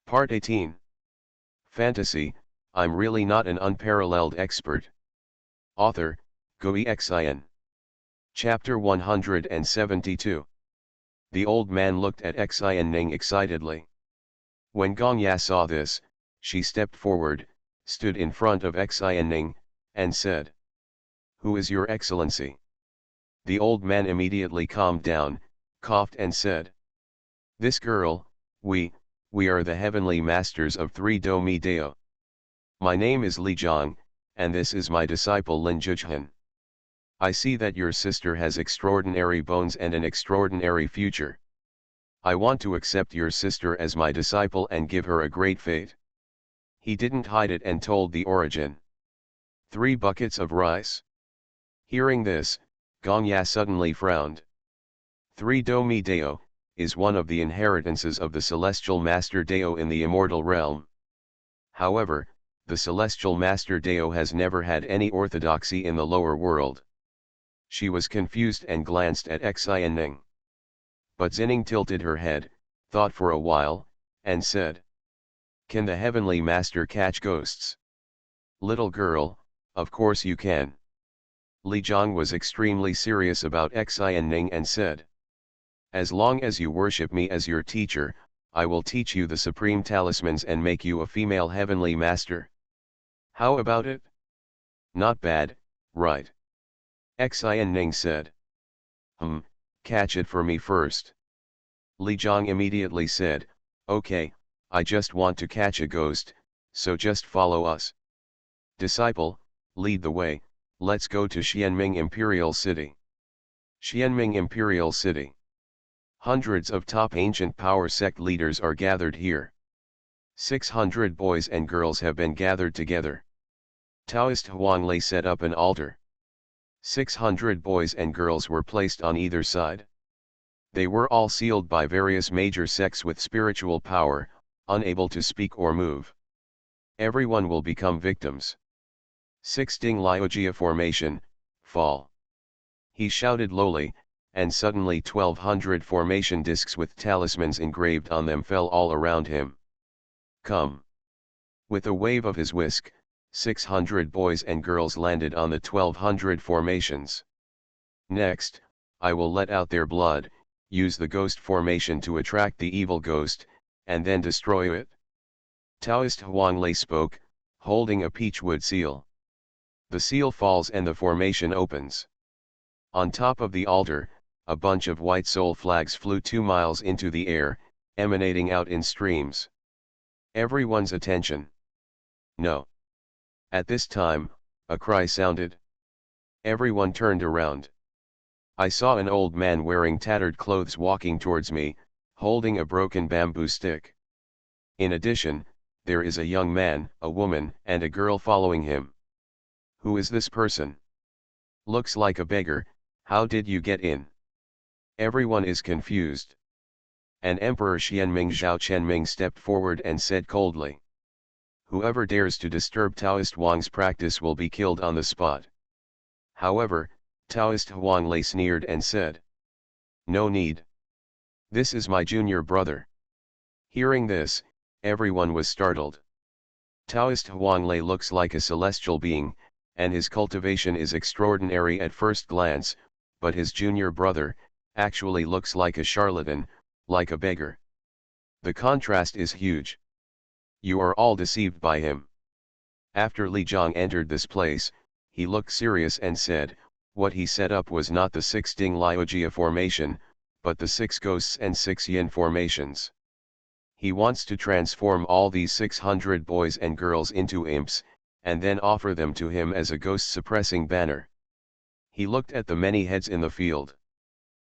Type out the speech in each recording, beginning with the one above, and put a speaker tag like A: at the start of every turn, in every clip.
A: Part 18. Fantasy, I'm really not an unparalleled expert. Author, Xuanhuan. Chapter 172. The old man looked at Xuanhuan excitedly. When Gongya saw this, she stepped forward, stood in front of Xuanhuan, and said, "Who is your excellency?" The old man immediately calmed down, coughed and said, "This girl, we are the heavenly masters of three Do-Mi Dao. My name is Li Zhang, and this is my disciple Lin Zhuhan. I see that your sister has extraordinary bones and an extraordinary future. I want to accept your sister as my disciple and give her a great fate." He didn't hide it and told the origin. 3 buckets of rice. Hearing this, Gongya suddenly frowned. 3 Do-Mi Dao is one of the inheritances of the celestial master Dao in the immortal realm. However, the celestial master Dao has never had any orthodoxy in the lower world. She was confused and glanced at Xuanhuan. But Xining tilted her head, thought for a while, and said, "Can the heavenly master catch ghosts?" "Little girl, of course you can." Li Zhang was extremely serious about Xuanhuan and said, "As long as you worship me as your teacher, I will teach you the supreme talismans and make you a female heavenly master. How about it?" "Not bad, right?" Xuanhuan said. Catch it for me first." Li Zhang immediately said, "Okay, I just want to catch a ghost, so just follow us. Disciple, lead the way, let's go to Xianming Imperial City." Xianming Imperial City. Hundreds of top ancient power sect leaders are gathered here. 600 boys and girls have been gathered together. Taoist Xuanhuan set up an altar. 600 boys and girls were placed on either side. They were all sealed by various major sects with spiritual power, unable to speak or move. Everyone will become victims. 6 Ding Liugia formation, fall. He shouted lowly, and suddenly 1200 formation discs with talismans engraved on them fell all around him. "Come." With a wave of his whisk, 600 boys and girls landed on the 1200 formations. "Next, I will let out their blood, use the ghost formation to attract the evil ghost, and then destroy it." Taoist Xuanhuan spoke, holding a peachwood seal. The seal falls and the formation opens. On top of the altar, a bunch of white soul flags flew 2 miles into the air, emanating out in streams. Everyone's attention. "No." At this time, a cry sounded. Everyone turned around. I saw an old man wearing tattered clothes walking towards me, holding a broken bamboo stick. In addition, there is a young man, a woman, and a girl following him. "Who is this person? Looks like a beggar, how did you get in?" Everyone is confused. And Emperor Xianming Zhao Chenming stepped forward and said coldly, "Whoever dares to disturb Taoist Wang's practice will be killed on the spot." However, Taoist Xuanhuan sneered and said, "No need. This is my junior brother." Hearing this, everyone was startled. Taoist Xuanhuan looks like a celestial being, and his cultivation is extraordinary at first glance, but his junior brother actually looks like a charlatan, like a beggar. The contrast is huge. You are all deceived by him. After Li Zhang entered this place, he looked serious and said, what he set up was not the 6 Ding Liugia formation, but the 6 ghosts and 6 yin formations. He wants to transform all these 600 boys and girls into imps, and then offer them to him as a ghost-suppressing banner. He looked at the many heads in the field.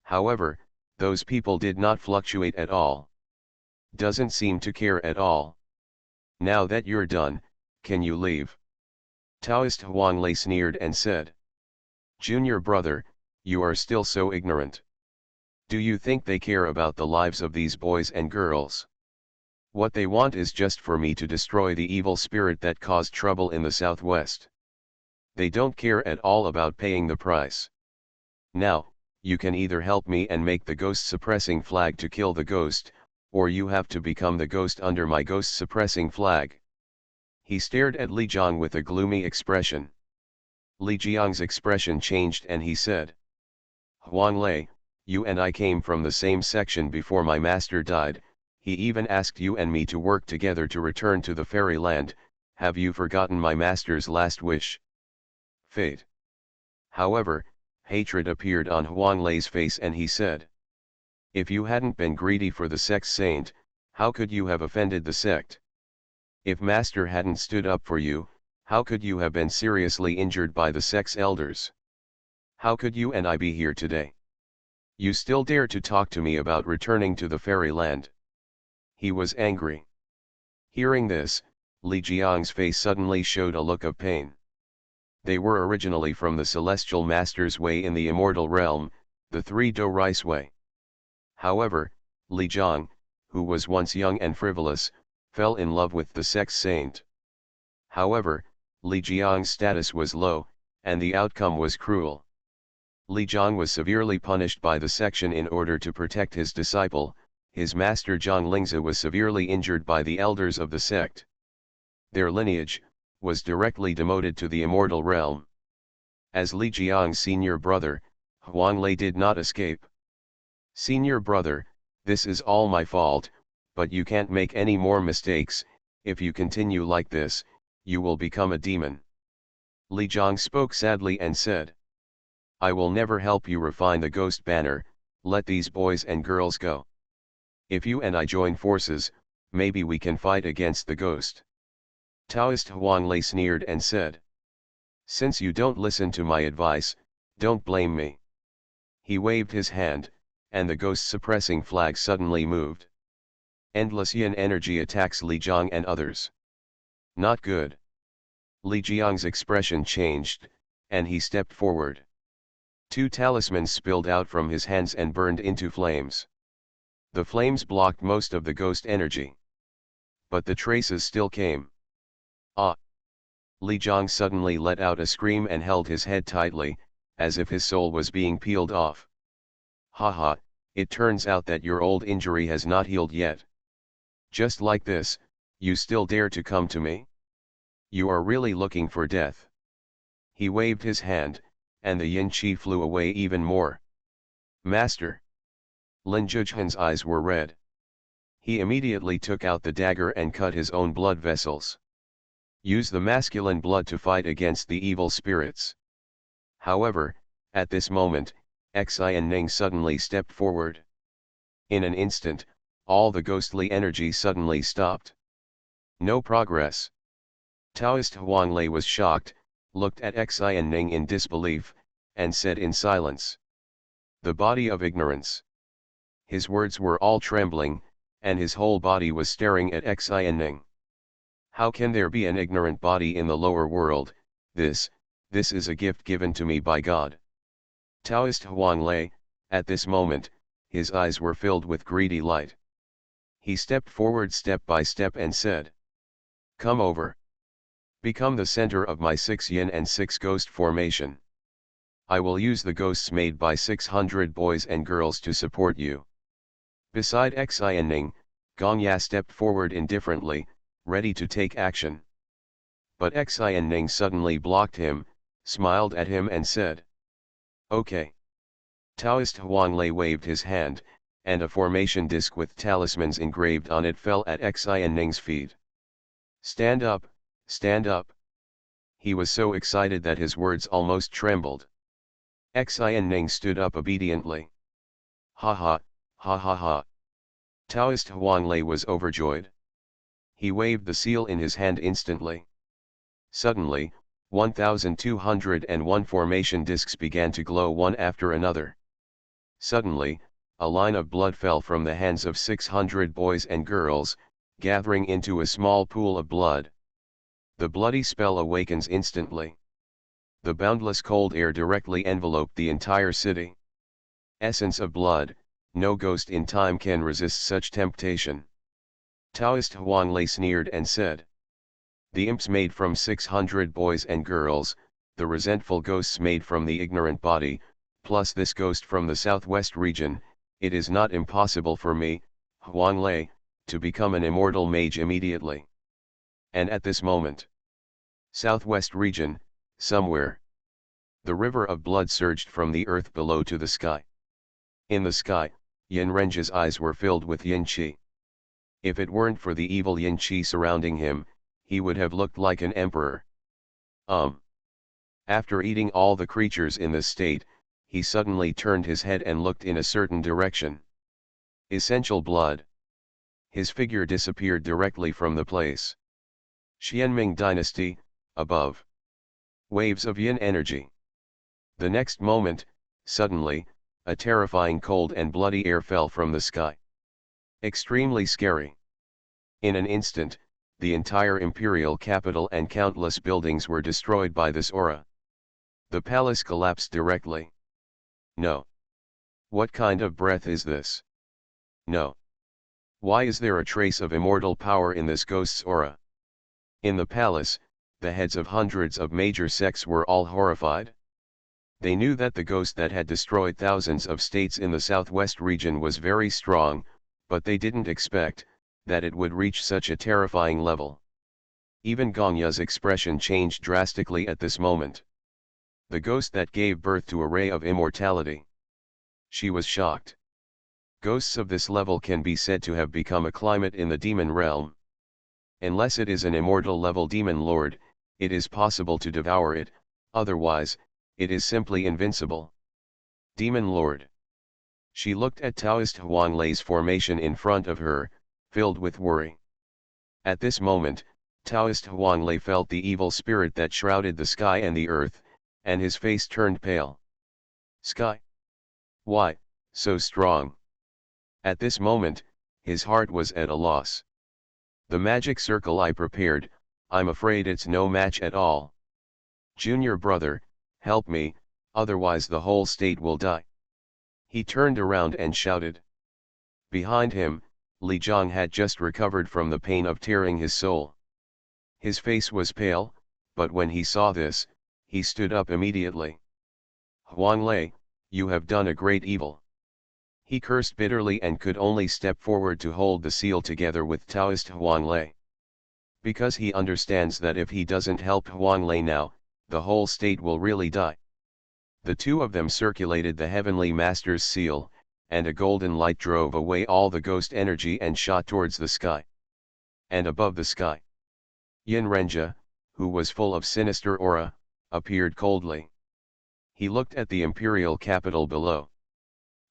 A: However, those people did not fluctuate at all. Doesn't seem to care at all. "Now that you're done, can you leave?" Taoist Xuanhuan sneered and said, "Junior brother, you are still so ignorant. Do you think they care about the lives of these boys and girls? What they want is just for me to destroy the evil spirit that caused trouble in the southwest. They don't care at all about paying the price. Now, you can either help me and make the ghost-suppressing flag to kill the ghost, or you have to become the ghost under my ghost-suppressing flag. He stared at Li Jiang with a gloomy expression. Li Jiang's expression changed and he said, Huanglei, you and I came from the same section before my master died, he even asked you and me to work together to return to the fairyland. Have you forgotten my master's last wish? Fate. However, hatred appeared on Huanglei's face and he said, if you hadn't been greedy for the sect's saint, how could you have offended the sect? If master hadn't stood up for you, how could you have been seriously injured by the sect's elders? How could you and I be here today? You still dare to talk to me about returning to the fairyland? He was angry. Hearing this, Li Jiang's face suddenly showed a look of pain. They were originally from the Celestial Master's Way in the Immortal Realm, the Three Do Rice Way. However, Li Jiang, who was once young and frivolous, fell in love with the sect's saint. However, Li Jiang's status was low, and the outcome was cruel. Li Jiang was severely punished by the section in order to protect his disciple. His master Zhang Lingzi was severely injured by the elders of the sect. Their lineage was directly demoted to the immortal realm. As Li Jiang's senior brother, Huanglei did not escape. Senior brother, this is all my fault, but you can't make any more mistakes. If you continue like this, you will become a demon. Li Jiang spoke sadly and said, I will never help you refine the ghost banner. Let these boys and girls go. If you and I join forces, maybe we can fight against the ghost. Taoist Huanglei sneered and said, since you don't listen to my advice, don't blame me. He waved his hand, and the ghost-suppressing flag suddenly moved. Endless yin energy attacks Li Jiang and others. Not good. Li Jiang's expression changed, and he stepped forward. 2 talismans spilled out from his hands and burned into flames. The flames blocked most of the ghost energy. But the traces still came. Ah! Li Jiang suddenly let out a scream and held his head tightly, as if his soul was being peeled off. Haha, it turns out that your old injury has not healed yet. Just like this, you still dare to come to me? You are really looking for death. He waved his hand, and the yin qi flew away even more. Master! Lin Zhuzhan's eyes were red. He immediately took out the dagger and cut his own blood vessels. Use the masculine blood to fight against the evil spirits. However, at this moment, Xuanhuan suddenly stepped forward. In an instant, all the ghostly energy suddenly stopped. No progress. Taoist Huanglei was shocked, looked at Xuanhuan in disbelief, and said in silence, the body of ignorance. His words were all trembling, and his whole body was staring at Xuanhuan. How can there be an ignorant body in the lower world? This is a gift given to me by God. Taoist Huanglei, at this moment, his eyes were filled with greedy light. He stepped forward step by step and said, come over. Become the center of my 6 yin and 6 ghost formation. I will use the ghosts made by 600 boys and girls to support you. Beside Xuanhuan, Gongya stepped forward indifferently, ready to take action. But Xuanhuan suddenly blocked him, smiled at him and said, okay. Taoist Huanglei waved his hand, and a formation disc with talismans engraved on it fell at Xuanhuan's feet. Stand up, stand up. He was so excited that his words almost trembled. Xuanhuan stood up obediently. Ha ha, ha ha ha. Taoist Huanglei was overjoyed. He waved the seal in his hand instantly. Suddenly, 1,201 formation discs began to glow one after another. Suddenly, a line of blood fell from the hands of 600 boys and girls, gathering into a small pool of blood. The bloody spell awakens instantly. The boundless cold air directly enveloped the entire city. Essence of blood, no ghost in time can resist such temptation. Taoist Huanglei sneered and said, the imps made from 600 boys and girls, the resentful ghosts made from the ignorant body, plus this ghost from the southwest region, it is not impossible for me, Huang Lei, to become an immortal mage immediately. And at this moment, southwest region, somewhere, the river of blood surged from the earth below to the sky. In the sky, Yin Renji's eyes were filled with yin qi. If it weren't for the evil yin qi surrounding him, he would have looked like an emperor. After eating all the creatures in this state, he suddenly turned his head and looked in a certain direction. Essential blood. His figure disappeared directly from the place. Xianming dynasty, above. Waves of yin energy. The next moment, suddenly, a terrifying cold and bloody air fell from the sky. Extremely scary. In an instant, the entire imperial capital and countless buildings were destroyed by this aura. The palace collapsed directly. No. What kind of breath is this? No. Why is there a trace of immortal power in this ghost's aura? In the palace, the heads of hundreds of major sects were all horrified. They knew that the ghost that had destroyed thousands of states in the southwest region was very strong, but they didn't expect that it would reach such a terrifying level. Even Gongya's expression changed drastically at this moment. The ghost that gave birth to a ray of immortality. She was shocked. Ghosts of this level can be said to have become a climate in the demon realm. Unless it is an immortal level demon lord, it is possible to devour it, otherwise, it is simply invincible. Demon Lord. She looked at Taoist Huang Lei's formation in front of her, filled with worry. At this moment, Taoist Huang Lei felt the evil spirit that shrouded the sky and the earth, and his face turned pale. Sky? Why, so strong? At this moment, his heart was at a loss. The magic circle I prepared, I'm afraid it's no match at all. Junior brother, help me, otherwise the whole state will die. He turned around and shouted. Behind him, Li Zhang had just recovered from the pain of tearing his soul. His face was pale, but when he saw this, he stood up immediately. Huang Lei, you have done a great evil. He cursed bitterly and could only step forward to hold the seal together with Taoist Huang Lei. Because he understands that if he doesn't help Huang Lei now, the whole state will really die. The two of them circulated the Heavenly Master's seal, and a golden light drove away all the ghost energy and shot towards the sky. And above the sky, Yin Renjia, who was full of sinister aura, appeared coldly. He looked at the imperial capital below.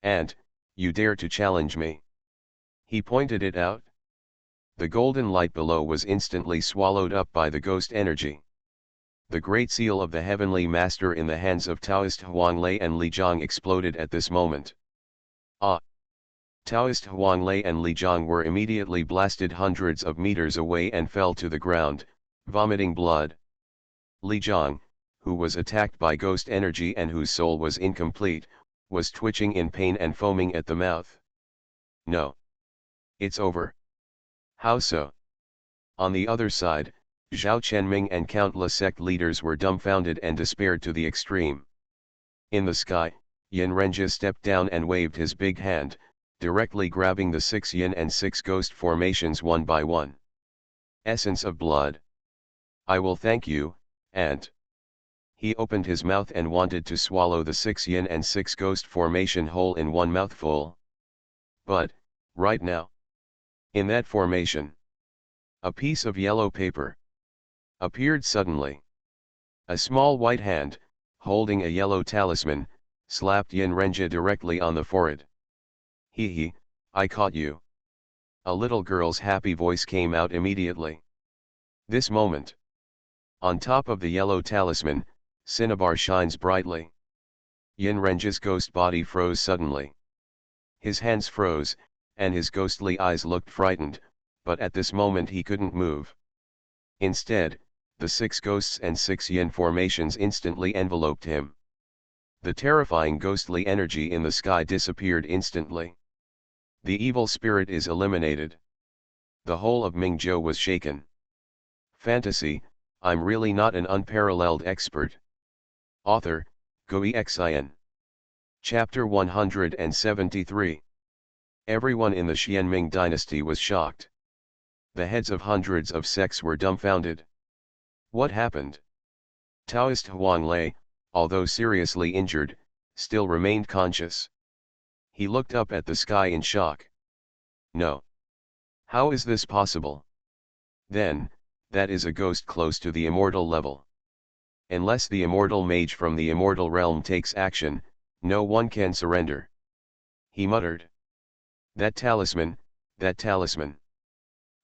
A: And, you dare to challenge me? He pointed it out. The golden light below was instantly swallowed up by the ghost energy. The great seal of the Heavenly Master in the hands of Taoist Huang Lei and Li Zhang exploded at this moment. Ah! Taoist Huang Lei and Li Zhang were immediately blasted hundreds of meters away and fell to the ground, vomiting blood. Li Zhang, who was attacked by ghost energy and whose soul was incomplete, was twitching in pain and foaming at the mouth. No. It's over. How so? On the other side, Zhao Chenming and countless sect leaders were dumbfounded and despaired to the extreme. In the sky, Yin Renjia stepped down and waved his big hand, directly grabbing the 6 yin and 6 ghost formations one by one. Essence of blood. I will thank you, and... He opened his mouth and wanted to swallow the 6 yin and 6 ghost formation whole in one mouthful. But, right now, in that formation, a piece of yellow paper appeared suddenly. A small white hand, holding a yellow talisman, slapped Yin Renjia directly on the forehead. Hee, I caught you. A little girl's happy voice came out immediately. This moment, on top of the yellow talisman, cinnabar shines brightly. Yin Renjia's ghost body froze suddenly. His hands froze, and his ghostly eyes looked frightened, but at this moment he couldn't move. Instead, the 6 ghosts and 6 yin formations instantly enveloped him. The terrifying ghostly energy in the sky disappeared instantly. The evil spirit is eliminated. The whole of Mingzhou was shaken. Fantasy, I'm really not an unparalleled expert. Author, Xuanhuan. Chapter 173. Everyone in the Xianming dynasty was shocked. The heads of hundreds of sects were dumbfounded. What happened? Taoist Xuanlei, although seriously injured, still remained conscious. He looked up at the sky in shock. No. How is this possible? Then, that is a ghost close to the immortal level. Unless the immortal mage from the immortal realm takes action, no one can surrender. He muttered. That talisman, that talisman.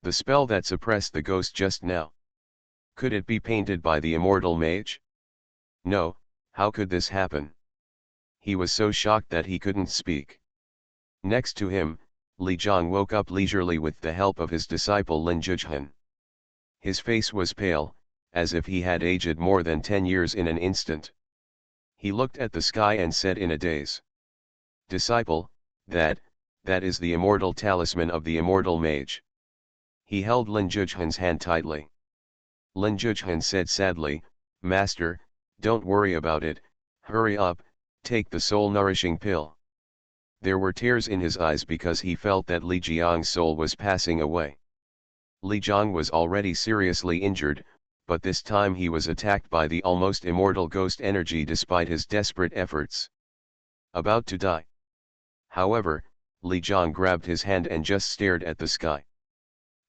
A: The spell that suppressed the ghost just now. Could it be painted by the immortal mage? No, how could this happen? He was so shocked that he couldn't speak. Next to him, Li Zhang woke up leisurely with the help of his disciple Lin Zhuzhan. His face was pale, as if he had aged more than 10 years in an instant. He looked at the sky and said in a daze. Disciple, that is the immortal talisman of the immortal mage. He held Lin Zhuzhan's hand tightly. Lin Zhuzhan said sadly, Master, don't worry about it, hurry up, take the soul-nourishing pill. There were tears in his eyes because he felt that Li Jiang's soul was passing away. Li Jiang was already seriously injured, but this time he was attacked by the almost immortal ghost energy despite his desperate efforts. About to die. However, Li Jiang grabbed his hand and just stared at the sky.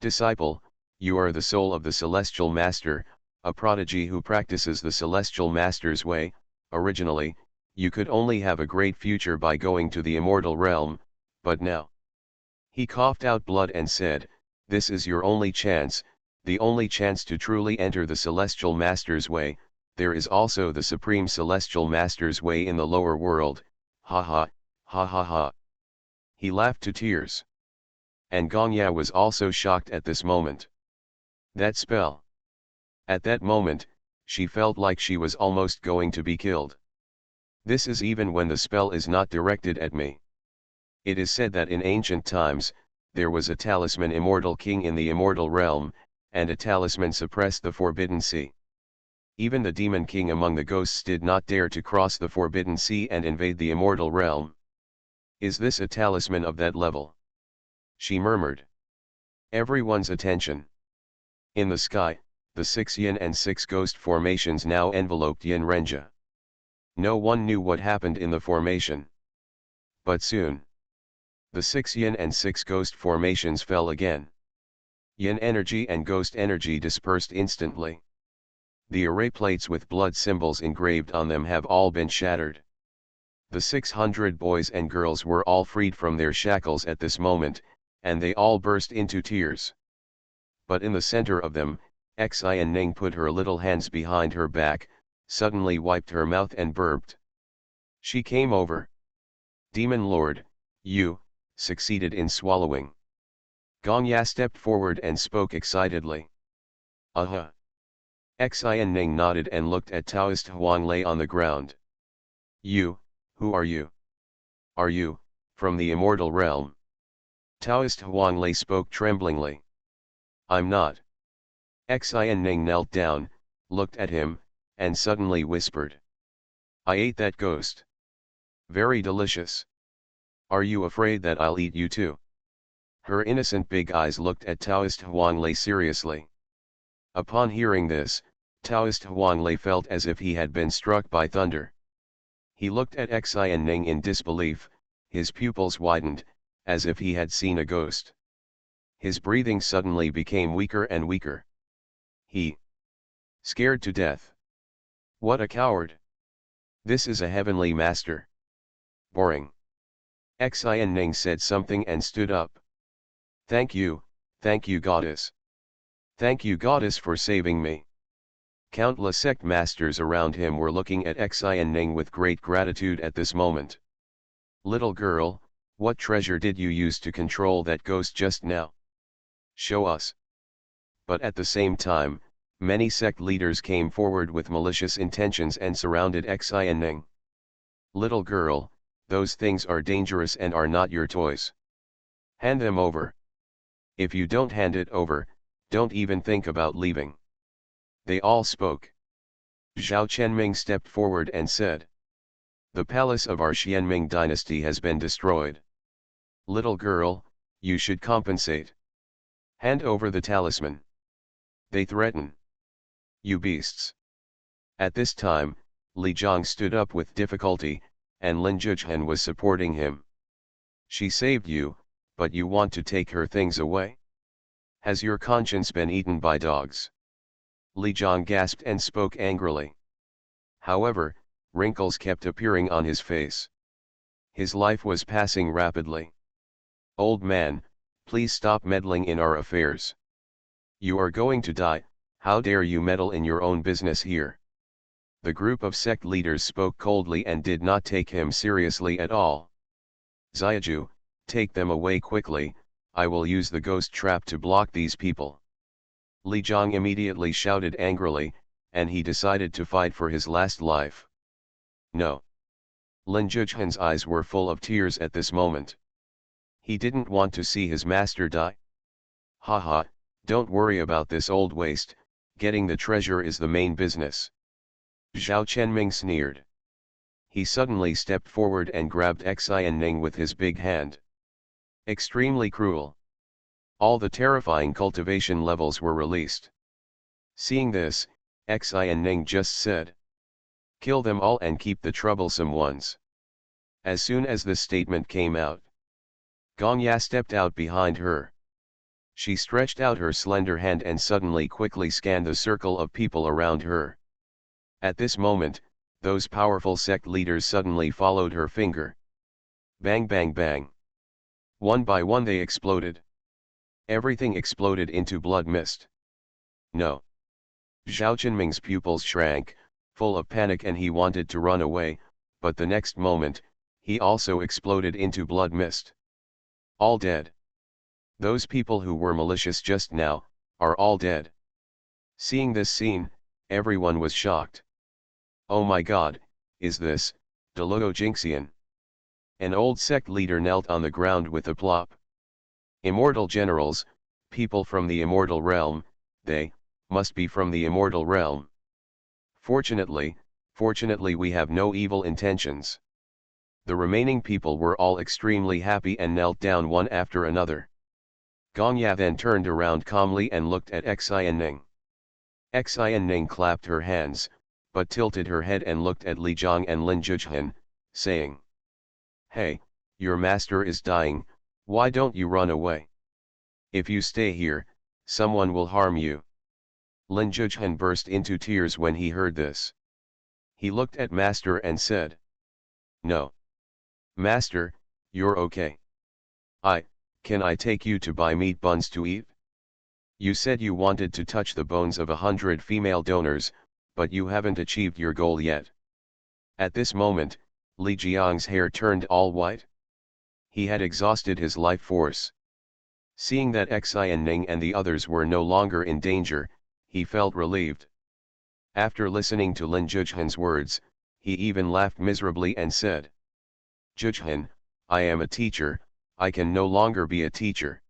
A: Disciple, you are the soul of the Celestial Master, a prodigy who practices the Celestial Master's way. Originally, you could only have a great future by going to the immortal realm, but now. He coughed out blood and said, this is your only chance, the only chance to truly enter the Celestial Master's way. There is also the Supreme Celestial Master's way in the lower world, ha ha, ha ha ha. He laughed to tears. And Gongya was also shocked at this moment. That spell. At that moment, she felt like she was almost going to be killed. This is even when the spell is not directed at me. It is said that in ancient times, there was a talisman immortal king in the immortal realm, and a talisman suppressed the forbidden sea. Even the demon king among the ghosts did not dare to cross the forbidden sea and invade the immortal realm. Is this a talisman of that level? She murmured. Everyone's attention. In the sky, the 6 yin and 6 ghost formations now enveloped Yin Renja. No one knew what happened in the formation. But soon, the 6 yin and 6 ghost formations fell again. Yin energy and ghost energy dispersed instantly. The array plates with blood symbols engraved on them have all been shattered. The 600 boys and girls were all freed from their shackles at this moment, and they all burst into tears. But in the center of them, Xuanhuan put her little hands behind her back, suddenly wiped her mouth and burped. She came over. Demon Lord, you succeeded in swallowing. Gongya stepped forward and spoke excitedly. Uh-huh. Xuanhuan nodded and looked at Taoist Xuanlei on the ground. You, who are you? Are you, from the immortal realm? Taoist Xuanlei spoke tremblingly. I'm not. Xuanhuan knelt down, looked at him, and suddenly whispered. I ate that ghost. Very delicious. Are you afraid that I'll eat you too? Her innocent big eyes looked at Taoist Xuanlei seriously. Upon hearing this, Taoist Xuanlei felt as if he had been struck by thunder. He looked at Xuanhuan in disbelief, his pupils widened, as if he had seen a ghost. His breathing suddenly became weaker and weaker. He scared to death. What a coward! This is a heavenly master. Boring. Xuanhuan said something and stood up. Thank you goddess. Thank you goddess for saving me. Countless sect masters around him were looking at Xuanhuan with great gratitude at this moment. Little girl, what treasure did you use to control that ghost just now? Show us. But at the same time, many sect leaders came forward with malicious intentions and surrounded Xuanhuan. Little girl, those things are dangerous and are not your toys. Hand them over. If you don't hand it over, don't even think about leaving. They all spoke. Zhao Chenming stepped forward and said. The palace of our Xianming dynasty has been destroyed. Little girl, you should compensate. Hand over the talisman. They threaten. You beasts. At this time, Li Jiang stood up with difficulty, and Lin Zhuchen was supporting him. She saved you, but you want to take her things away? Has your conscience been eaten by dogs? Li Jiang gasped and spoke angrily. However, wrinkles kept appearing on his face. His life was passing rapidly. Old man, please stop meddling in our affairs. You are going to die, how dare you meddle in your own business here? The group of sect leaders spoke coldly and did not take him seriously at all. Xiaju, take them away quickly, I will use the ghost trap to block these people. Li Jiang immediately shouted angrily, and he decided to fight for his last life. No. Lin Zhuchen's eyes were full of tears at this moment. He didn't want to see his master die. Haha, don't worry about this old waste, getting the treasure is the main business. Zhao Chenming sneered. He suddenly stepped forward and grabbed Xuanhuan with his big hand. Extremely cruel. All the terrifying cultivation levels were released. Seeing this, Xuanhuan just said, kill them all and keep the troublesome ones. As soon as this statement came out, Gongya stepped out behind her. She stretched out her slender hand and suddenly quickly scanned the circle of people around her. At this moment, those powerful sect leaders suddenly followed her finger. Bang bang bang. One by one they exploded. Everything exploded into blood mist. No. Zhao Qinming's pupils shrank, full of panic, and he wanted to run away, but the next moment, he also exploded into blood mist. All dead. Those people who were malicious just now, are all dead. Seeing this scene, everyone was shocked. Oh my god, is this, Deluo Jinxian? An old sect leader knelt on the ground with a plop. Immortal generals, people from the immortal realm, they, must be from the immortal realm. Fortunately we have no evil intentions. The remaining people were all extremely happy and knelt down one after another. Gongya then turned around calmly and looked at Xuanhuan. Xuanhuan clapped her hands, but tilted her head and looked at Li Jiang and Lin Zhuchen, saying, hey, your master is dying, why don't you run away? If you stay here, someone will harm you. Lin Zhuchen burst into tears when he heard this. He looked at master and said, no. Master, you're okay. Can I take you to buy meat buns to eat? You said you wanted to touch the bones of 100 female donors, but you haven't achieved your goal yet. At this moment, Li Jiang's hair turned all white. He had exhausted his life force. Seeing that Xuanhuan and the others were no longer in danger, he felt relieved. After listening to Lin Zhuchen's words, he even laughed miserably and said, Zhuchen, I am a teacher, I can no longer be a teacher.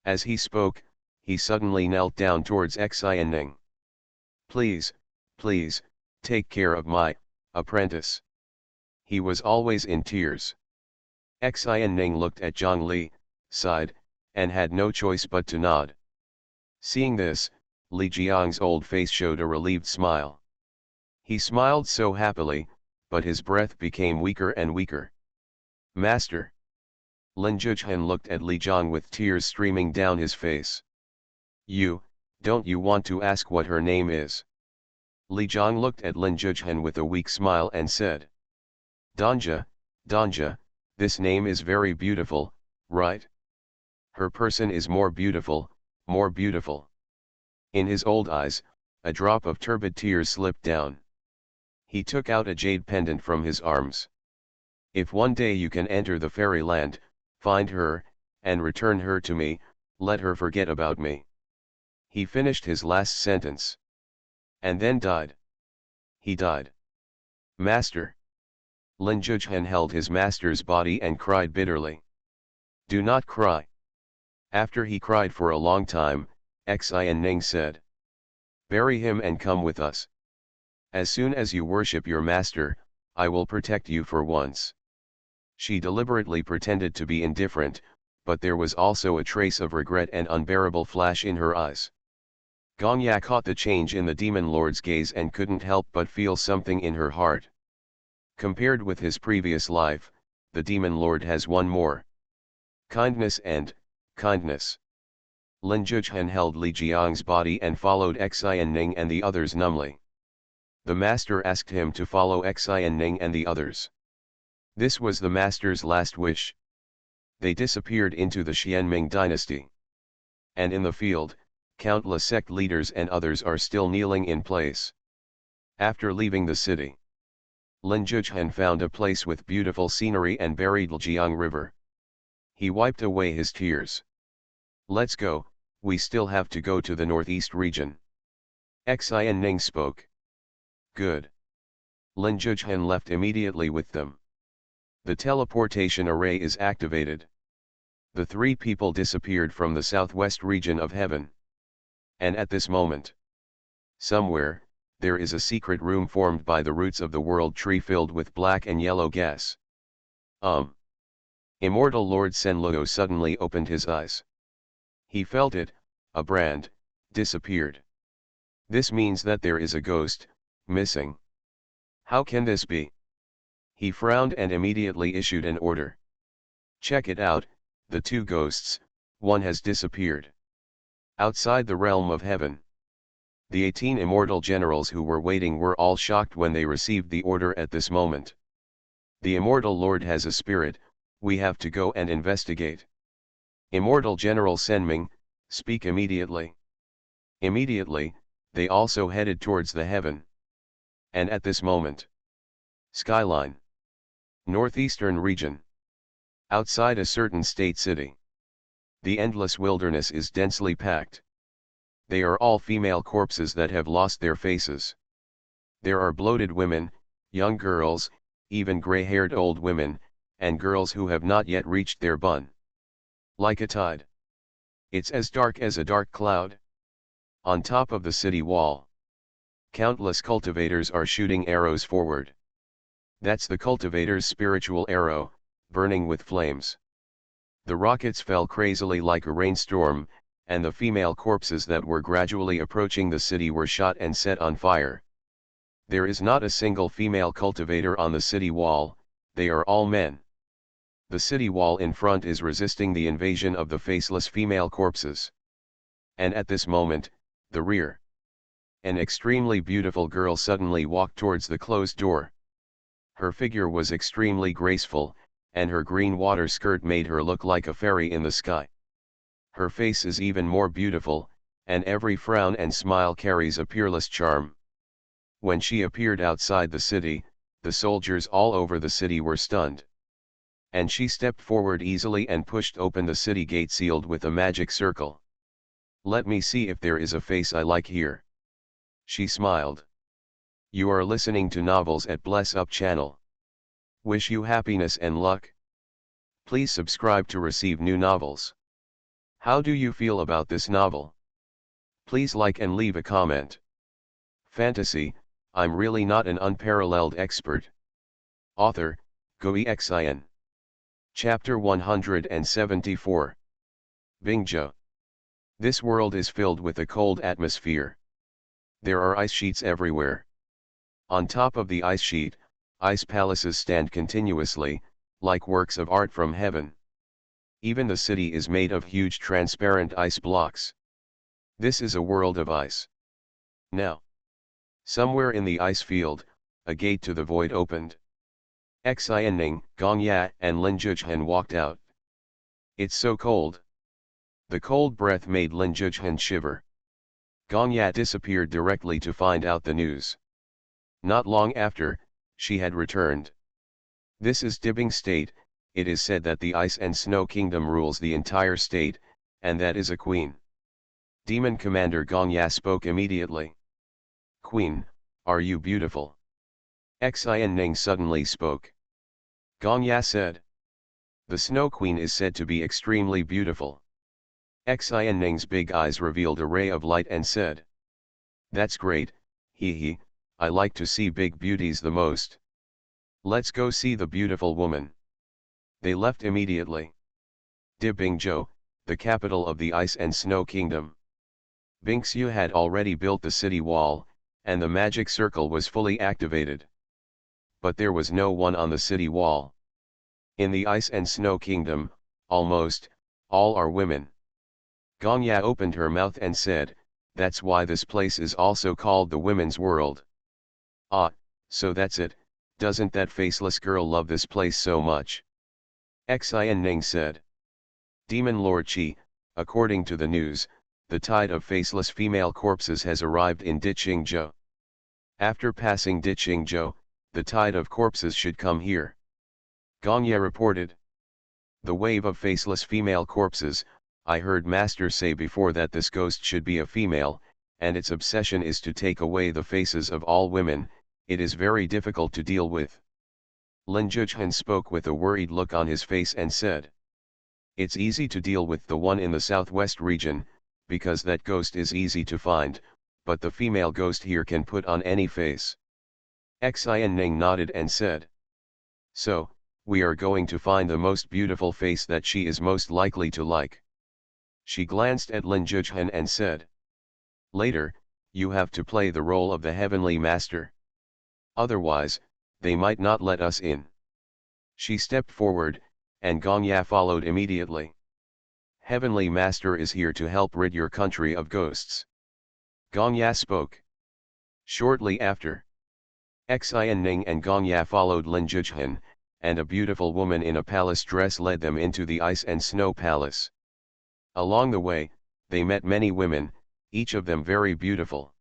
A: As he spoke, he suddenly knelt down towards Xuanhuan. Please, take care of my apprentice. He was always in tears. Xuanhuan looked at Zhang Li, sighed, and had no choice but to nod. Seeing this, Li Jiang's old face showed a relieved smile. He smiled so happily, but his breath became weaker and weaker. Master. Lin Zhuchen looked at Li Jiang with tears streaming down his face. Don't you want to ask what her name is? Li Jiang looked at Lin Zhuchen with a weak smile and said, Danja, this name is very beautiful, right? Her person is more beautiful, more beautiful. In his old eyes, a drop of turbid tears slipped down. He took out a jade pendant from his arms. If one day you can enter the fairyland, find her, and return her to me, let her forget about me. He finished his last sentence. And then died. He died. Master. Lin Zhuchen held his master's body and cried bitterly. Do not cry. After he cried for a long time, Xuanhuan said, bury him and come with us. As soon as you worship your master, I will protect you for once. She deliberately pretended to be indifferent, but there was also a trace of regret and unbearable flash in her eyes. Gongya caught the change in the demon lord's gaze and couldn't help but feel something in her heart. Compared with his previous life, the demon lord has one more. Kindness and kindness. Lin Zhuchen held Li Jiang's body and followed Xianning and the others numbly. The master asked him to follow Xianning and the others. This was the master's last wish. They disappeared into the Xianming dynasty. And in the field, countless sect leaders and others are still kneeling in place. After leaving the city, Lin Zhuchen found a place with beautiful scenery and buried Lijiang River. He wiped away his tears. Let's go, we still have to go to the northeast region. Xianning spoke. Good. Lin Zhuchen left immediately with them. The teleportation array is activated. The three people disappeared from the southwest region of heaven. And at this moment, somewhere, there is a secret room formed by the roots of the world tree filled with black and yellow gas. Immortal Lord Senluo suddenly opened his eyes. He felt it, a brand, disappeared. This means that there is a ghost, missing. How can this be? He frowned and immediately issued an order. Check it out, the two ghosts, one has disappeared. Outside the realm of heaven. The 18 immortal generals who were waiting were all shocked when they received the order at this moment. The immortal lord has a spirit, we have to go and investigate. Immortal General Senming, speak immediately. Immediately, they also headed towards the heaven. And at this moment. Skyline. Northeastern region. Outside a certain state city. The endless wilderness is densely packed. They are all female corpses that have lost their faces. There are bloated women, young girls, even gray-haired old women, and girls who have not yet reached their bun. Like a tide. It's as dark as a dark cloud. On top of the city wall. Countless cultivators are shooting arrows forward. That's the cultivator's spiritual arrow, burning with flames. The rockets fell crazily like a rainstorm, and the female corpses that were gradually approaching the city were shot and set on fire. There is not a single female cultivator on the city wall, they are all men. The city wall in front is resisting the invasion of the faceless female corpses. And at this moment, the rear. An extremely beautiful girl suddenly walked towards the closed door. Her figure was extremely graceful, and her green water skirt made her look like a fairy in the sky. Her face is even more beautiful, and every frown and smile carries a peerless charm. When she appeared outside the city, the soldiers all over the city were stunned. And she stepped forward easily and pushed open the city gate sealed with a magic circle. Let me see if there is a face I like here. She smiled. You are listening to novels at Bless Up channel. Wish you happiness and luck. Please subscribe to receive new novels. How do you feel about this novel? Please like and leave a comment. Fantasy, I'm really not an unparalleled expert. Author, Xuanhuan. Chapter 174. Bingzhou. This world is filled with a cold atmosphere. There are ice sheets everywhere. On top of the ice sheet, ice palaces stand continuously, like works of art from heaven. Even the city is made of huge transparent ice blocks. This is a world of ice. Now, somewhere in the ice field, a gate to the void opened. Xianning, Gongya, and Lin Zhuchen walked out. It's so cold. The cold breath made Lin Zhuchen shiver. Gongya disappeared directly to find out the news. Not long after, she had returned. This is Dibing State, it is said that the Ice and Snow Kingdom rules the entire state, and that is a queen. Demon Commander Gongya spoke immediately. Queen, are you beautiful? Xianning suddenly spoke. Gongya said. The Snow Queen is said to be extremely beautiful. Xianning's big eyes revealed a ray of light and said. That's great, hee, I like to see big beauties the most. Let's go see the beautiful woman. They left immediately. Dibingzhou, the capital of the Ice and Snow Kingdom. Bingxiu had already built the city wall, and the magic circle was fully activated. But there was no one on the city wall. In the Ice and Snow Kingdom, almost all are women. Gongya opened her mouth and said, "That's why this place is also called the women's world." "Ah, so that's it, doesn't that faceless girl love this place so much?" Xianning said. Demon Lord Qi, according to the news, the tide of faceless female corpses has arrived in Diqingzhou. After passing Diqingzhou, the tide of corpses should come here. Gongya reported. The wave of faceless female corpses, I heard Master say before that this ghost should be a female, and its obsession is to take away the faces of all women. It is very difficult to deal with. Lin Zhuchen spoke with a worried look on his face and said. It's easy to deal with the one in the southwest region, because that ghost is easy to find, but the female ghost here can put on any face. Xianning nodded and said. So, we are going to find the most beautiful face that she is most likely to like. She glanced at Lin Zhuchen and said. Later, you have to play the role of the Heavenly Master. Otherwise, they might not let us in. She stepped forward, and Gongya followed immediately. Heavenly Master is here to help rid your country of ghosts. Gongya spoke. Shortly after, Xianning and Gongya followed Lin Zhuchen, and a beautiful woman in a palace dress led them into the Ice and Snow Palace. Along the way, they met many women, each of them very beautiful.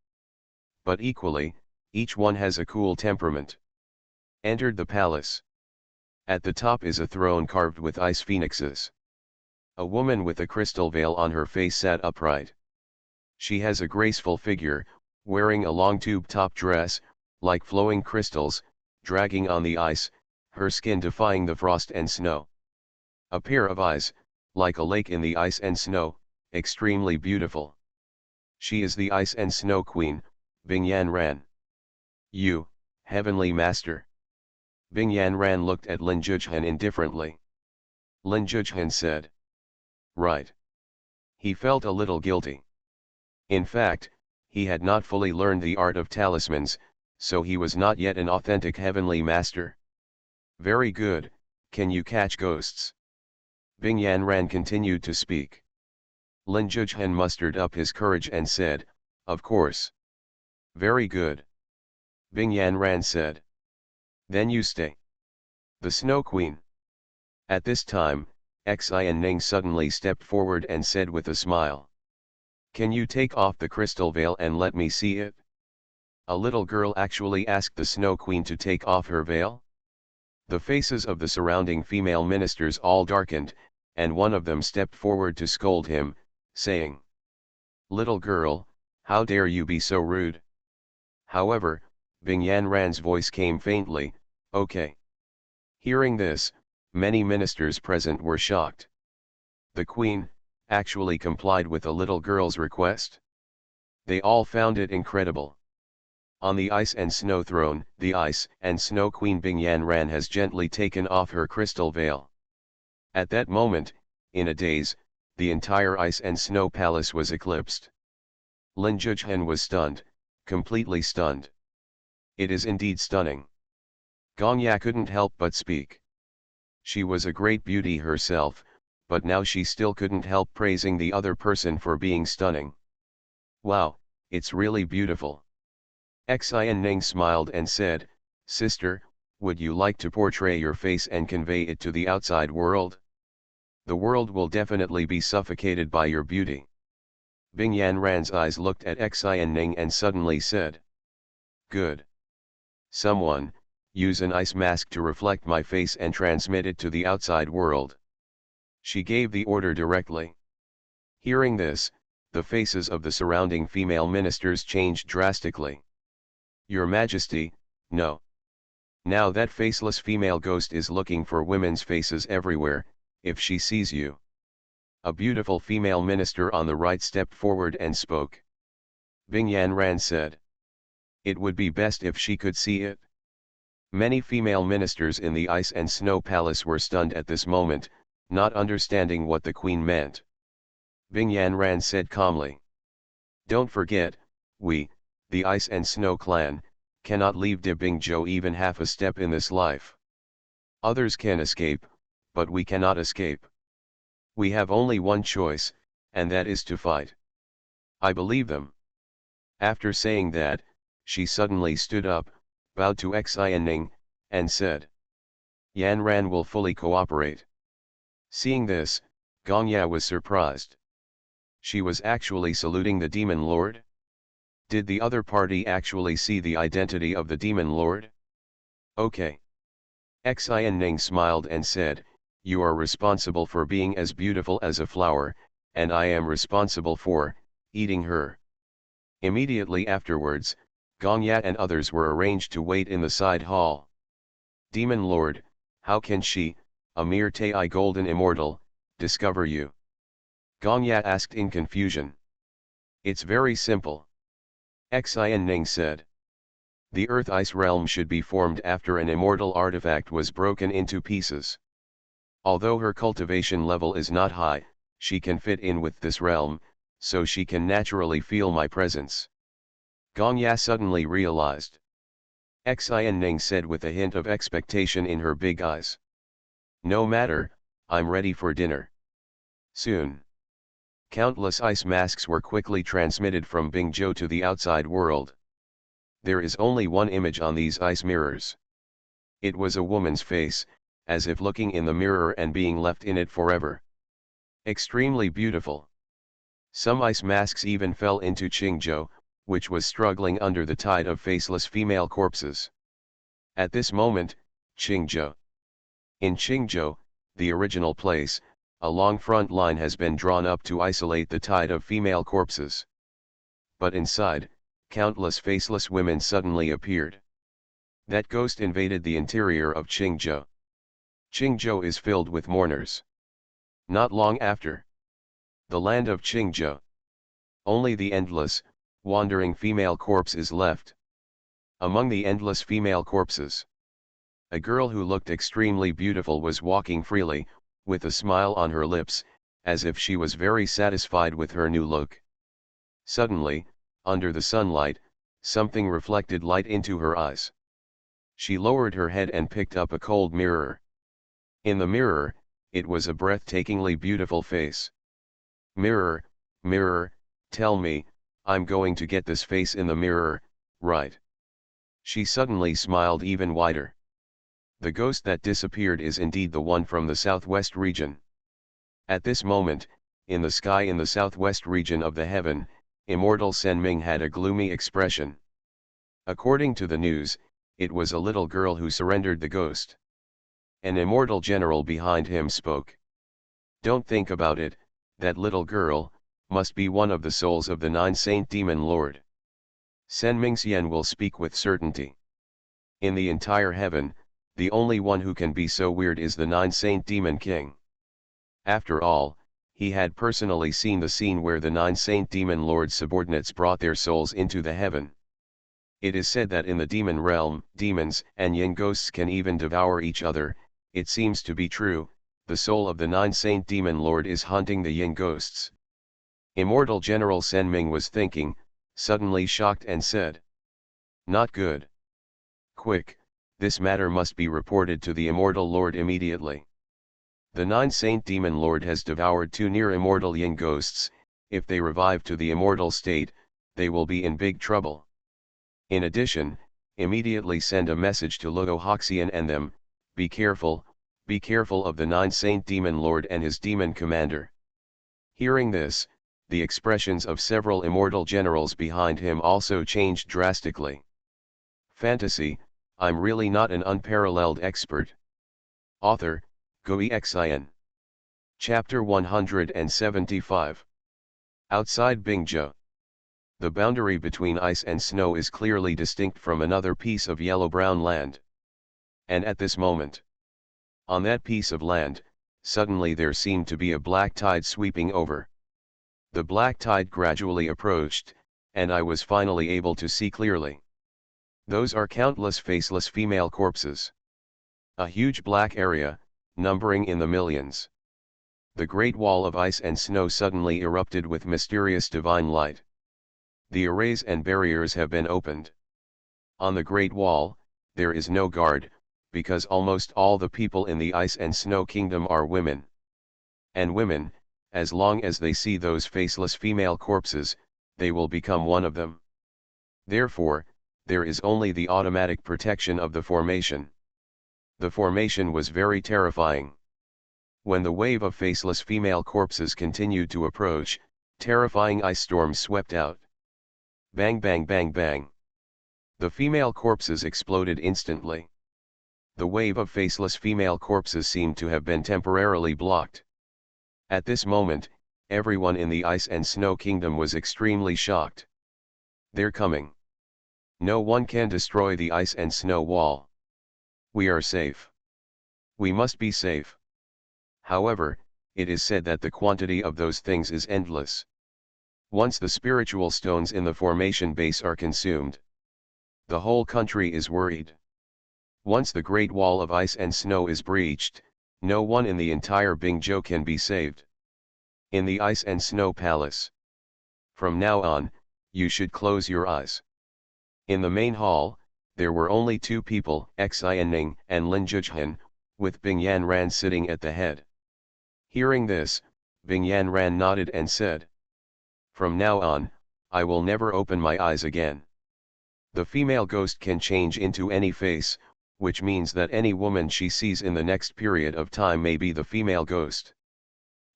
A: But equally, each one has a cool temperament. Entered the palace. At the top is a throne carved with ice phoenixes. A woman with a crystal veil on her face sat upright. She has a graceful figure, wearing a long tube-top dress, like flowing crystals, dragging on the ice, her skin defying the frost and snow. A pair of eyes, like a lake in the ice and snow, extremely beautiful. She is the Ice and Snow Queen, Bingyanran. You, Heavenly Master. Bingyanran looked at Lin Zhuchen indifferently. Lin Zhuchen said. Right. He felt a little guilty. In fact, he had not fully learned the art of talismans, so he was not yet an authentic Heavenly Master. Very good, can you catch ghosts? Bingyanran continued to speak. Lin Zhuchen mustered up his courage and said, of course. Very good. Bingyanran said. Then you stay. The Snow Queen. At this time, Xianning suddenly stepped forward and said with a smile. Can you take off the crystal veil and let me see it? A little girl actually asked the Snow Queen to take off her veil. The faces of the surrounding female ministers all darkened, and one of them stepped forward to scold him, saying, Little girl, how dare you be so rude? However, Bingyanran's voice came faintly, okay. Hearing this, many ministers present were shocked. The queen, actually complied with the little girl's request? They all found it incredible. On the Ice and Snow throne, the Ice and Snow Queen Bingyanran has gently taken off her crystal veil. At that moment, in a daze, the entire Ice and Snow Palace was eclipsed. Lin Zhuchen was stunned, completely stunned. It is indeed stunning. Gongya couldn't help but speak. She was a great beauty herself, but now she still couldn't help praising the other person for being stunning. Wow, it's really beautiful. Xianning smiled and said, Sister, would you like to portray your face and convey it to the outside world? The world will definitely be suffocated by your beauty. Bingyanran's eyes looked at Xianning and suddenly said. Good. Someone, use an ice mask to reflect my face and transmit it to the outside world. She gave the order directly. Hearing this, the faces of the surrounding female ministers changed drastically. Your Majesty, no. Now that faceless female ghost is looking for women's faces everywhere, if she sees you. A beautiful female minister on the right stepped forward and spoke. Bingyanran said. It would be best if she could see it. Many female ministers in the ice and snow palace were stunned at this moment, not understanding what the queen meant. Bing Yanran said calmly. Don't forget, we, the ice and snow clan, cannot leave de Bingzhou even half a step in this life. Others can escape, but we cannot escape. We have only one choice, and that is to fight. I believe them. After saying that, she suddenly stood up, bowed to Xianning, and said, Yanran will fully cooperate. Seeing this, Gongya was surprised. She was actually saluting the demon lord? Did the other party actually see the identity of the demon lord? Okay. Xianning smiled and said, you are responsible for being as beautiful as a flower, and I am responsible for eating her. Immediately afterwards, Gongya and others were arranged to wait in the side hall. Demon Lord, how can she, a mere Tai golden immortal, discover you? Gongya asked in confusion. It's very simple. Xianning said. The Earth Ice realm should be formed after an immortal artifact was broken into pieces. Although her cultivation level is not high, she can fit in with this realm, so she can naturally feel my presence. Gongya suddenly realized. Xianning said with a hint of expectation in her big eyes. No matter, I'm ready for dinner. Soon. Countless ice masks were quickly transmitted from Bingzhou to the outside world. There is only one image on these ice mirrors. It was a woman's face, as if looking in the mirror and being left in it forever. Extremely beautiful. Some ice masks even fell into Qingzhou, which was struggling under the tide of faceless female corpses. At this moment, Qingzhou. In Qingzhou, the original place, a long front line has been drawn up to isolate the tide of female corpses. But inside, countless faceless women suddenly appeared. That ghost invaded the interior of Qingzhou. Qingzhou is filled with mourners. Not long after. The land of Qingzhou. Only the endless, wandering female corpse is left. Among the endless female corpses, a girl who looked extremely beautiful was walking freely, with a smile on her lips, as if she was very satisfied with her new look. Suddenly, under the sunlight, something reflected light into her eyes. She lowered her head and picked up a cold mirror. In the mirror, it was a breathtakingly beautiful face. Mirror, mirror, tell me, I'm going to get this face in the mirror, right? She suddenly smiled even wider. The ghost that disappeared is indeed the one from the southwest region. At this moment, in the sky in the southwest region of the heaven, immortal Senming had a gloomy expression. According to the news, it was a little girl who surrendered the ghost. An immortal general behind him spoke. Don't think about it, that little girl must be one of the souls of the 9 Saint Demon Lord. Senming Xian will speak with certainty. In the entire heaven, the only one who can be so weird is the 9 Saint Demon King. After all, he had personally seen the scene where the 9 Saint Demon Lord's subordinates brought their souls into the heaven. It is said that in the demon realm, demons and yin ghosts can even devour each other. It seems to be true, the soul of the 9 Saint Demon Lord is haunting the yin ghosts. Immortal General Senming was thinking, suddenly shocked and said. Not good. Quick, this matter must be reported to the Immortal Lord immediately. The 9 Saint Demon Lord has devoured 2 near immortal yin ghosts. If they revive to the immortal state, they will be in big trouble. In addition, immediately send a message to Luo Hoxian and them, be careful of the 9 Saint Demon Lord and his demon commander. Hearing this, the expressions of several immortal generals behind him also changed drastically. Fantasy, I'm really not an unparalleled expert. Author, Gui Xian. Chapter 175. Outside Bingzhou. The boundary between ice and snow is clearly distinct from another piece of yellow-brown land. And at this moment, on that piece of land, suddenly there seemed to be a black tide sweeping over. The black tide gradually approached, and I was finally able to see clearly. Those are countless faceless female corpses. A huge black area, numbering in the millions. The great wall of ice and snow suddenly erupted with mysterious divine light. The arrays and barriers have been opened. On the Great Wall, there is no guard, because almost all the people in the Ice and Snow Kingdom are women. And women, as long as they see those faceless female corpses, they will become one of them. Therefore, there is only the automatic protection of the formation. The formation was very terrifying. When the wave of faceless female corpses continued to approach, terrifying ice storms swept out. Bang bang bang bang. The female corpses exploded instantly. The wave of faceless female corpses seemed to have been temporarily blocked. At this moment, everyone in the Ice and Snow Kingdom was extremely shocked. They're coming. No one can destroy the ice and snow wall. We are safe. We must be safe. However, it is said that the quantity of those things is endless. Once the spiritual stones in the formation base are consumed, the whole country is worried. Once the Great Wall of Ice and Snow is breached, no one in the entire Bingzhou can be saved. In the Ice and Snow Palace. From now on, you should close your eyes. In the main hall, there were only two people, Xuanhuan and Lin Zhuzhan, with Bing Yanran sitting at the head. Hearing this, Bing Yanran nodded and said, "From now on, I will never open my eyes again." The female ghost can change into any face, which means that any woman she sees in the next period of time may be the female ghost.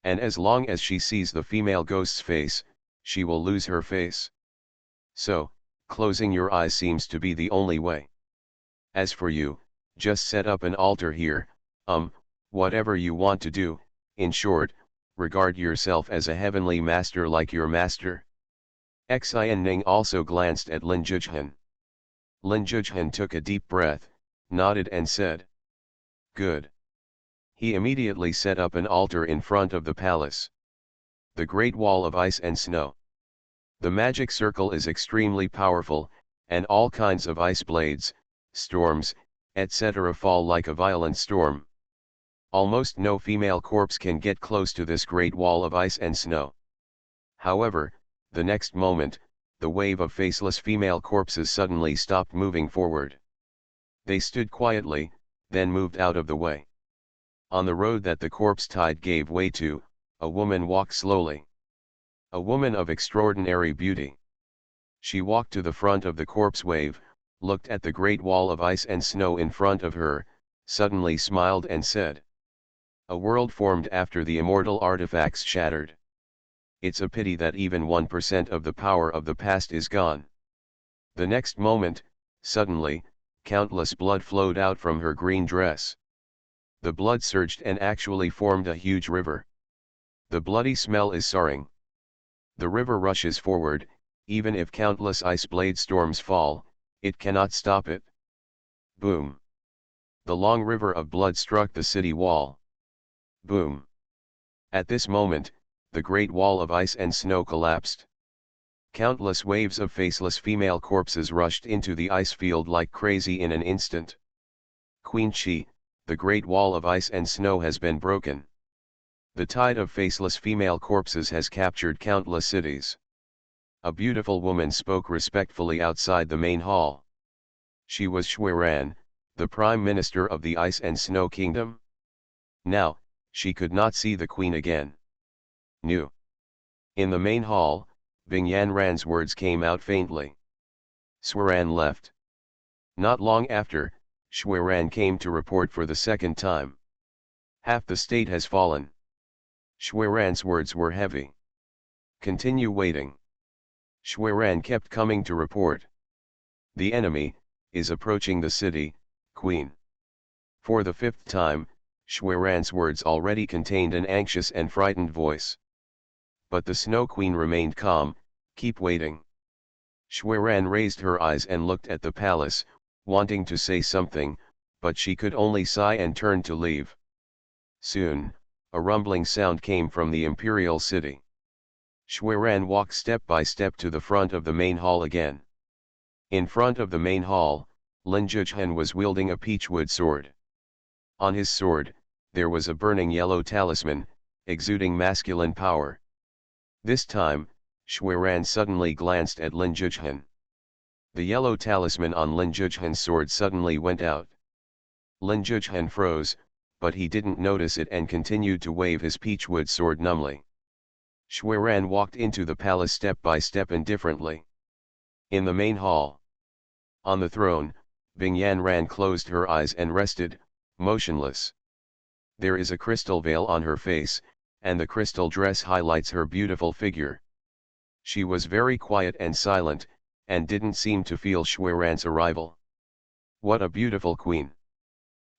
A: And as long as she sees the female ghost's face, she will lose her face. So, closing your eyes seems to be the only way. As for you, just set up an altar here, whatever you want to do, in short, regard yourself as a heavenly master like your master. Xuanhuan also glanced at Lin Zhuzhan. Lin Zhuzhan took a deep breath, nodded and said, "Good." He immediately set up an altar in front of the palace. The Great Wall of Ice and Snow. The magic circle is extremely powerful, and all kinds of ice blades, storms, etc. fall like a violent storm. Almost no female corpse can get close to this Great Wall of Ice and Snow. However, the next moment, the wave of faceless female corpses suddenly stopped moving forward. They stood quietly, then moved out of the way. On the road that the corpse tide gave way to, a woman walked slowly. A woman of extraordinary beauty. She walked to the front of the corpse wave, looked at the Great Wall of Ice and Snow in front of her, suddenly smiled and said, "A world formed after the immortal artifacts shattered. It's a pity that even 1% of the power of the past is gone." The next moment, suddenly, countless blood flowed out from her green dress. The blood surged and actually formed a huge river. The bloody smell is soaring. The river rushes forward, even if countless ice blade storms fall, it cannot stop it. Boom! The long river of blood struck the city wall. Boom! At this moment, the Great Wall of Ice and Snow collapsed. Countless waves of faceless female corpses rushed into the ice field like crazy in an instant. Queen Qi, the Great Wall of Ice and Snow has been broken. The tide of faceless female corpses has captured countless cities. A beautiful woman spoke respectfully outside the main hall. She was Xuanhuan, the Prime Minister of the Ice and Snow Kingdom. Now, she could not see the queen again. New. In the main hall, Bing Yanran's words came out faintly. Xuanhuan left. Not long after, Xuanhuan came to report for the second time. Half the state has fallen. Xuanhuan's words were heavy. Continue waiting. Xuanhuan kept coming to report. The enemy is approaching the city, Queen. For the fifth time, Xuanhuan's words already contained an anxious and frightened voice. But the Snow Queen remained calm. Keep waiting. Xuanhuan raised her eyes and looked at the palace, wanting to say something, but she could only sigh and turn to leave. Soon, a rumbling sound came from the imperial city. Xuanhuan walked step by step to the front of the main hall again. In front of the main hall, Lin Zhuzhen was wielding a peachwood sword. On his sword, there was a burning yellow talisman, exuding masculine power. This time, Xuanhuan suddenly glanced at Lin Zhuzhen. The yellow talisman on Lin Zhuzhen's sword suddenly went out. Lin Zhuzhen froze, but he didn't notice it and continued to wave his peachwood sword numbly. Xuanhuan walked into the palace step by step indifferently. In the main hall, on the throne, Bing Yanran closed her eyes and rested, motionless. There is a crystal veil on her face, and the crystal dress highlights her beautiful figure. She was very quiet and silent, and didn't seem to feel Xuanhuan's arrival. What a beautiful queen!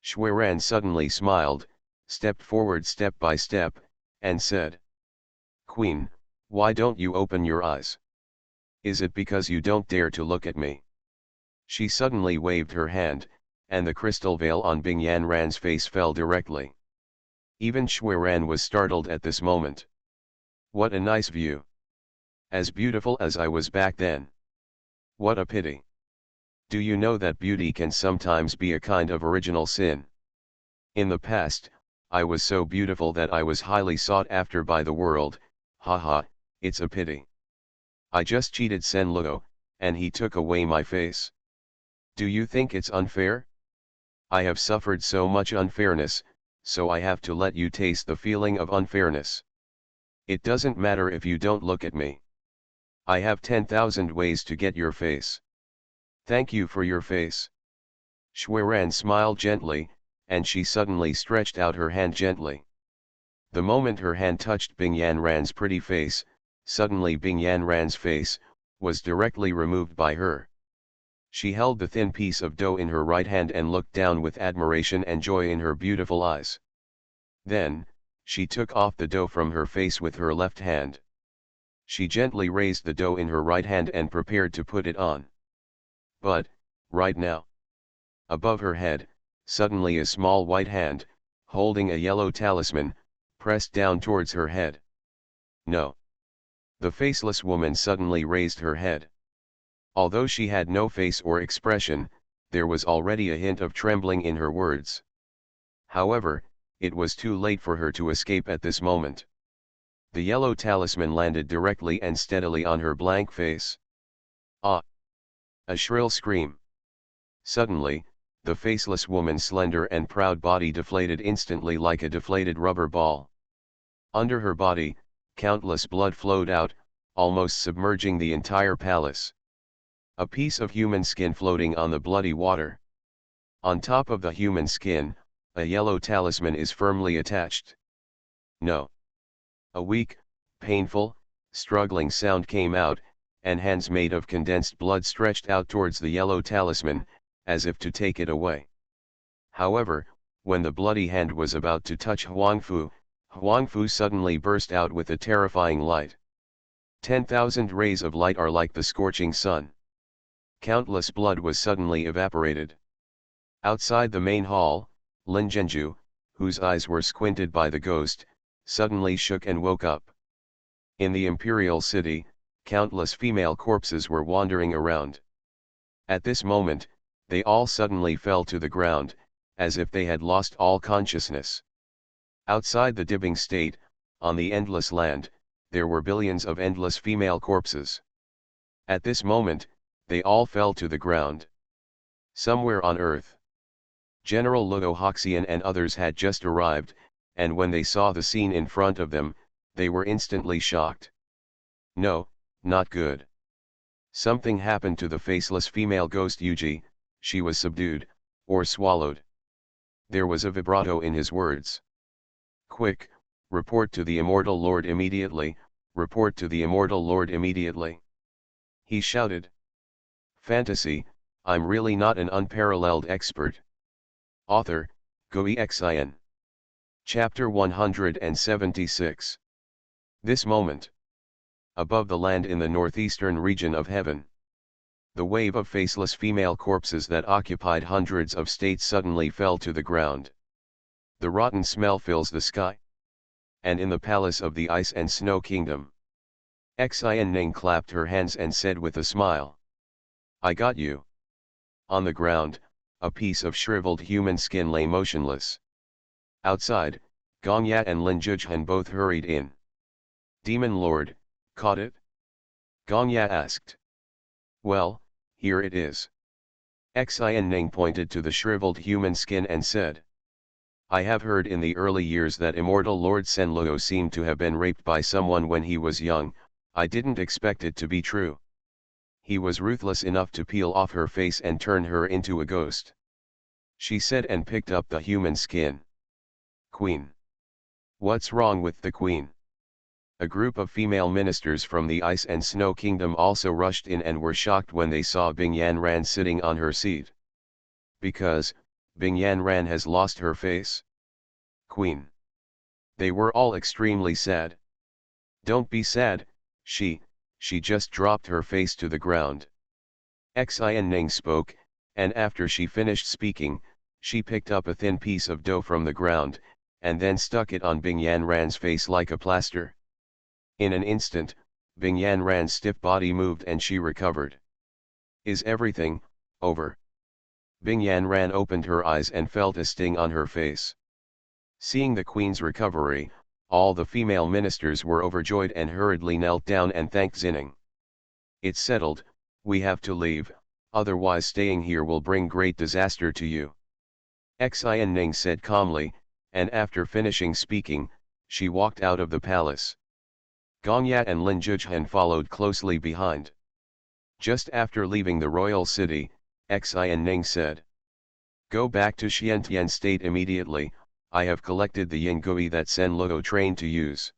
A: Xuanhuan suddenly smiled, stepped forward step by step, and said, "Queen, why don't you open your eyes? Is it because you don't dare to look at me?" She suddenly waved her hand, and the crystal veil on Bing Yanran's face fell directly. Even Xuanhuan was startled at this moment. What a nice view! As beautiful as I was back then. What a pity! Do you know that beauty can sometimes be a kind of original sin? In the past, I was so beautiful that I was highly sought after by the world, haha, it's a pity. I just cheated Sen Luo, and he took away my face. Do you think it's unfair? I have suffered so much unfairness, so I have to let you taste the feeling of unfairness. It doesn't matter if you don't look at me. I have 10,000 ways to get your face. Thank you for your face. Xuanhuan smiled gently, and she suddenly stretched out her hand gently. The moment her hand touched Bing Yanran's pretty face, suddenly Bing Yanran's face was directly removed by her. She held the thin piece of dough in her right hand and looked down with admiration and joy in her beautiful eyes. Then, she took off the dough from her face with her left hand. She gently raised the dough in her right hand and prepared to put it on. But, right now, above her head, suddenly a small white hand, holding a yellow talisman, pressed down towards her head. No. The faceless woman suddenly raised her head. Although she had no face or expression, there was already a hint of trembling in her words. However, it was too late for her to escape at this moment. The yellow talisman landed directly and steadily on her blank face. Ah! A shrill scream. Suddenly, the faceless woman's slender and proud body deflated instantly like a deflated rubber ball. Under her body, countless blood flowed out, almost submerging the entire palace. A piece of human skin floating on the bloody water. On top of the human skin, a yellow talisman is firmly attached. No. A weak, painful, struggling sound came out, and hands made of condensed blood stretched out towards the yellow talisman, as if to take it away. However, when the bloody hand was about to touch Huangfu suddenly burst out with a terrifying light. 10,000 rays of light are like the scorching sun. Countless blood was suddenly evaporated. Outside the main hall, Lin Zhenju, whose eyes were squinted by the ghost, suddenly shook and woke up. In the imperial city, countless female corpses were wandering around. At this moment, they all suddenly fell to the ground, as if they had lost all consciousness. Outside the Dibbing state, on the endless land, there were billions of endless female corpses. At this moment, they all fell to the ground. Somewhere on Earth, General Luo Hoxian and others had just arrived, and when they saw the scene in front of them, they were instantly shocked. No, not good. Something happened to the faceless female ghost Yuji, she was subdued, or swallowed. There was a vibrato in his words. Quick, report to the Immortal Lord immediately, report to the Immortal Lord immediately. He shouted. Fantasy, I'm really not an unparalleled expert. Author, Xuanhuan. Chapter 176. This moment. Above the land in the northeastern region of heaven. The wave of faceless female corpses that occupied hundreds of states suddenly fell to the ground. The rotten smell fills the sky. And in the palace of the Ice and Snow Kingdom, Xuanhuan clapped her hands and said with a smile. I got you. On the ground, a piece of shriveled human skin lay motionless. Outside, Gongya and Lin Zhuzhen both hurried in. Demon Lord, caught it? Gongya asked. Well, here it is. Xuanhuan pointed to the shriveled human skin and said. I have heard in the early years that immortal Lord Senluo seemed to have been raped by someone when he was young. I didn't expect it to be true. He was ruthless enough to peel off her face and turn her into a ghost. She said and picked up the human skin. Queen. What's wrong with the queen? A group of female ministers from the Ice and Snow Kingdom also rushed in and were shocked when they saw Bing Yanran sitting on her seat. Because, Bing Yanran has lost her face. Queen. They were all extremely sad. Don't be sad, she just dropped her face to the ground. Xuanhuan spoke, and after she finished speaking, she picked up a thin piece of dough from the ground, and then stuck it on Bing Yanran's face like a plaster. In an instant, Bing Yanran's stiff body moved and she recovered. Is everything over? Bing Yanran opened her eyes and felt a sting on her face. Seeing the queen's recovery, all the female ministers were overjoyed and hurriedly knelt down and thanked Zinning. It's settled, we have to leave, otherwise staying here will bring great disaster to you. Xuanhuan said calmly, and after finishing speaking, she walked out of the palace. Gongya and Lin Zhuzhen followed closely behind. Just after leaving the royal city, Xuanhuan said. Go back to Xiantian state immediately, I have collected the Yingui that Senluo trained to use.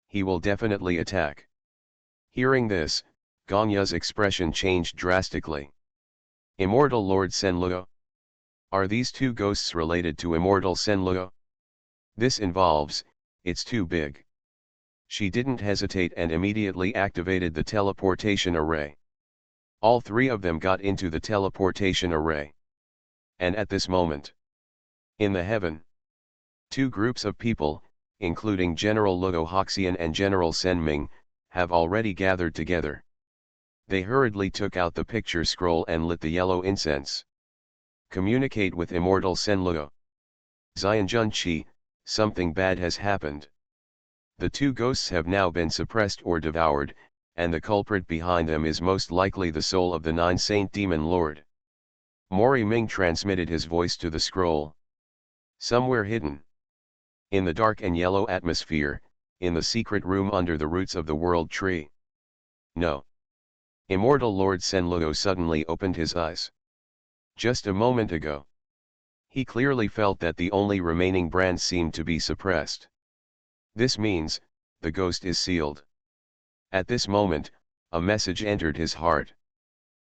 A: He will definitely attack. Hearing this, Gongya's expression changed drastically. Immortal Lord Senluo? Are these two ghosts related to Immortal Senluo? This involves, it's too big. She didn't hesitate and immediately activated the teleportation array. All three of them got into the teleportation array. And at this moment, in the heaven, two groups of people, including General Luo Hoxian and General Senming, have already gathered together. They hurriedly took out the picture scroll and lit the yellow incense. Communicate with Immortal Senluo. Xianjun Qi, something bad has happened. The two ghosts have now been suppressed or devoured, and the culprit behind them is most likely the soul of the Nine Saint Demon Lord. Mori Ming transmitted his voice to the scroll. Somewhere hidden. In the dark and yellow atmosphere, in the secret room under the roots of the world tree. No. Immortal Lord Senluo suddenly opened his eyes. Just a moment ago. He clearly felt that the only remaining brand seemed to be suppressed. This means, the ghost is sealed. At this moment, a message entered his heart.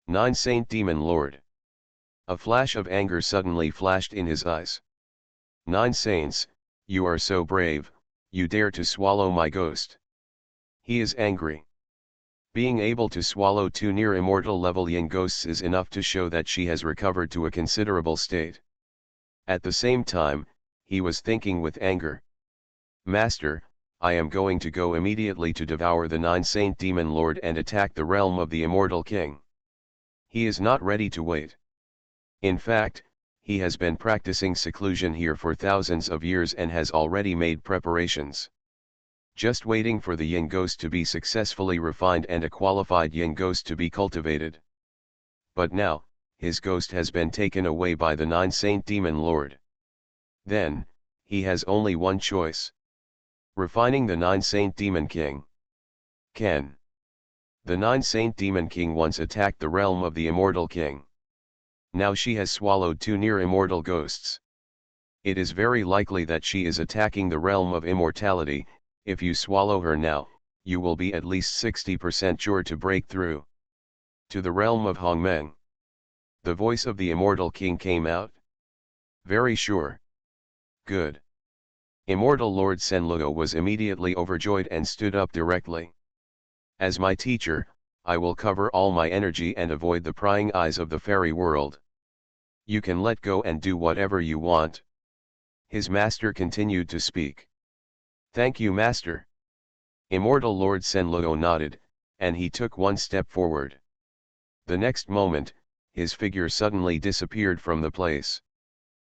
A: Nine Saint Demon Lord. A flash of anger suddenly flashed in his eyes. Nine Saints, you are so brave, you dare to swallow my ghost. He is angry. Being able to swallow two near immortal level yin ghosts is enough to show that she has recovered to a considerable state. At the same time, he was thinking with anger. Master, I am going to go immediately to devour the Nine Saint Demon Lord and attack the realm of the Immortal King. He is not ready to wait. In fact, he has been practicing seclusion here for thousands of years and has already made preparations. Just waiting for the Yin Ghost to be successfully refined and a qualified Yin Ghost to be cultivated. But now, his ghost has been taken away by the Nine Saint Demon Lord. Then, he has only one choice. Refining the Nine Saint Demon King. Can. The Nine Saint Demon King once attacked the realm of the Immortal King. Now she has swallowed two near immortal ghosts. It is very likely that she is attacking the realm of immortality. If you swallow her now, you will be at least 60% sure to break through to the realm of Hongmeng. The voice of the Immortal King came out. Very sure. Good. Immortal Lord Senluo was immediately overjoyed and stood up directly. As my teacher, I will cover all my energy and avoid the prying eyes of the fairy world. You can let go and do whatever you want. His master continued to speak. Thank you, master. Immortal Lord Senluo nodded, and he took one step forward. The next moment, his figure suddenly disappeared from the place.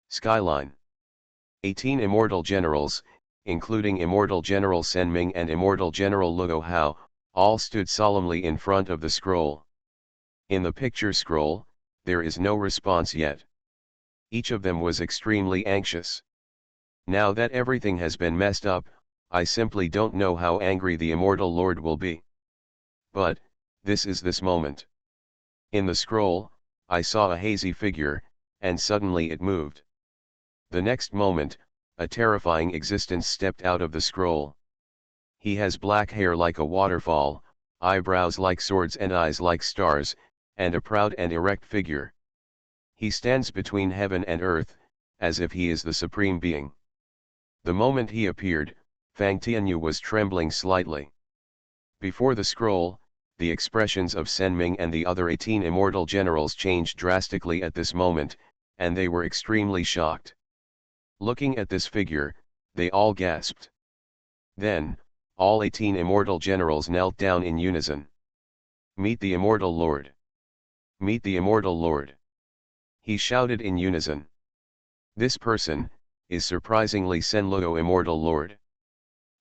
A: Skyline. 18 immortal generals, including Immortal General Senming and Immortal General Luo Hao, all stood solemnly in front of the scroll. In the picture scroll, there is no response yet. Each of them was extremely anxious. Now that everything has been messed up, I simply don't know how angry the Immortal Lord will be. But, this moment. In the scroll, I saw a hazy figure, and suddenly it moved. The next moment, a terrifying existence stepped out of the scroll. He has black hair like a waterfall, eyebrows like swords and eyes like stars, and a proud and erect figure. He stands between heaven and earth, as if he is the supreme being. The moment he appeared, Fang Tianyu was trembling slightly. Before the scroll, the expressions of Senming and the other 18 immortal generals changed drastically at this moment, and they were extremely shocked. Looking at this figure, they all gasped. Then, all 18 immortal generals knelt down in unison. "Meet the Immortal Lord! Meet the Immortal Lord!" He shouted in unison. This person is surprisingly Senluo Immortal Lord.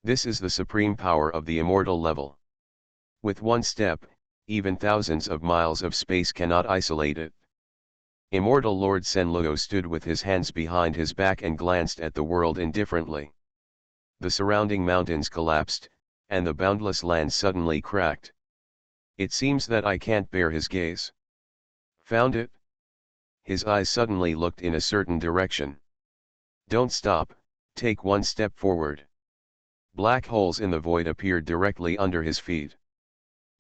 A: This is the supreme power of the immortal level. With one step, even thousands of miles of space cannot isolate it. Immortal Lord Senluo stood with his hands behind his back and glanced at the world indifferently. The surrounding mountains collapsed, and the boundless land suddenly cracked. It seems that I can't bear his gaze. Found it? His eyes suddenly looked in a certain direction. Don't stop, take one step forward. Black holes in the void appeared directly under his feet.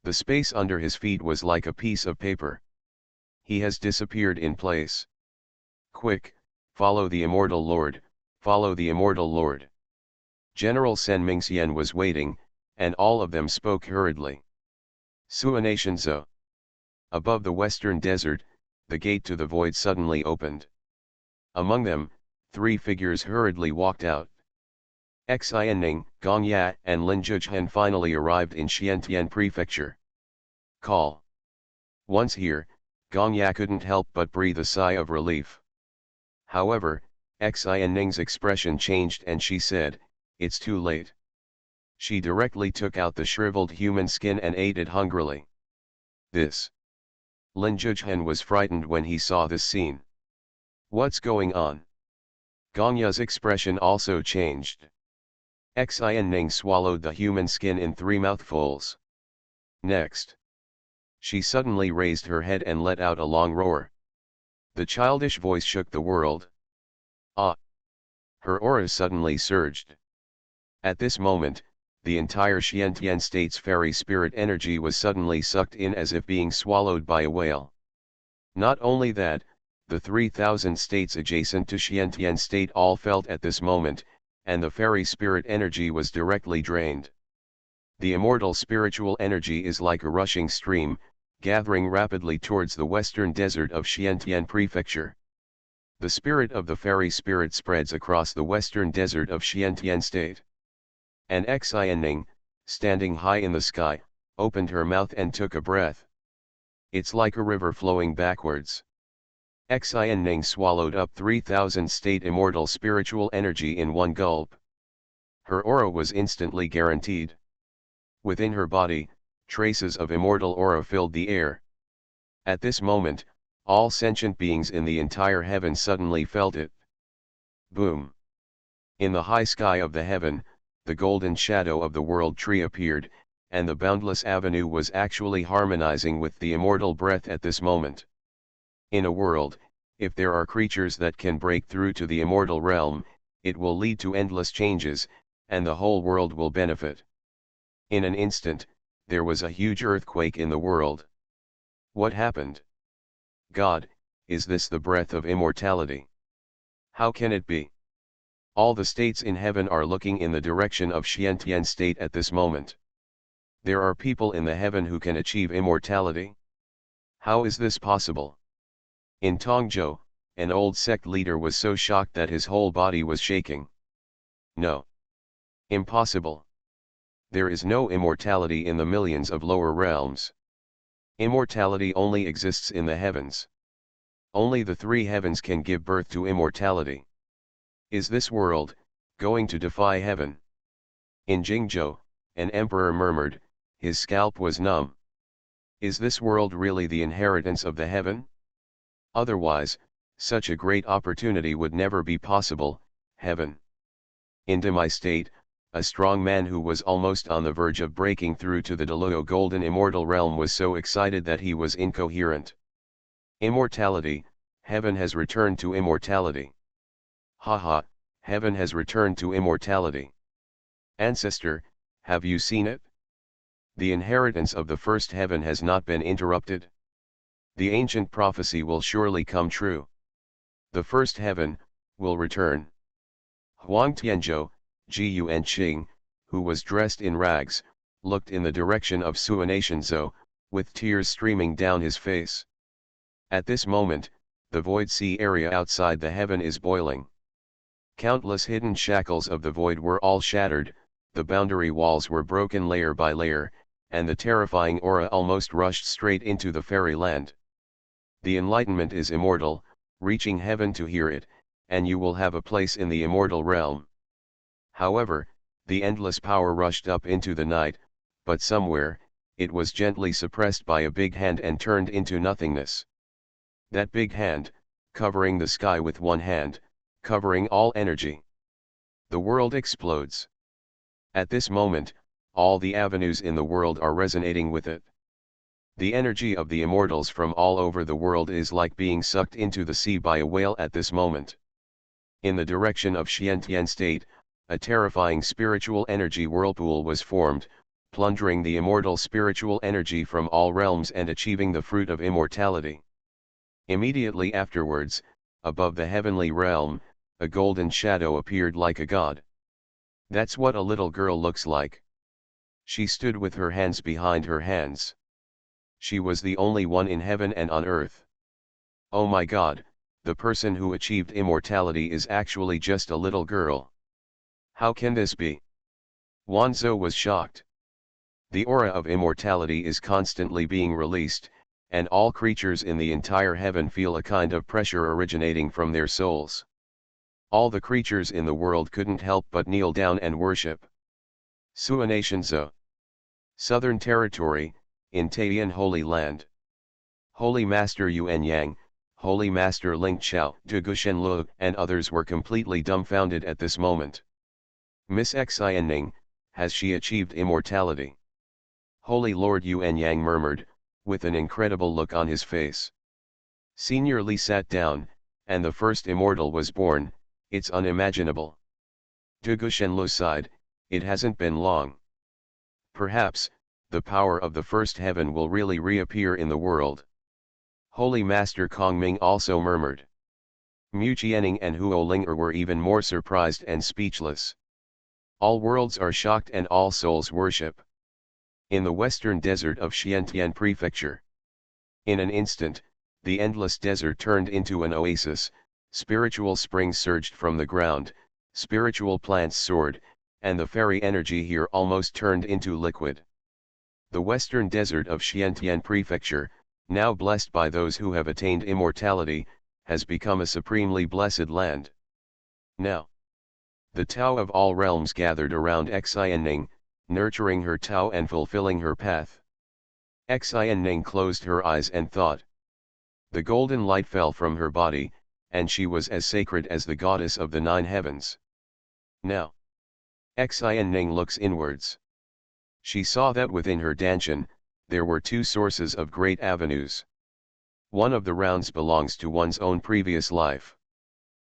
A: The space under his feet was like a piece of paper. He has disappeared in place. Quick, follow the Immortal Lord, follow the Immortal Lord. General Senming Xian was waiting, and all of them spoke hurriedly. Xuanhuan Zhou. Above the western desert, the gate to the void suddenly opened. Among them, 3 figures hurriedly walked out. Xuanning, Gongya and Lin Zhujian finally arrived in Xiantian Prefecture. Call. Once here, Gongya couldn't help but breathe a sigh of relief. However, Xuanning's expression changed and she said, "It's too late." She directly took out the shriveled human skin and ate it hungrily. This. Lin Zhujian was frightened when he saw this scene. What's going on? Gongya's expression also changed. Xuanning swallowed the human skin in 3 mouthfuls. Next. She suddenly raised her head and let out a long roar. The childish voice shook the world. Ah! Her aura suddenly surged. At this moment, the entire Xiantian state's fairy spirit energy was suddenly sucked in as if being swallowed by a whale. Not only that, the 3,000 states adjacent to Xiantian state all felt at this moment, and the fairy spirit energy was directly drained. The immortal spiritual energy is like a rushing stream, gathering rapidly towards the western desert of Xiantian Prefecture. The spirit of the fairy spirit spreads across the western desert of Xiantian state. And Xuanning, standing high in the sky, opened her mouth and took a breath. It's like a river flowing backwards. Xuanning swallowed up 3,000 state immortal spiritual energy in one gulp. Her aura was instantly guaranteed. Within her body, traces of immortal aura filled the air. At this moment, all sentient beings in the entire heaven suddenly felt it. Boom! In the high sky of the heaven, the golden shadow of the world tree appeared, and the boundless avenue was actually harmonizing with the immortal breath at this moment. In a world, if there are creatures that can break through to the immortal realm, it will lead to endless changes, and the whole world will benefit. In an instant, there was a huge earthquake in the world. What happened? God, is this the breath of immortality? How can it be? All the states in heaven are looking in the direction of Xiantian state at this moment. There are people in the heaven who can achieve immortality. How is this possible? In Tongzhou, an old sect leader was so shocked that his whole body was shaking. No. Impossible. There is no immortality in the millions of lower realms. Immortality only exists in the heavens. Only the three heavens can give birth to immortality. Is this world going to defy heaven? In Jingzhou, an emperor murmured, his scalp was numb. Is this world really the inheritance of the heaven? Otherwise, such a great opportunity would never be possible. Heaven. In Demai state, a strong man who was almost on the verge of breaking through to the Deluo golden immortal realm was so excited that he was incoherent. Immortality, heaven has returned to immortality. Haha, heaven has returned to immortality. Ancestor, have you seen it? The inheritance of the first heaven has not been interrupted. The ancient prophecy will surely come true. The first heaven will return. Huang Tianzhou, Gun Qing, who was dressed in rags, looked in the direction of Xuanhuan, with tears streaming down his face. At this moment, the void sea area outside the heaven is boiling. Countless hidden shackles of the void were all shattered, the boundary walls were broken layer by layer, and the terrifying aura almost rushed straight into the fairyland. The enlightenment is immortal, reaching heaven to hear it, and you will have a place in the immortal realm. However, the endless power rushed up into the night, but somewhere, it was gently suppressed by a big hand and turned into nothingness. That big hand, covering the sky with one hand, covering all energy. The world explodes. At this moment, all the avenues in the world are resonating with it. The energy of the immortals from all over the world is like being sucked into the sea by a whale at this moment. In the direction of Xiantian state, a terrifying spiritual energy whirlpool was formed, plundering the immortal spiritual energy from all realms and achieving the fruit of immortality. Immediately afterwards, above the heavenly realm, a golden shadow appeared like a god. That's what a little girl looks like. She stood with her hands behind her hands. She was the only one in heaven and on earth. Oh my God, the person who achieved immortality is actually just a little girl. How can this be? Wanzhou was shocked. The aura of immortality is constantly being released, and all creatures in the entire heaven feel a kind of pressure originating from their souls. All the creatures in the world couldn't help but kneel down and worship. Xuanhuan, Southern Territory, in Taiyan Holy Land. Holy Master Yuan Yang, Holy Master Ling Chao, Dugushen Lu, and others were completely dumbfounded at this moment. Miss Xianning, has she achieved immortality? Holy Lord Yuan Yang murmured, with an incredible look on his face. Senior Li sat down, and the first immortal was born. It's unimaginable. Dugushen Lu sighed, it hasn't been long. Perhaps, the power of the first heaven will really reappear in the world. Holy Master Kongming also murmured. Mu Qianing and Huo Linger were even more surprised and speechless. All worlds are shocked and all souls worship. In the western desert of Xiantian Prefecture. In an instant, the endless desert turned into an oasis, spiritual springs surged from the ground, spiritual plants soared, and the fairy energy here almost turned into liquid. The western desert of Xiantian Prefecture, now blessed by those who have attained immortality, has become a supremely blessed land. Now, the Tao of all realms gathered around Xianning, nurturing her Tao and fulfilling her path. Xianning closed her eyes and thought. The golden light fell from her body, and she was as sacred as the goddess of the nine heavens. Now, Xianning looks inwards. She saw that within her Danshan, there were two sources of great avenues. One of the rounds belongs to one's own previous life.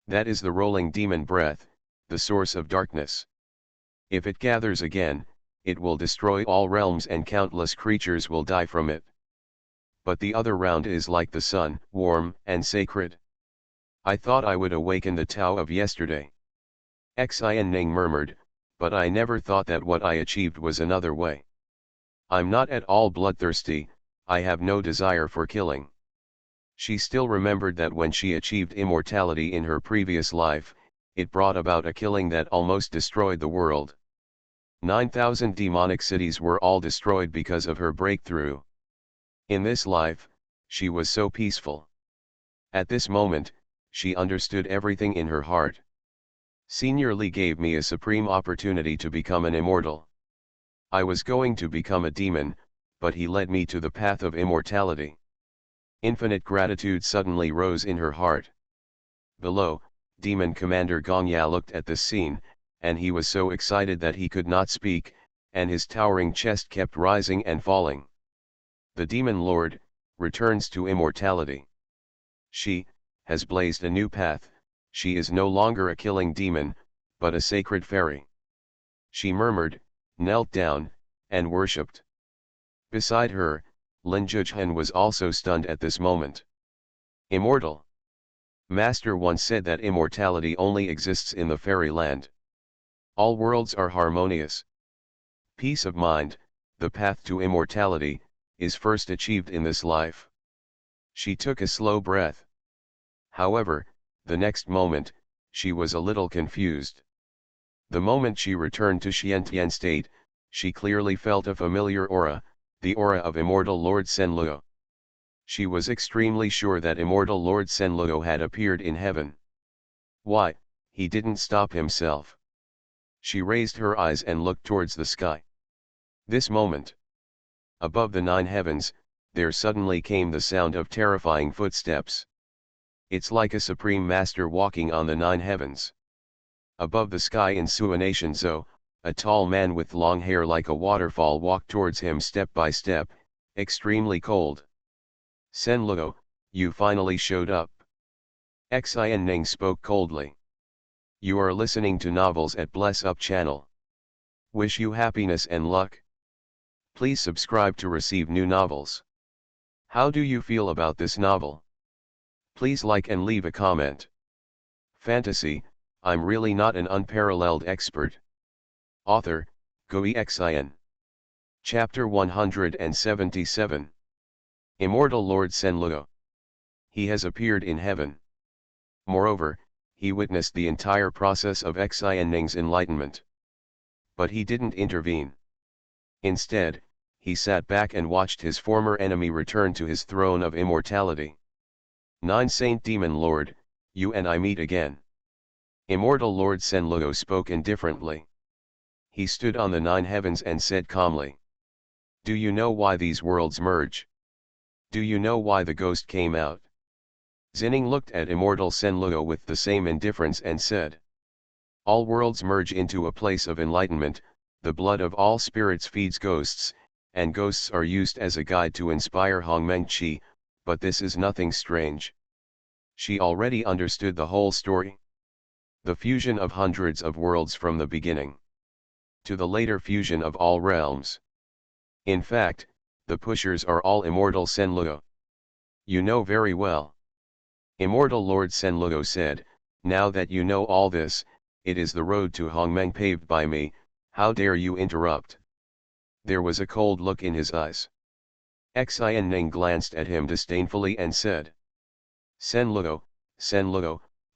A: That is the rolling demon breath, the source of darkness. If it gathers again, it will destroy all realms and countless creatures will die from it. But the other round is like the sun, warm and sacred. I thought I would awaken the Tao of yesterday. Xianning murmured, but I never thought that what I achieved was another way. I'm not at all bloodthirsty, I have no desire for killing. She still remembered that when she achieved immortality in her previous life, it brought about a killing that almost destroyed the world. 9,000 demonic cities were all destroyed because of her breakthrough. In this life, she was so peaceful. At this moment, she understood everything in her heart. Senior Li gave me a supreme opportunity to become an immortal. I was going to become a demon, but he led me to the path of immortality. Infinite gratitude suddenly rose in her heart. Below, Demon Commander Gongya looked at this scene, and he was so excited that he could not speak, and his towering chest kept rising and falling. The Demon Lord returns to immortality. She has blazed a new path. She is no longer a killing demon, but a sacred fairy. She murmured, knelt down, and worshipped. Beside her, Lin Zhuchen was also stunned at this moment. Immortal. Master once said that immortality only exists in the fairyland. All worlds are harmonious. Peace of mind, the path to immortality, is first achieved in this life. She took a slow breath. However, the next moment, she was a little confused. The moment she returned to Xiantian state, she clearly felt a familiar aura, the aura of immortal Lord Senluo. She was extremely sure that immortal Lord Senluo had appeared in heaven. Why, he didn't stop himself. She raised her eyes and looked towards the sky. This moment, above the 9 heavens, there suddenly came the sound of terrifying footsteps. It's like a supreme master walking on the 9 heavens. Above the sky in Xuanhuan Zhou, a tall man with long hair like a waterfall walked towards him step by step, extremely cold. Senluo, you finally showed up. Xuanhuan spoke coldly. You are listening to novels at Bless Up channel. Wish you happiness and luck. Please subscribe to receive new novels. How do you feel about this novel? Please like and leave a comment. Fantasy, I'm really not an unparalleled expert. Author, Xuanhuan. Chapter 177. Immortal Lord Senluo. He has appeared in heaven. Moreover, he witnessed the entire process of Xuanhuan's enlightenment. But he didn't intervene. Instead, he sat back and watched his former enemy return to his throne of immortality. 9 Saint Demon Lord, you and I meet again. Immortal Lord Senluo spoke indifferently. He stood on the 9 heavens and said calmly. Do you know why these worlds merge? Do you know why the ghost came out? Xining looked at Immortal Senluo with the same indifference and said. All worlds merge into a place of enlightenment, the blood of all spirits feeds ghosts, and ghosts are used as a guide to inspire Hongmeng Qi, but this is nothing strange. She already understood the whole story. The fusion of hundreds of worlds from the beginning. To the later fusion of all realms. In fact, the pushers are all Immortal Senluo. You know very well. Immortal Lord Senluo said, now that you know all this, it is the road to Hongmeng paved by me, how dare you interrupt? There was a cold look in his eyes. Xuanhuan glanced at him disdainfully and said. Senluo,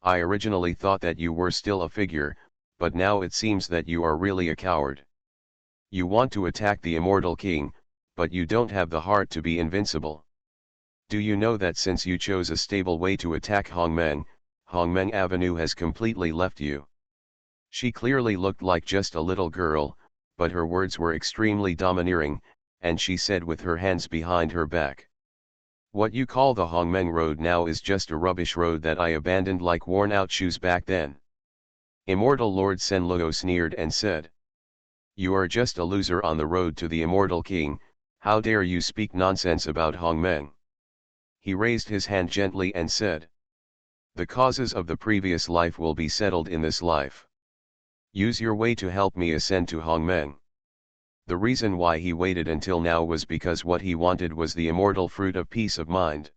A: I originally thought that you were still a figure, but now it seems that you are really a coward. You want to attack the immortal king, but you don't have the heart to be invincible. Do you know that since you chose a stable way to attack Hongmeng, Hongmeng Avenue has completely left you? She clearly looked like just a little girl, but her words were extremely domineering, and she said with her hands behind her back. What you call the Hongmeng Road now is just a rubbish road that I abandoned like worn-out shoes back then. Immortal Lord Senluo sneered and said. You are just a loser on the road to the immortal king, how dare you speak nonsense about Hongmeng? He raised his hand gently and said. The causes of the previous life will be settled in this life. Use your way to help me ascend to Hongmeng. The reason why he waited until now was because what he wanted was the immortal fruit of peace of mind.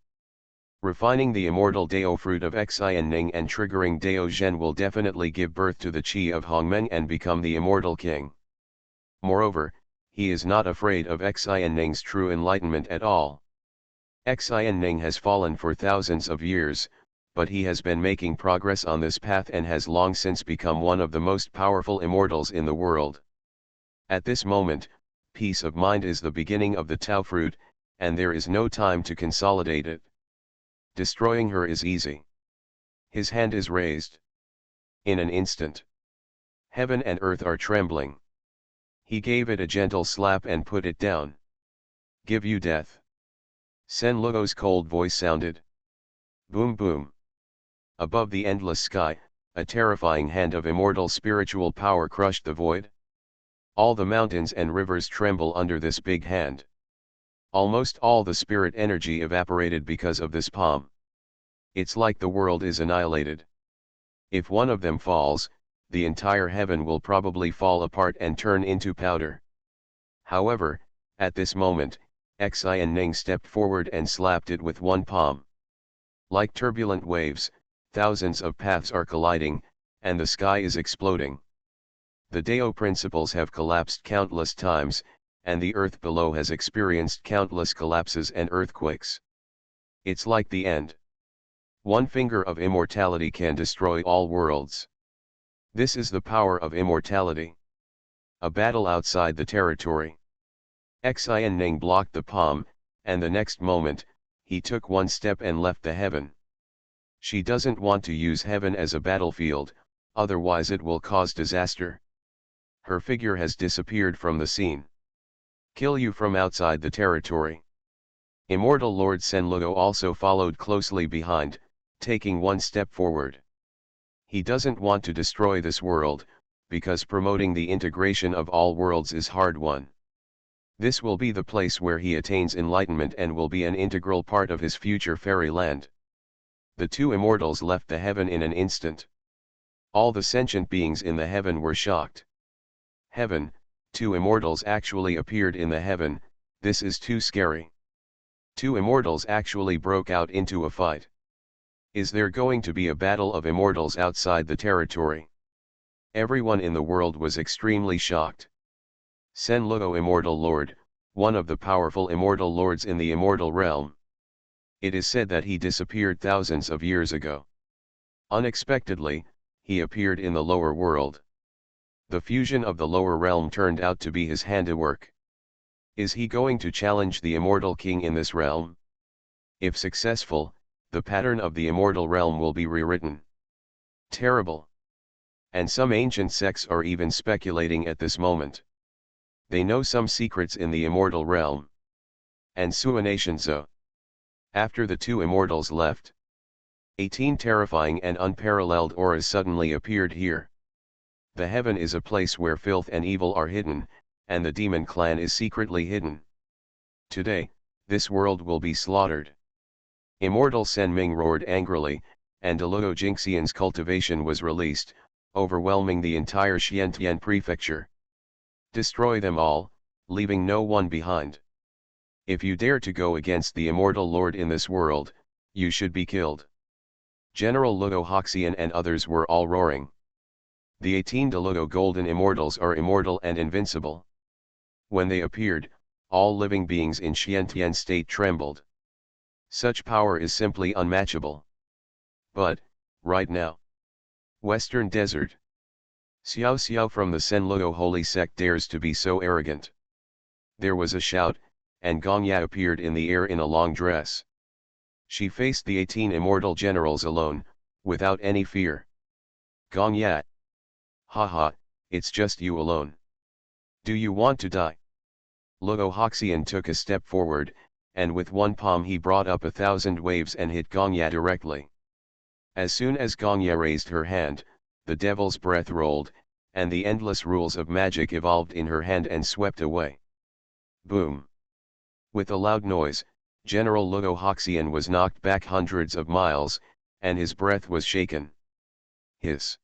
A: Refining the immortal Dao fruit of Xuanhuan and triggering Dao Zhen will definitely give birth to the Qi of Hongmeng and become the immortal king. Moreover, he is not afraid of Xuanhuan's true enlightenment at all. Xuanhuan has fallen for thousands of years, but he has been making progress on this path and has long since become one of the most powerful immortals in the world. At this moment, peace of mind is the beginning of the Tao fruit, and there is no time to consolidate it. Destroying her is easy. His hand is raised. In an instant, heaven and earth are trembling. He gave it a gentle slap and put it down. Give you death. Sen Luo's cold voice sounded. Boom boom. Above the endless sky, a terrifying hand of immortal spiritual power crushed the void. All the mountains and rivers tremble under this big hand. Almost all the spirit energy evaporated because of this palm. It's like the world is annihilated. If one of them falls, the entire heaven will probably fall apart and turn into powder. However, at this moment, Xuanhuan stepped forward and slapped it with one palm. Like turbulent waves, thousands of paths are colliding, and the sky is exploding. The Dao principles have collapsed countless times, and the earth below has experienced countless collapses and earthquakes. It's like the end. One finger of immortality can destroy all worlds. This is the power of immortality. A battle outside the territory. Xuanhuan blocked the palm, and the next moment, he took one step and left the heaven. She doesn't want to use heaven as a battlefield, otherwise it will cause disaster. Her figure has disappeared from the scene. Kill you from outside the territory. Immortal Lord Sen Luo also followed closely behind, taking one step forward. He doesn't want to destroy this world, because promoting the integration of all worlds is hard won. This will be the place where he attains enlightenment and will be an integral part of his future fairyland. The two immortals left the heaven in an instant. All the sentient beings in the heaven were shocked. Heaven, two immortals actually appeared in the heaven, this is too scary. Two immortals actually broke out into a fight. Is there going to be a battle of immortals outside the territory? Everyone in the world was extremely shocked. Sen Luo, Immortal Lord, one of the powerful immortal lords in the immortal realm. It is said that he disappeared thousands of years ago. Unexpectedly, he appeared in the lower world. The fusion of the lower realm turned out to be his handiwork. Is he going to challenge the immortal king in this realm? If successful, the pattern of the immortal realm will be rewritten. Terrible. And some ancient sects are even speculating at this moment. They know some secrets in the immortal realm. And Xuanhuan. After the two immortals left, 18 terrifying and unparalleled auras suddenly appeared here. The heaven is a place where filth and evil are hidden, and the demon clan is secretly hidden. Today, this world will be slaughtered. Immortal Sen Ming roared angrily, and Luo Jingxian's cultivation was released, overwhelming the entire Xiantian prefecture. Destroy them all, leaving no one behind. If you dare to go against the immortal lord in this world, you should be killed. General Luo Hoxian and others were all roaring. The 18 Luo golden immortals are immortal and invincible. When they appeared, all living beings in Xiantian state trembled. Such power is simply unmatchable. But, right now, Western Desert. Xiao Xiao from the Sen Luo holy sect dares to be so arrogant. There was a shout, and Gongya appeared in the air in a long dress. She faced the 18 immortal generals alone, without any fear. Gongya. Haha, it's just you alone. Do you want to die? Luo Hoxian took a step forward, and with one palm he brought up 1,000 waves and hit Gongya directly. As soon as Gongya raised her hand, the devil's breath rolled, and the endless rules of magic evolved in her hand and swept away. Boom! With a loud noise, General Luo Hoxian was knocked back hundreds of miles, and his breath was shaken. Hiss!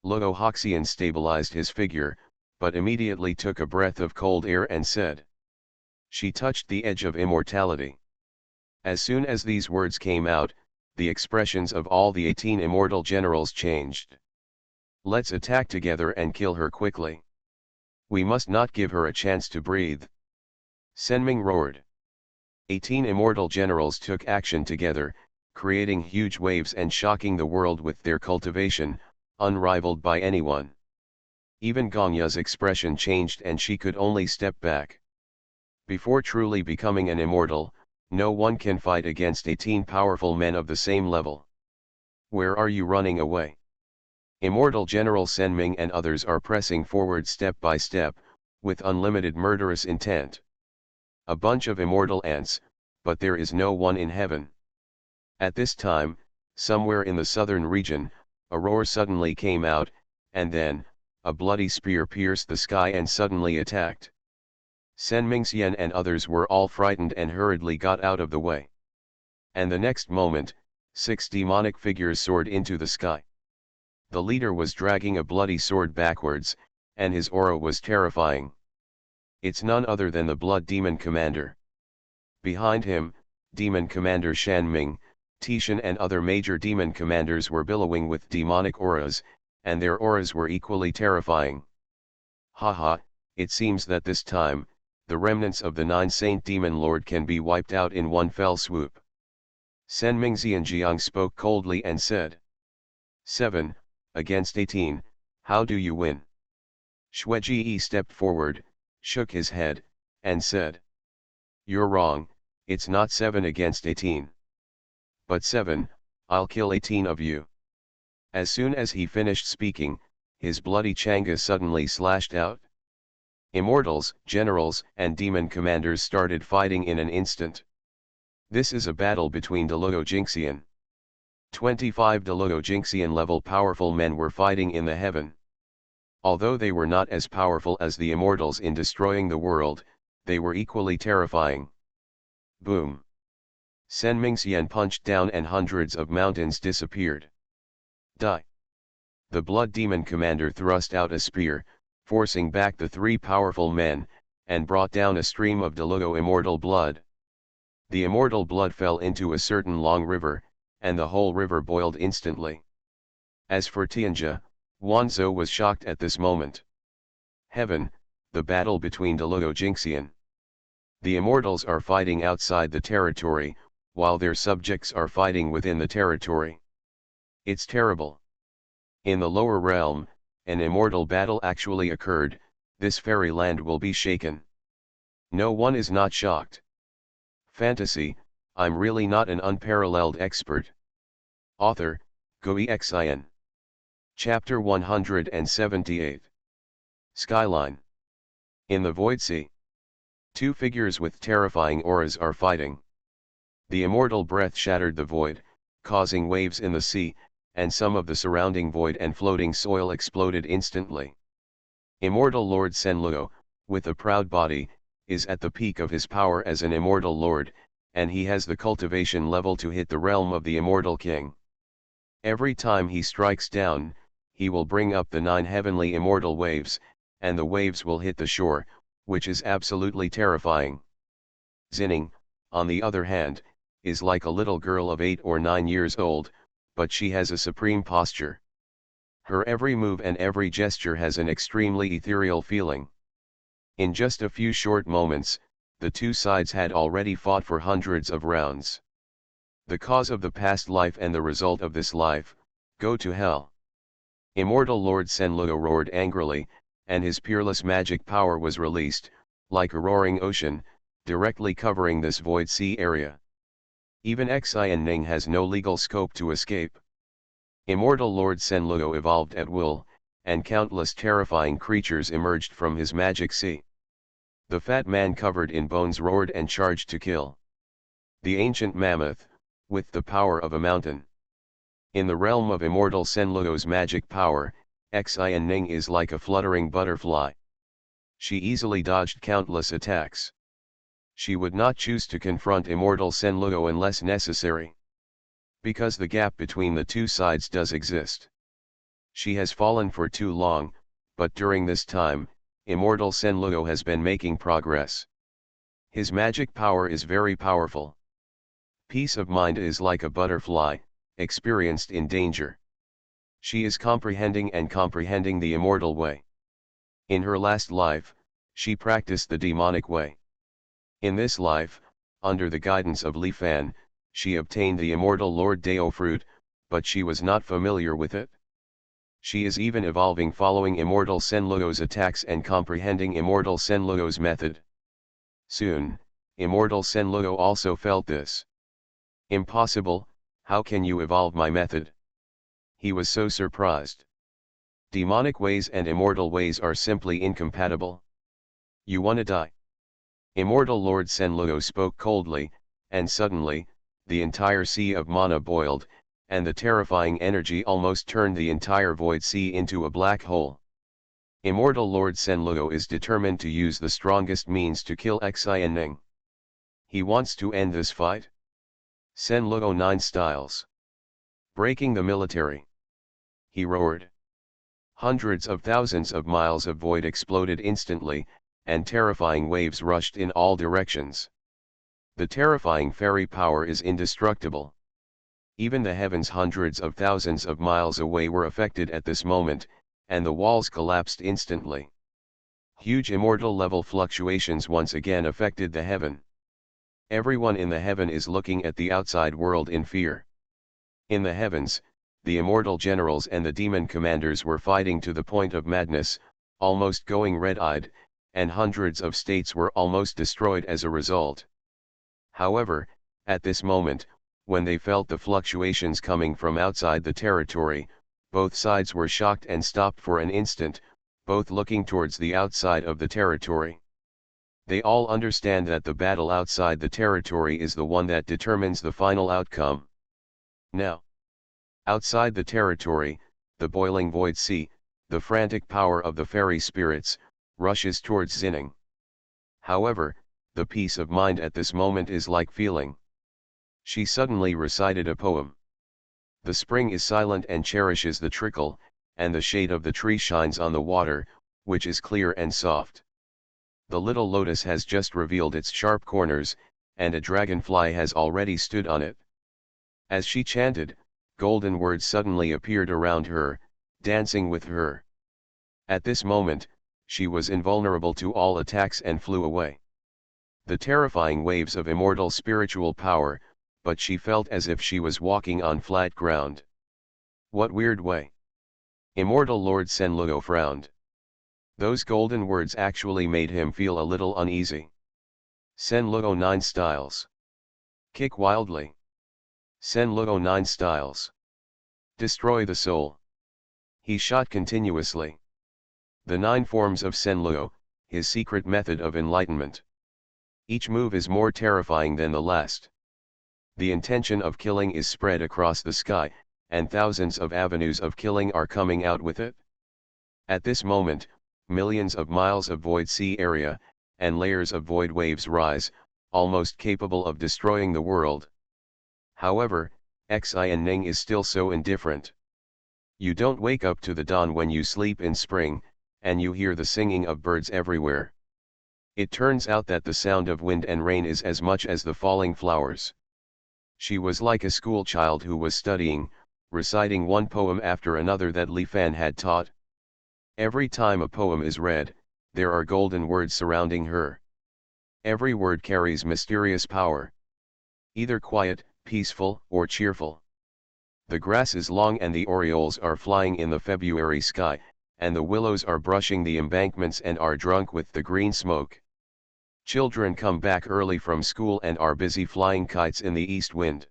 A: Luo Hoxian stabilized his figure, but immediately took a breath of cold air and said. She touched the edge of immortality. As soon as these words came out, the expressions of all the 18 immortal generals changed. Let's attack together and kill her quickly. We must not give her a chance to breathe. Senming roared. 18 immortal generals took action together, creating huge waves and shocking the world with their cultivation, unrivaled by anyone. Even Gongya's expression changed and she could only step back. Before truly becoming an immortal, no one can fight against 18 powerful men of the same level. Where are you running away? Immortal General Senming and others are pressing forward step by step, with unlimited murderous intent. A bunch of immortal ants, but there is no one in heaven. At this time, somewhere in the southern region, a roar suddenly came out, and then, a bloody spear pierced the sky and suddenly attacked. Senmingxian and others were all frightened and hurriedly got out of the way. And the next moment, 6 demonic figures soared into the sky. The leader was dragging a bloody sword backwards, and his aura was terrifying. It's none other than the Blood Demon Commander. Behind him, Demon Commander Shanming, Tishan and other major demon commanders were billowing with demonic auras, and their auras were equally terrifying. Haha, it seems that this time, the remnants of the 9 Saint Demon Lord can be wiped out in one fell swoop. Senming Xianjiang spoke coldly and said, 7, against 18, how do you win? Shuiji stepped forward, shook his head, and said, you're wrong, it's not 7 against 18. But 7, I'll kill 18 of you. As soon as he finished speaking, his bloody changa suddenly slashed out. Immortals, generals, and demon commanders started fighting in an instant. This is a battle between Deluo Jinxian. 25 Deluo Jinxian level powerful men were fighting in the heaven. Although they were not as powerful as the immortals in destroying the world, they were equally terrifying. Boom! Senmingxian punched down and hundreds of mountains disappeared. Die! The Blood Demon Commander thrust out a spear, forcing back the 3 powerful men, and brought down a stream of Deluo immortal blood. The immortal blood fell into a certain long river, and the whole river boiled instantly. As for Tianjia, Wanzhou was shocked at this moment. Heaven, the battle between Deluo Jinxian. The immortals are fighting outside the territory, while their subjects are fighting within the territory. It's terrible. In the lower realm, an immortal battle actually occurred, this fairy land will be shaken. No one is not shocked. Fantasy, I'm really not an unparalleled expert. Author, Xuanhuan. Chapter 178. Skyline. In the Void Sea. 2 figures with terrifying auras are fighting. The immortal breath shattered the void, causing waves in the sea, and some of the surrounding void and floating soil exploded instantly. Immortal Lord Senluo, with a proud body, is at the peak of his power as an immortal lord, and he has the cultivation level to hit the realm of the immortal king. Every time he strikes down, he will bring up the 9 heavenly immortal waves, and the waves will hit the shore, which is absolutely terrifying. Xining, on the other hand, is like a little girl of 8 or 9 years old, but she has a supreme posture. Her every move and every gesture has an extremely ethereal feeling. In just a few short moments, the 2 sides had already fought for hundreds of rounds. The cause of the past life and the result of this life, go to hell. Immortal Lord Senluo roared angrily, and his peerless magic power was released, like a roaring ocean, directly covering this void sea area. Even Xuanhuan has no legal scope to escape. Immortal Lord Senluo evolved at will, and countless terrifying creatures emerged from his magic sea. The fat man covered in bones roared and charged to kill. The ancient mammoth, with the power of a mountain. In the realm of immortal Senluo's magic power, Xuanhuan is like a fluttering butterfly. She easily dodged countless attacks. She would not choose to confront immortal Senluo unless necessary. Because the gap between the 2 sides does exist. She has fallen for too long, but during this time, immortal Senluo has been making progress. His magic power is very powerful. Peace of mind is like a butterfly, experienced in danger. She is comprehending the immortal way. In her last life, she practiced the demonic way. In this life, under the guidance of Li Fan, she obtained the immortal Lord Dao fruit, but she was not familiar with it. She is even evolving following immortal Senluo's attacks and comprehending immortal Senluo's method. Soon, immortal Senluo also felt this. Impossible, how can you evolve my method? He was so surprised. Demonic ways and immortal ways are simply incompatible. You wanna die? Immortal Lord Senluo spoke coldly, and suddenly, the entire sea of mana boiled, and the terrifying energy almost turned the entire void sea into a black hole. Immortal Lord Senluo is determined to use the strongest means to kill Xuanhuan. He wants to end this fight. Senluo 9 styles. Breaking the military. He roared. Hundreds of thousands of miles of void exploded instantly, and terrifying waves rushed in all directions. The terrifying fairy power is indestructible. Even the heavens hundreds of thousands of miles away were affected at this moment, and the walls collapsed instantly. Huge immortal level fluctuations once again affected the heaven. Everyone in the heaven is looking at the outside world in fear. In the heavens, the immortal generals and the demon commanders were fighting to the point of madness, almost going red-eyed, and hundreds of states were almost destroyed as a result. However, at this moment, when they felt the fluctuations coming from outside the territory, both sides were shocked and stopped for an instant, both looking towards the outside of the territory. They all understand that the battle outside the territory is the one that determines the final outcome. Now, outside the territory, the boiling void sea, the frantic power of the fairy spirits, rushes towards Zinning. However, the peace of mind at this moment is like feeling. She suddenly recited a poem. The spring is silent and cherishes the trickle, and the shade of the tree shines on the water, which is clear and soft. The little lotus has just revealed its sharp corners, and a dragonfly has already stood on it. As she chanted, golden words suddenly appeared around her, dancing with her. At this moment, she was invulnerable to all attacks and flew away. The terrifying waves of immortal spiritual power, but she felt as if she was walking on flat ground. What weird way? Immortal Lord Senluo frowned. Those golden words actually made him feel a little uneasy. Senluo 9 styles. Kick wildly. Senluo 9 styles. Destroy the soul. He shot continuously. The 9 forms of Senluo, his secret method of enlightenment. Each move is more terrifying than the last. The intention of killing is spread across the sky, and thousands of avenues of killing are coming out with it. At this moment, millions of miles of void sea area, and layers of void waves rise, almost capable of destroying the world. However, Xuanhuan is still so indifferent. You don't wake up to the dawn when you sleep in spring, and you hear the singing of birds everywhere. It turns out that the sound of wind and rain is as much as the falling flowers. She was like a school child who was studying, reciting one poem after another that Li Fan had taught. Every time a poem is read, there are golden words surrounding her. Every word carries mysterious power. Either quiet, peaceful, or cheerful. The grass is long and the orioles are flying in the February sky, and the willows are brushing the embankments and are drunk with the green smoke. Children come back early from school and are busy flying kites in the east wind.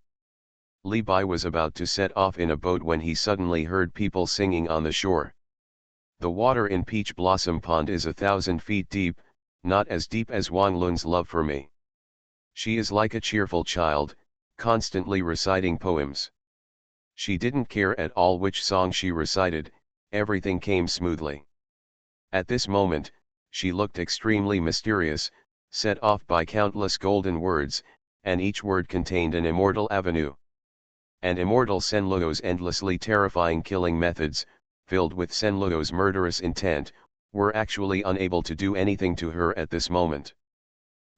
A: Li Bai was about to set off in a boat when he suddenly heard people singing on the shore. The water in Peach Blossom Pond is 1,000 feet deep, not as deep as Wang Lun's love for me. She is like a cheerful child, constantly reciting poems. She didn't care at all which song she recited, everything came smoothly. At this moment, she looked extremely mysterious, set off by countless golden words, and each word contained an immortal avenue. And immortal Senluo's endlessly terrifying killing methods, filled with Senluo's murderous intent, were actually unable to do anything to her at this moment.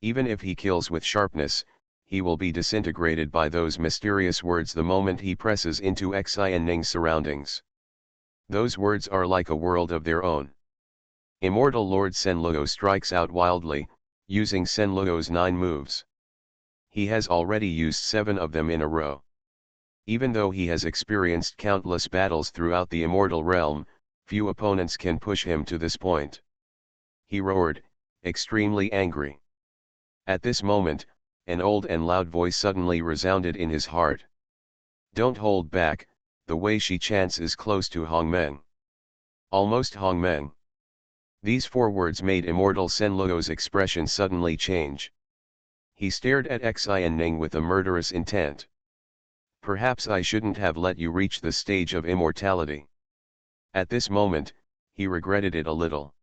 A: Even if he kills with sharpness, he will be disintegrated by those mysterious words the moment he presses into Xuanhuan's surroundings. Those words are like a world of their own. Immortal Lord Senluo strikes out wildly, using Senluo's 9 moves. He has already used 7 of them in a row. Even though he has experienced countless battles throughout the immortal realm, few opponents can push him to this point. He roared, extremely angry. At this moment, an old and loud voice suddenly resounded in his heart. Don't hold back, the way she chants is close to Hongmeng. Almost Hongmeng. These 4 words made immortal Senluo's expression suddenly change. He stared at Xuanhuan with a murderous intent. Perhaps I shouldn't have let you reach the stage of immortality. At this moment, he regretted it a little.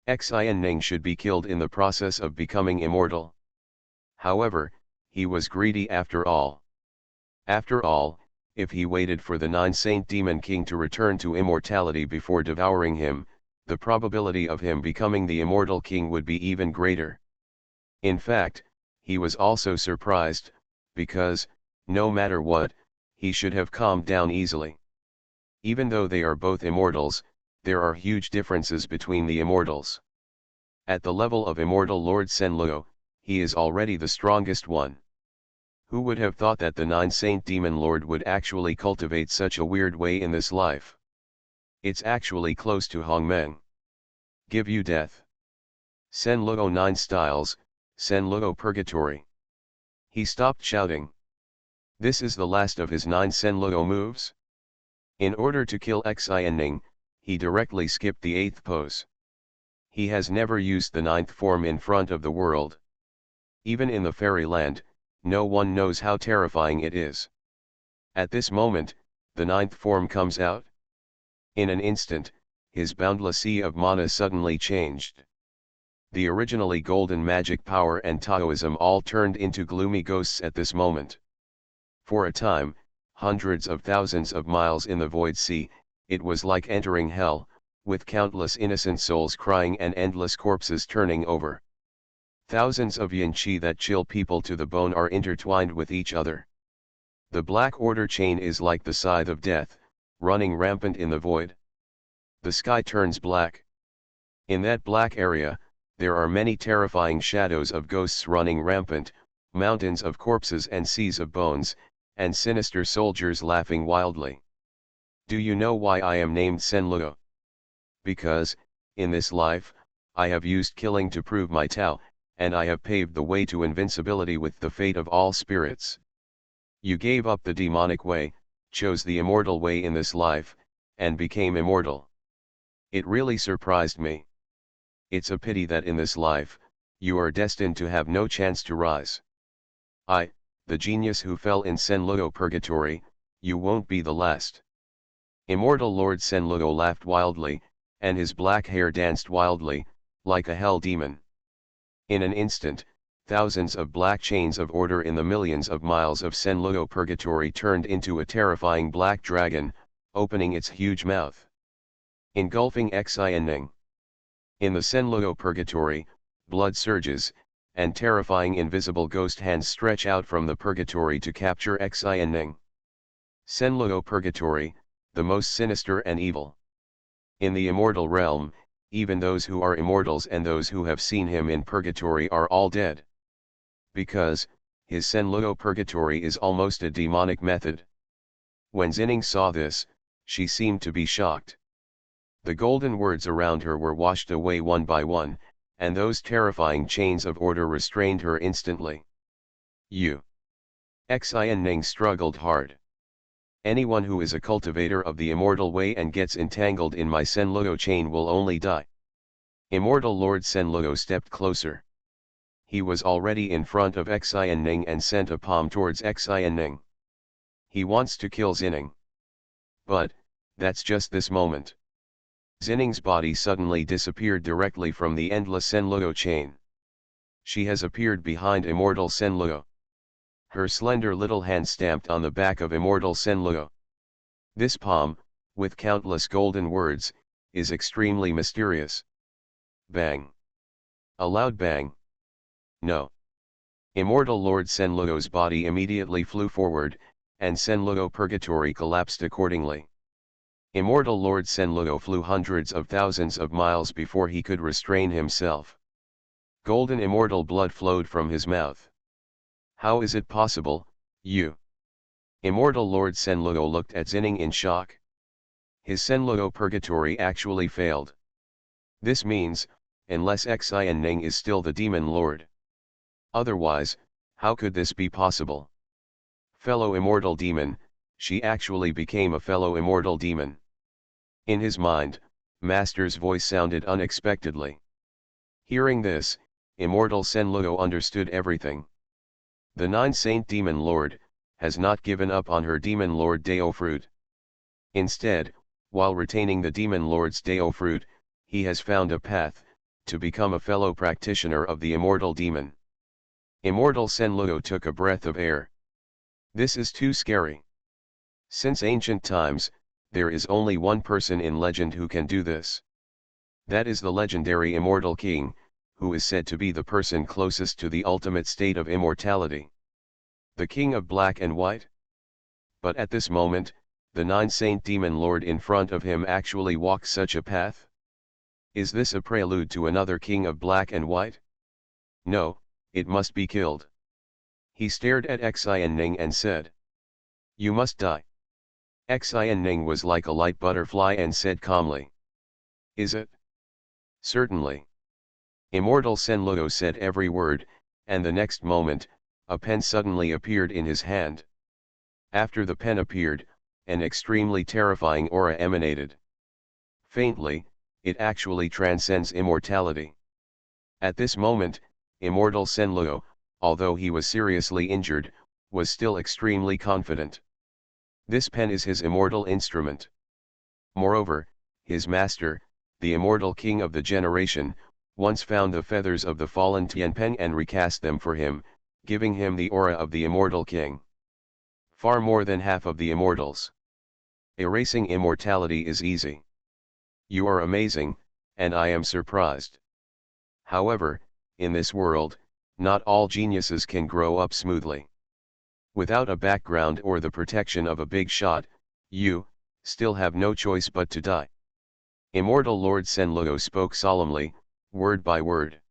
A: Xuanhuan should be killed in the process of becoming immortal. However, he was greedy after all. After all, if he waited for the 9 Saint Demon King to return to immortality before devouring him, the probability of him becoming the immortal king would be even greater. In fact, he was also surprised, because, no matter what, he should have calmed down easily. Even though they are both immortals, there are huge differences between the immortals. At the level of immortal Lord Senluo, he is already the strongest one. Who would have thought that the 9 Saint Demon Lord would actually cultivate such a weird way in this life? It's actually close to Hongmeng. Give you death. Senluo 9 styles, Senluo Purgatory. He stopped shouting. This is the last of his 9 Senluo moves? In order to kill Xuanhuan, he directly skipped the 8th pose. He has never used the 9th form in front of the world. Even in the fairyland, no one knows how terrifying it is. At this moment, the 9th form comes out. In an instant, his boundless sea of mana suddenly changed. The originally golden magic power and Taoism all turned into gloomy ghosts at this moment. For a time, hundreds of thousands of miles in the void sea, it was like entering hell, with countless innocent souls crying and endless corpses turning over. Thousands of yin qi that chill people to the bone are intertwined with each other. The Black Order chain is like the scythe of death, running rampant in the void. The sky turns black. In that black area, there are many terrifying shadows of ghosts running rampant, mountains of corpses and seas of bones, and sinister soldiers laughing wildly. Do you know why I am named Senluo? Because, in this life, I have used killing to prove my Tao, and I have paved the way to invincibility with the fate of all spirits. You gave up the demonic way, chose the immortal way in this life, and became immortal. It really surprised me. It's a pity that in this life, you are destined to have no chance to rise. I, the genius who fell in Senluo Purgatory, you won't be the last. Immortal Lord Senluo laughed wildly, and his black hair danced wildly, like a hell demon. In an instant, thousands of black chains of order in the millions of miles of Senluo Purgatory turned into a terrifying black dragon, opening its huge mouth, engulfing Xuanhuan. In the Senluo Purgatory, blood surges, and terrifying invisible ghost hands stretch out from the purgatory to capture Xuanhuan. Senluo Purgatory, the most sinister and evil. In the immortal realm, even those who are immortals and those who have seen him in purgatory are all dead. Because, his Senluo Purgatory is almost a demonic method. When Xining saw this, she seemed to be shocked. The golden words around her were washed away one by one, and those terrifying chains of order restrained her instantly. Xuanhuan struggled hard. Anyone who is a cultivator of the immortal way and gets entangled in my Senluo chain will only die. Immortal Lord Senluo stepped closer. He was already in front of Xuanhuan and sent a palm towards Xuanhuan. He wants to kill Xining. But, that's just this moment. Xining's body suddenly disappeared directly from the endless Senluo chain. She has appeared behind immortal Senluo. Her slender little hand stamped on the back of immortal Senluo. This palm, with countless golden words, is extremely mysterious. Bang. A loud bang. No. Immortal Lord Senluo's body immediately flew forward, and Senluo Purgatory collapsed accordingly. Immortal Lord Senluo flew hundreds of thousands of miles before he could restrain himself. Golden immortal blood flowed from his mouth. How is it possible, you? Immortal Lord Senluo looked at Xining in shock. His Senluo Purgatory actually failed. This means, unless Xuanhuan is still the Demon Lord. Otherwise, how could this be possible? Fellow immortal demon, she actually became a fellow immortal demon. In his mind, Master's voice sounded unexpectedly. Hearing this, immortal Senluo understood everything. The nine-saint demon lord has not given up on her demon lord Dao fruit. Instead, while retaining the demon lord's Dao fruit, he has found a path to become a fellow practitioner of the immortal demon. Immortal Senluo took a breath of air. This is too scary. Since ancient times, there is only one person in legend who can do this. That is the legendary immortal king, who is said to be the person closest to the ultimate state of immortality. The king of black and white? But at this moment, the nine-saint demon lord in front of him actually walks such a path? Is this a prelude to another king of black and white? No, it must be killed. He stared at Xuanhuan and said, "You must die." Xuanhuan was like a light butterfly and said calmly, "Is it?" "Certainly." Immortal Senluo said every word, and the next moment, a pen suddenly appeared in his hand. After the pen appeared, an extremely terrifying aura emanated. Faintly, it actually transcends immortality. At this moment, immortal Senluo, although he was seriously injured, was still extremely confident. This pen is his immortal instrument. Moreover, his master, the immortal king of the generation, once found the feathers of the fallen Tianpeng and recast them for him, giving him the aura of the immortal king. Far more than half of the immortals. Erasing immortality is easy. You are amazing, and I am surprised. However, in this world, not all geniuses can grow up smoothly. Without a background or the protection of a big shot, you still have no choice but to die. Immortal Lord Senluo spoke solemnly, word by word.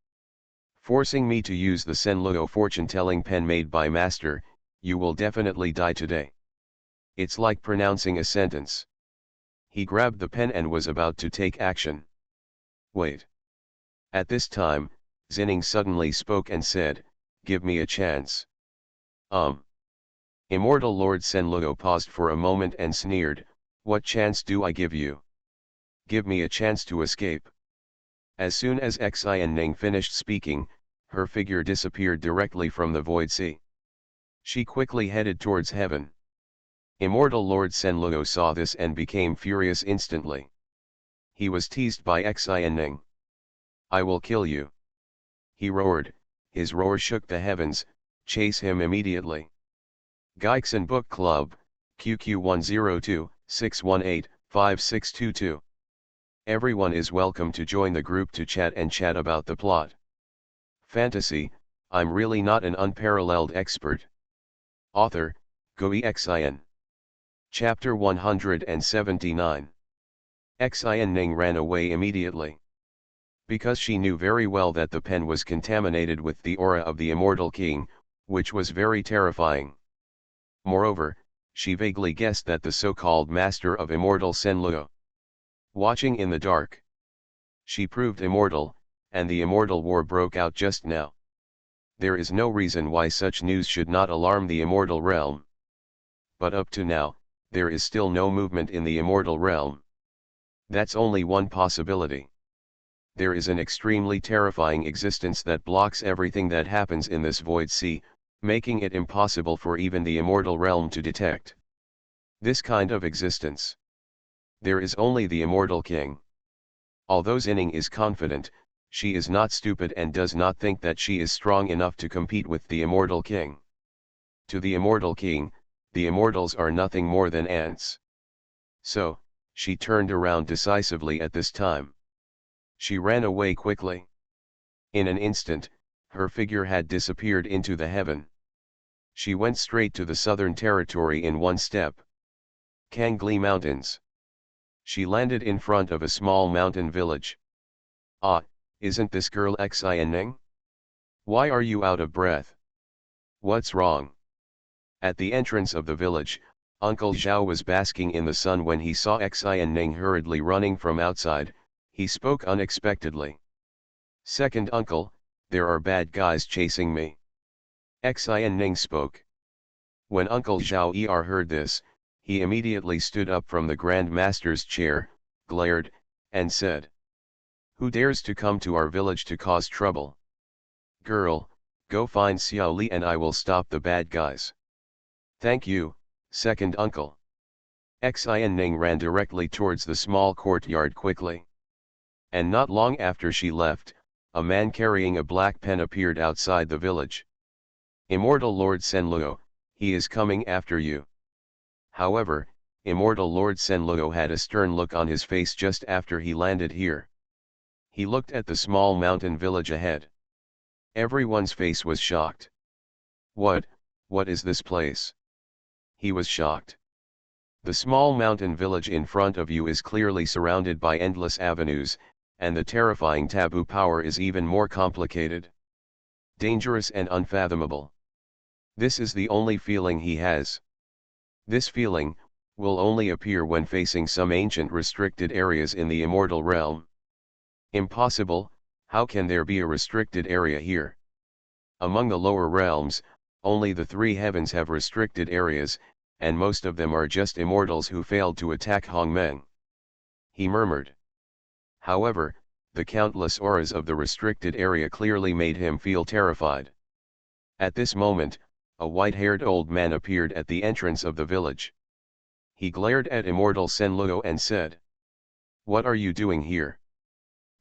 A: Forcing me to use the Senluo fortune-telling pen made by Master, you will definitely die today. It's like pronouncing a sentence. He grabbed the pen and was about to take action. Wait. At this time, Zinning suddenly spoke and said, "Give me a chance." Immortal Lord Senluo paused for a moment and sneered, "What chance do I give you? Give me a chance to escape." As soon as Xuanhuan finished speaking, her figure disappeared directly from the void sea. She quickly headed towards heaven. Immortal Lord Senluo saw this and became furious instantly. He was teased by Xuanhuan. "I will kill you." He roared, his roar shook the heavens, "Chase him immediately." Geixen Book Club, QQ 102-618-5622. Everyone is welcome to join the group to chat about the plot. Fantasy, I'm really not an unparalleled expert. Author, Xuanhuan. Chapter 179. Xuanhuan ran away immediately. Because she knew very well that the pen was contaminated with the aura of the immortal king, which was very terrifying. Moreover, she vaguely guessed that the so-called master of immortal Senluo, watching in the dark. She proved immortal, and the immortal war broke out just now. There is no reason why such news should not alarm the immortal realm. But up to now, there is still no movement in the immortal realm. That's only one possibility. There is an extremely terrifying existence that blocks everything that happens in this void sea, making it impossible for even the immortal realm to detect this kind of existence. There is only the immortal king. Although Zinning is confident, she is not stupid and does not think that she is strong enough to compete with the immortal king. To the immortal king, the immortals are nothing more than ants. So, she turned around decisively at this time. She ran away quickly. In an instant, her figure had disappeared into the heaven. She went straight to the southern territory in one step. Kangli Mountains. She landed in front of a small mountain village. "Ah, isn't this girl Xuanhuan? Why are you out of breath? What's wrong?" At the entrance of the village, Uncle Zhao was basking in the sun when he saw Xuanhuan hurriedly running from outside. He spoke unexpectedly. "Second uncle, there are bad guys chasing me." Xuanhuan spoke. When Uncle Zhao Er heard this, he immediately stood up from the Grand Master's chair, glared, and said, "Who dares to come to our village to cause trouble? Girl, go find Xiao Li and I will stop the bad guys." "Thank you, second uncle." Xuanhuan ran directly towards the small courtyard quickly. And not long after she left, a man carrying a black pen appeared outside the village. "Immortal Lord Senluo, he is coming after you." However, Immortal Lord Senluo had a stern look on his face just after he landed here. He looked at the small mountain village ahead. Everyone's face was shocked. What is this place?" He was shocked. The small mountain village in front of you is clearly surrounded by endless avenues, and the terrifying taboo power is even more complicated. Dangerous and unfathomable. This is the only feeling he has. This feeling will only appear when facing some ancient restricted areas in the immortal realm. Impossible, how can there be a restricted area here? Among the lower realms, only the three heavens have restricted areas, and most of them are just immortals who failed to attack Hongmeng. He murmured. However, the countless auras of the restricted area clearly made him feel terrified. At this moment, a white-haired old man appeared at the entrance of the village. He glared at Immortal Senluo and said, "What are you doing here?"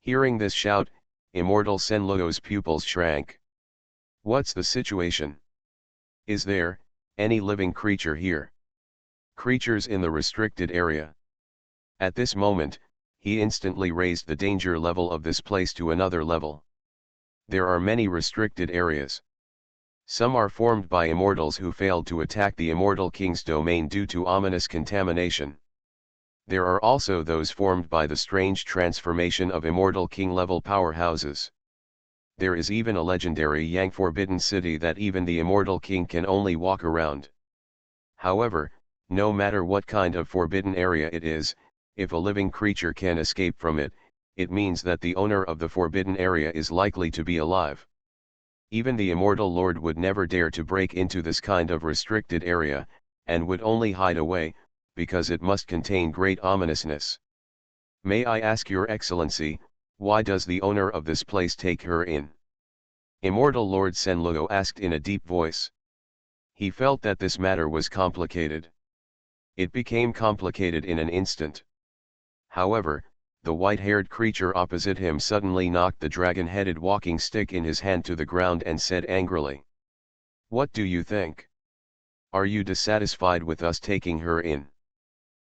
A: Hearing this shout, Immortal Senluo's pupils shrank. "What's the situation? Is there any living creature here? Creatures in the restricted area?" At this moment, he instantly raised the danger level of this place to another level. There are many restricted areas. Some are formed by immortals who failed to attack the Immortal King's domain due to ominous contamination. There are also those formed by the strange transformation of Immortal King-level powerhouses. There is even a legendary Yang Forbidden City that even the Immortal King can only walk around. However, no matter what kind of forbidden area it is, if a living creature can escape from it, it means that the owner of the forbidden area is likely to be alive. Even the Immortal Lord would never dare to break into this kind of restricted area, and would only hide away, because it must contain great ominousness. "May I ask your excellency, why does the owner of this place take her in?" Immortal Lord Senluo asked in a deep voice. He felt that this matter was complicated. It became complicated in an instant. However, the white-haired creature opposite him suddenly knocked the dragon-headed walking stick in his hand to the ground and said angrily, "What do you think? Are you dissatisfied with us taking her in?"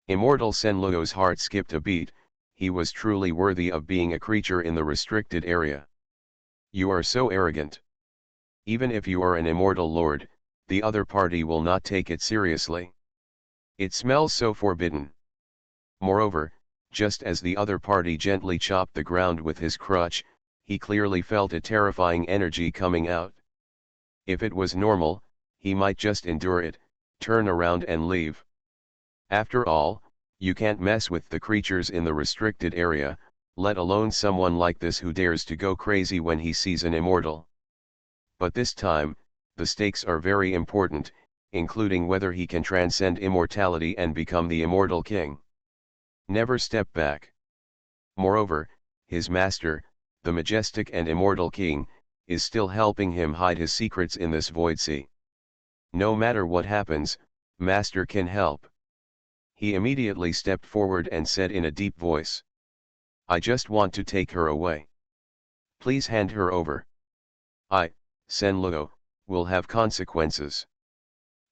A: Immortal Senluo's heart skipped a beat. He was truly worthy of being a creature in the restricted area. "You are so arrogant. Even if you are an immortal lord, the other party will not take it seriously. It smells so forbidden." Moreover, just as the other party gently chopped the ground with his crutch, he clearly felt a terrifying energy coming out. If it was normal, he might just endure it, turn around and leave. After all, you can't mess with the creatures in the restricted area, let alone someone like this who dares to go crazy when he sees an immortal. But this time, the stakes are very important, including whether he can transcend immortality and become the Immortal King. Never step back. Moreover, his master, the majestic and immortal king, is still helping him hide his secrets in this void sea. No matter what happens, master can help. He immediately stepped forward and said in a deep voice, "I just want to take her away. Please hand her over. I, Senluo, will have consequences.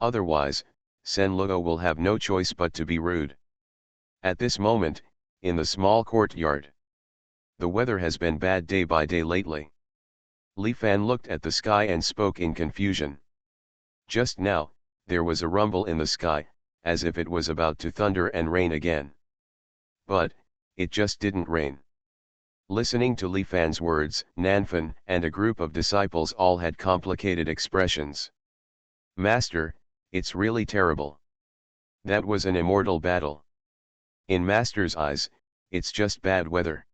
A: Otherwise, Senluo will have no choice but to be rude." At this moment, in the small courtyard, the weather has been bad day by day lately. Li Fan looked at the sky and spoke in confusion. Just now, there was a rumble in the sky, as if it was about to thunder and rain again. But, it just didn't rain. Listening to Li Fan's words, Nanfan and a group of disciples all had complicated expressions. "Master, it's really terrible. That was an immortal battle. In Master's eyes, it's just bad weather.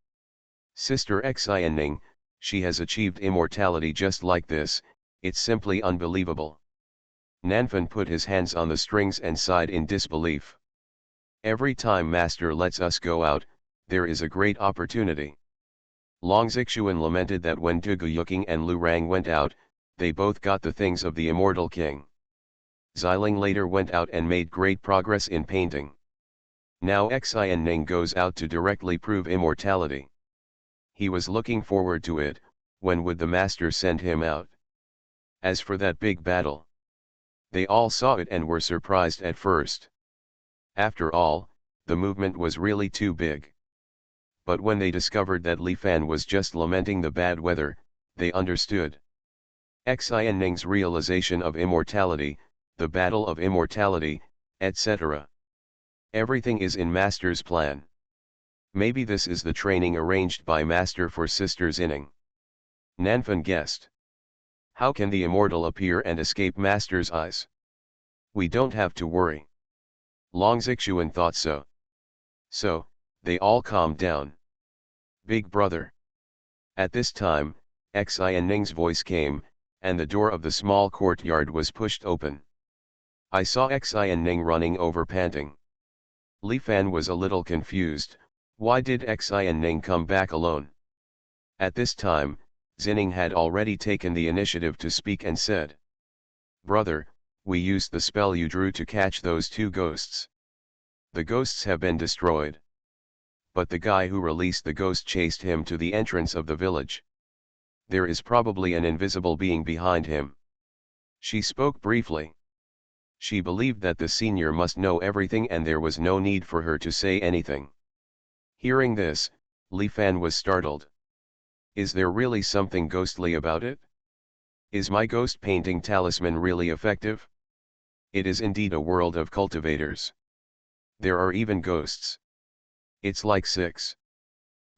A: Sister Xuanhuan, she has achieved immortality just like this, It's simply unbelievable. Nanfan put his hands on the strings and sighed in disbelief. Every time Master lets us go out, there is a great opportunity. Long Xuanhuan lamented that when Tuguyuking and Lu Rang went out, they both got the things of the immortal king. Xiling later went out and made great progress in painting. Now Xuanning goes out to directly prove immortality. He was looking forward to it. When would the master send him out? As for that big battle, they all saw it and were surprised at first. After all, the movement was really too big. But when they discovered that Li Fan was just lamenting the bad weather, they understood. Xuanning's realization of immortality, the battle of immortality, etc. Everything is in Master's plan. Maybe this is the training arranged by Master for Sisters Inning. Nanfan guessed. How can the immortal appear and escape Master's eyes? We don't have to worry. Long Xuanhuan thought so. So, they all calmed down. Big brother. At this time, Xuanning's voice came, and the door of the small courtyard was pushed open. I saw Xuanning running over panting. Li Fan was a little confused. Why did Xuanning come back alone? At this time, Xining had already taken the initiative to speak and said, "Brother, we used the spell you drew to catch those two ghosts. The ghosts have been destroyed. But the guy who released the ghost chased him to the entrance of the village. There is probably an invisible being behind him." She spoke briefly. She believed that the senior must know everything and there was no need for her to say anything. Hearing this, Li Fan was startled. Is there really something ghostly about it? Is my ghost painting talisman really effective? It is indeed a world of cultivators. There are even ghosts. It's like 6.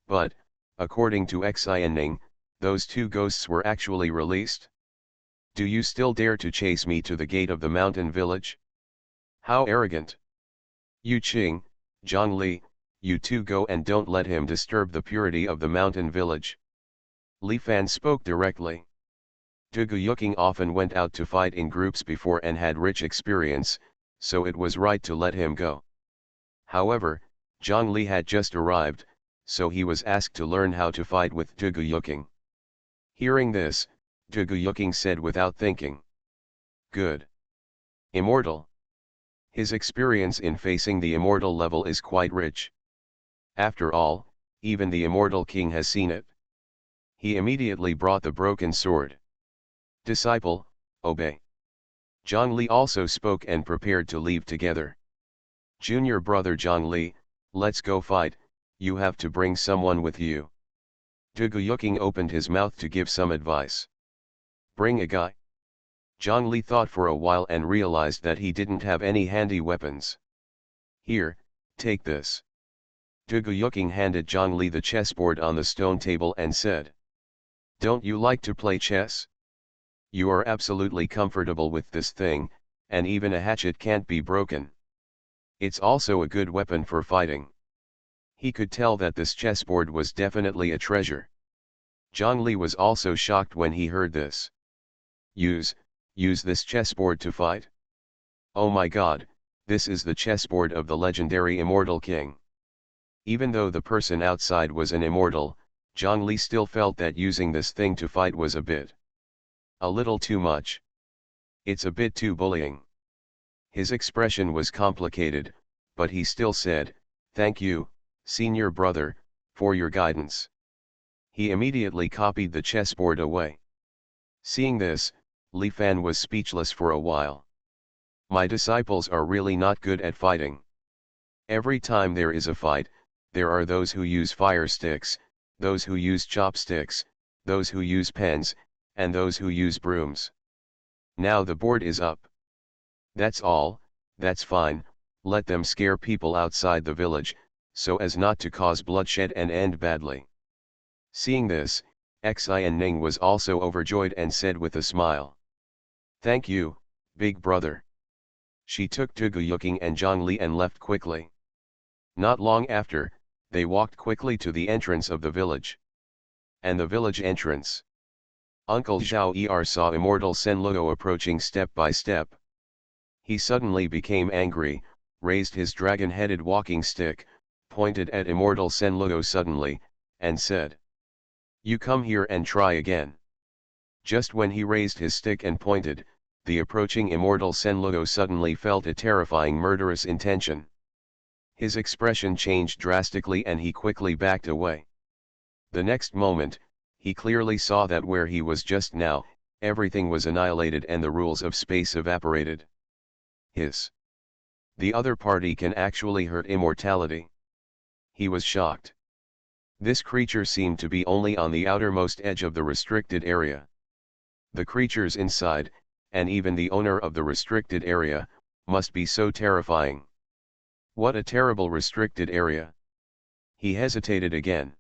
A: But, according to Xuanning, those two ghosts were actually released. Do you still dare to chase me to the gate of the mountain village? How arrogant! Yu Qing, Zhongli, you two go and don't let him disturb the purity of the mountain village. Li Fan spoke directly. Tuguyuking often went out to fight in groups before and had rich experience, so it was right to let him go. However, Zhongli had just arrived, so he was asked to learn how to fight with Tuguyuking. Hearing this, Tuguyuking said without thinking. Good. Immortal. His experience in facing the immortal level is quite rich. After all, even the immortal king has seen it. He immediately brought the broken sword. Disciple, obey. Zhongli also spoke and prepared to leave together. Junior brother Zhongli, let's go fight. You have to bring someone with you. Tuguyuking opened his mouth to give some advice. Bring a guy. Zhongli thought for a while and realized that he didn't have any handy weapons. Here, take this. Tuguyuking handed Zhongli the chessboard on the stone table and said, "Don't you like to play chess? You are absolutely comfortable with this thing, and even a hatchet can't be broken. It's also a good weapon for fighting." He could tell that this chessboard was definitely a treasure. Zhongli was also shocked when he heard this. Use this chessboard to fight? Oh my god, this is the chessboard of the legendary immortal king. Even though the person outside was an immortal, Zhongli still felt that using this thing to fight was a little too much. It's a bit too bullying. His expression was complicated, but he still said, "Thank you, senior brother, for your guidance." He immediately copied the chessboard away. Seeing this, Li Fan was speechless for a while. My disciples are really not good at fighting. Every time there is a fight, there are those who use fire sticks, those who use chopsticks, those who use pens, and those who use brooms. Now the board is up. That's all, that's fine, let them scare people outside the village, so as not to cause bloodshed and end badly. Seeing this, Xuanning was also overjoyed and said with a smile, "Thank you, big brother." She took Tuguyuking and Zhongli and left quickly. Not long after, they walked quickly to the entrance of the village. And the village entrance. Uncle Zhao Er saw immortal Senluo approaching step by step. He suddenly became angry, raised his dragon-headed walking stick, pointed at immortal Senluo suddenly, and said, "You come here and try again." Just when he raised his stick and pointed, the approaching immortal Senluo suddenly felt a terrifying murderous intention. His expression changed drastically and he quickly backed away. The next moment, he clearly saw that where he was just now, everything was annihilated and the rules of space evaporated. The other party can actually hurt immortality. He was shocked. This creature seemed to be only on the outermost edge of the restricted area. The creatures inside, and even the owner of the restricted area, must be so terrifying. What a terrible restricted area. He hesitated again.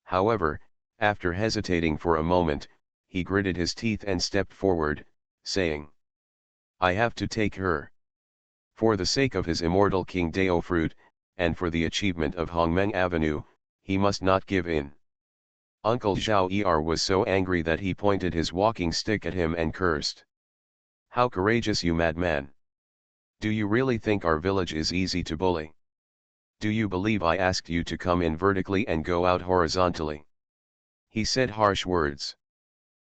A: However, after hesitating for a moment, he gritted his teeth and stepped forward, saying, "I have to take her." For the sake of his immortal King Dao fruit, and for the achievement of Hongmeng Avenue, he must not give in. Uncle Zhao Er was so angry that he pointed his walking stick at him and cursed. "How courageous, you madman! Do you really think our village is easy to bully? Do you believe I asked you to come in vertically and go out horizontally?" He said harsh words.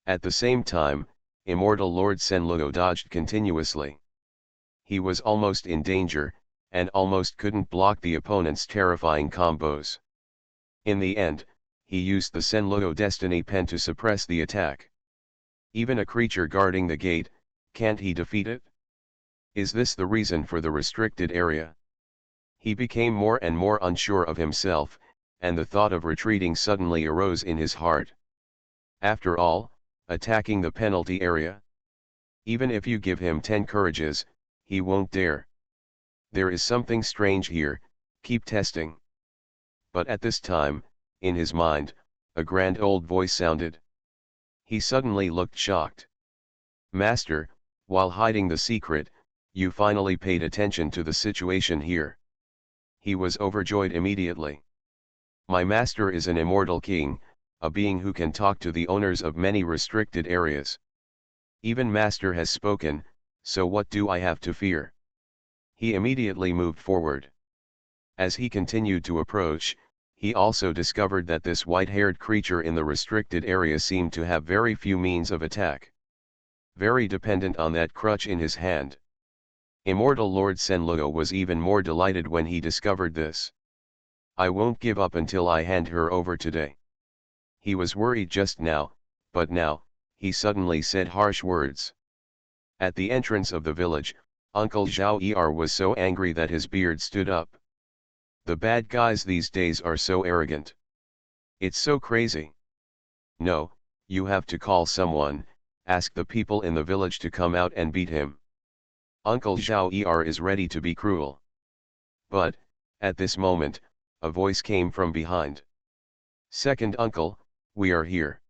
A: At the same time, immortal Lord Senluo dodged continuously. He was almost in danger, and almost couldn't block the opponent's terrifying combos. In the end, he used the Senluo Destiny Pen to suppress the attack. Even a creature guarding the gate, can't he defeat it? Is this the reason for the restricted area? He became more and more unsure of himself, and the thought of retreating suddenly arose in his heart. After all, attacking the penalty area? Even if you give him 10 courages, he won't dare. There is something strange here, keep testing. But at this time, in his mind, a grand old voice sounded. He suddenly looked shocked. "Master, while hiding the secret, you finally paid attention to the situation here." He was overjoyed immediately. "My master is an immortal king, a being who can talk to the owners of many restricted areas. Even master has spoken, so what do I have to fear?" He immediately moved forward. As he continued to approach, he also discovered that this white-haired creature in the restricted area seemed to have very few means of attack. Very dependent on that crutch in his hand. Immortal Lord Senluo was even more delighted when he discovered this. "I won't give up until I hand her over today." He was worried just now, but now, he suddenly said harsh words. At the entrance of the village, Uncle Zhao Er was so angry that his beard stood up. The bad guys these days are so arrogant. It's so crazy. "No, you have to call someone, ask the people in the village to come out and beat him. Uncle Zhao Er is ready to be cruel." But, at this moment, a voice came from behind. "Second uncle, we are here."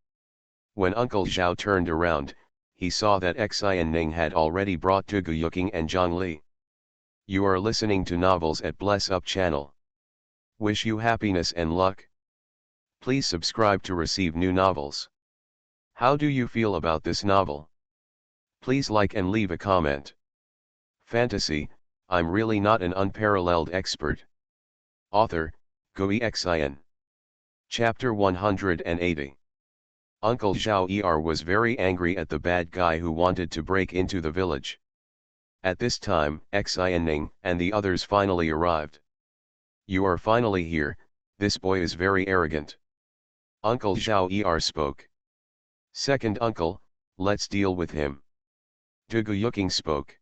A: When Uncle Zhao turned around, he saw that Xuanhuan had already brought Zhuge Yuking and Zhang Li. You are listening to Novels at Bless Up channel. Wish you happiness and luck. Please subscribe to receive new novels. How do you feel about this novel? Please like and leave a comment. Fantasy, I'm really not an unparalleled expert. Author, Xuanhuan. Chapter 180. Uncle Zhao Er was very angry at the bad guy who wanted to break into the village. At this time, Xuanhuan and the others finally arrived. "You are finally here, this boy is very arrogant." Uncle Zhao Er spoke. "Second uncle, let's deal with him." Zhuge Yuking spoke.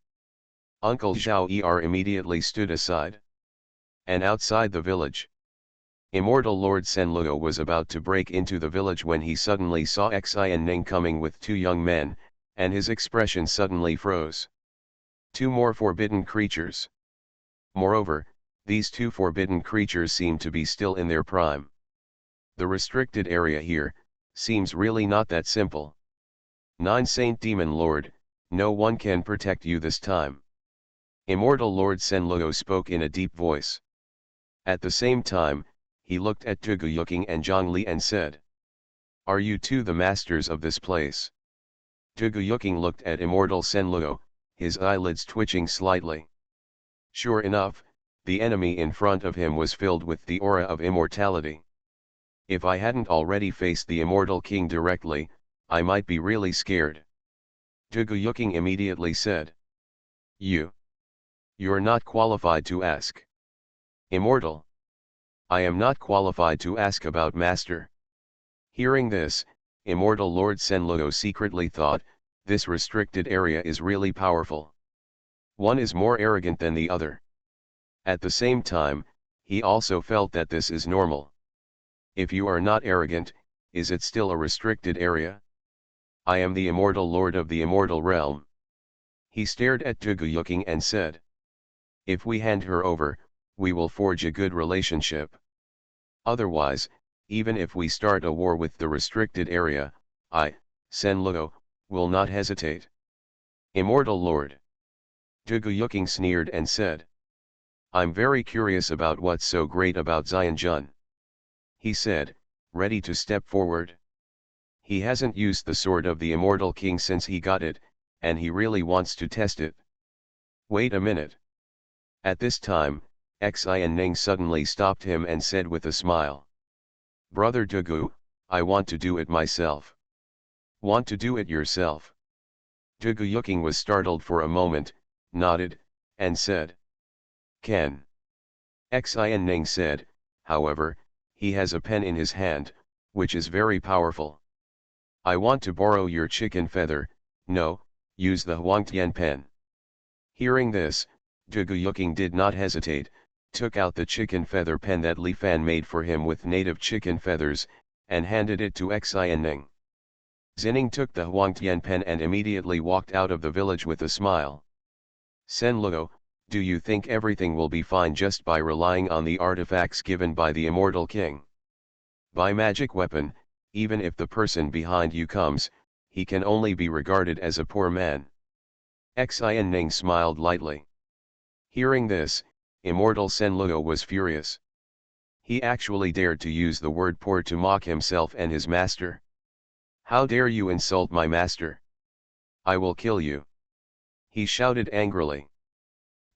A: Uncle Zhao Er immediately stood aside. And outside the village, immortal Lord Senluo was about to break into the village when he suddenly saw Xuanhuan coming with 2 young men, and his expression suddenly froze. 2 more forbidden creatures. Moreover, these 2 forbidden creatures seemed to be still in their prime. The restricted area here seems really not that simple. 9 Saint Demon Lord, no one can protect you this time. Immortal Lord Senluo spoke in a deep voice. At the same time, he looked at Zhuge Yuking and Zhang Li and said, Are you two the masters of this place? Duguyuking looked at immortal Senluo, his eyelids twitching slightly. Sure enough, the enemy in front of him was filled with the aura of immortality. If I hadn't already faced the immortal king directly, I might be really scared. Duguyuking immediately said. You're not qualified to ask. Immortal. I am not qualified to ask about master. Hearing this, immortal Lord Senluo secretly thought, this restricted area is really powerful. One is more arrogant than the other. At the same time, he also felt that this is normal. If you are not arrogant, is it still a restricted area? I am the immortal lord of the immortal realm. He stared at Duguyuking and said. If we hand her over, we will forge a good relationship. Otherwise, even if we start a war with the restricted area, I, Senluo, will not hesitate. Immortal Lord. Duguyuking sneered and said. I'm very curious about what's so great about Xuanhuan. He said, ready to step forward. He hasn't used the sword of the immortal king since he got it, and he really wants to test it. Wait a minute. At this time, Xuanhuan suddenly stopped him and said with a smile. Brother Dugu, I want to do it myself. Want to do it yourself? Duguyuking was startled for a moment, nodded, and said. Can. Xuanhuan said, however, he has a pen in his hand, which is very powerful. I want to borrow your chicken feather, no, use the Huangtian pen. Hearing this, Duguyuking did not hesitate, took out the chicken feather pen that Li Fan made for him with native chicken feathers, and handed it to Xuanhuan. Xining took the Huangtian pen and immediately walked out of the village with a smile. Senluo, do you think everything will be fine just by relying on the artifacts given by the immortal king? By magic weapon, even if the person behind you comes, he can only be regarded as a poor man. Xuanhuan smiled lightly. Hearing this, immortal Senluo was furious. He actually dared to use the word poor to mock himself and his master. How dare you insult my master? I will kill you. He shouted angrily.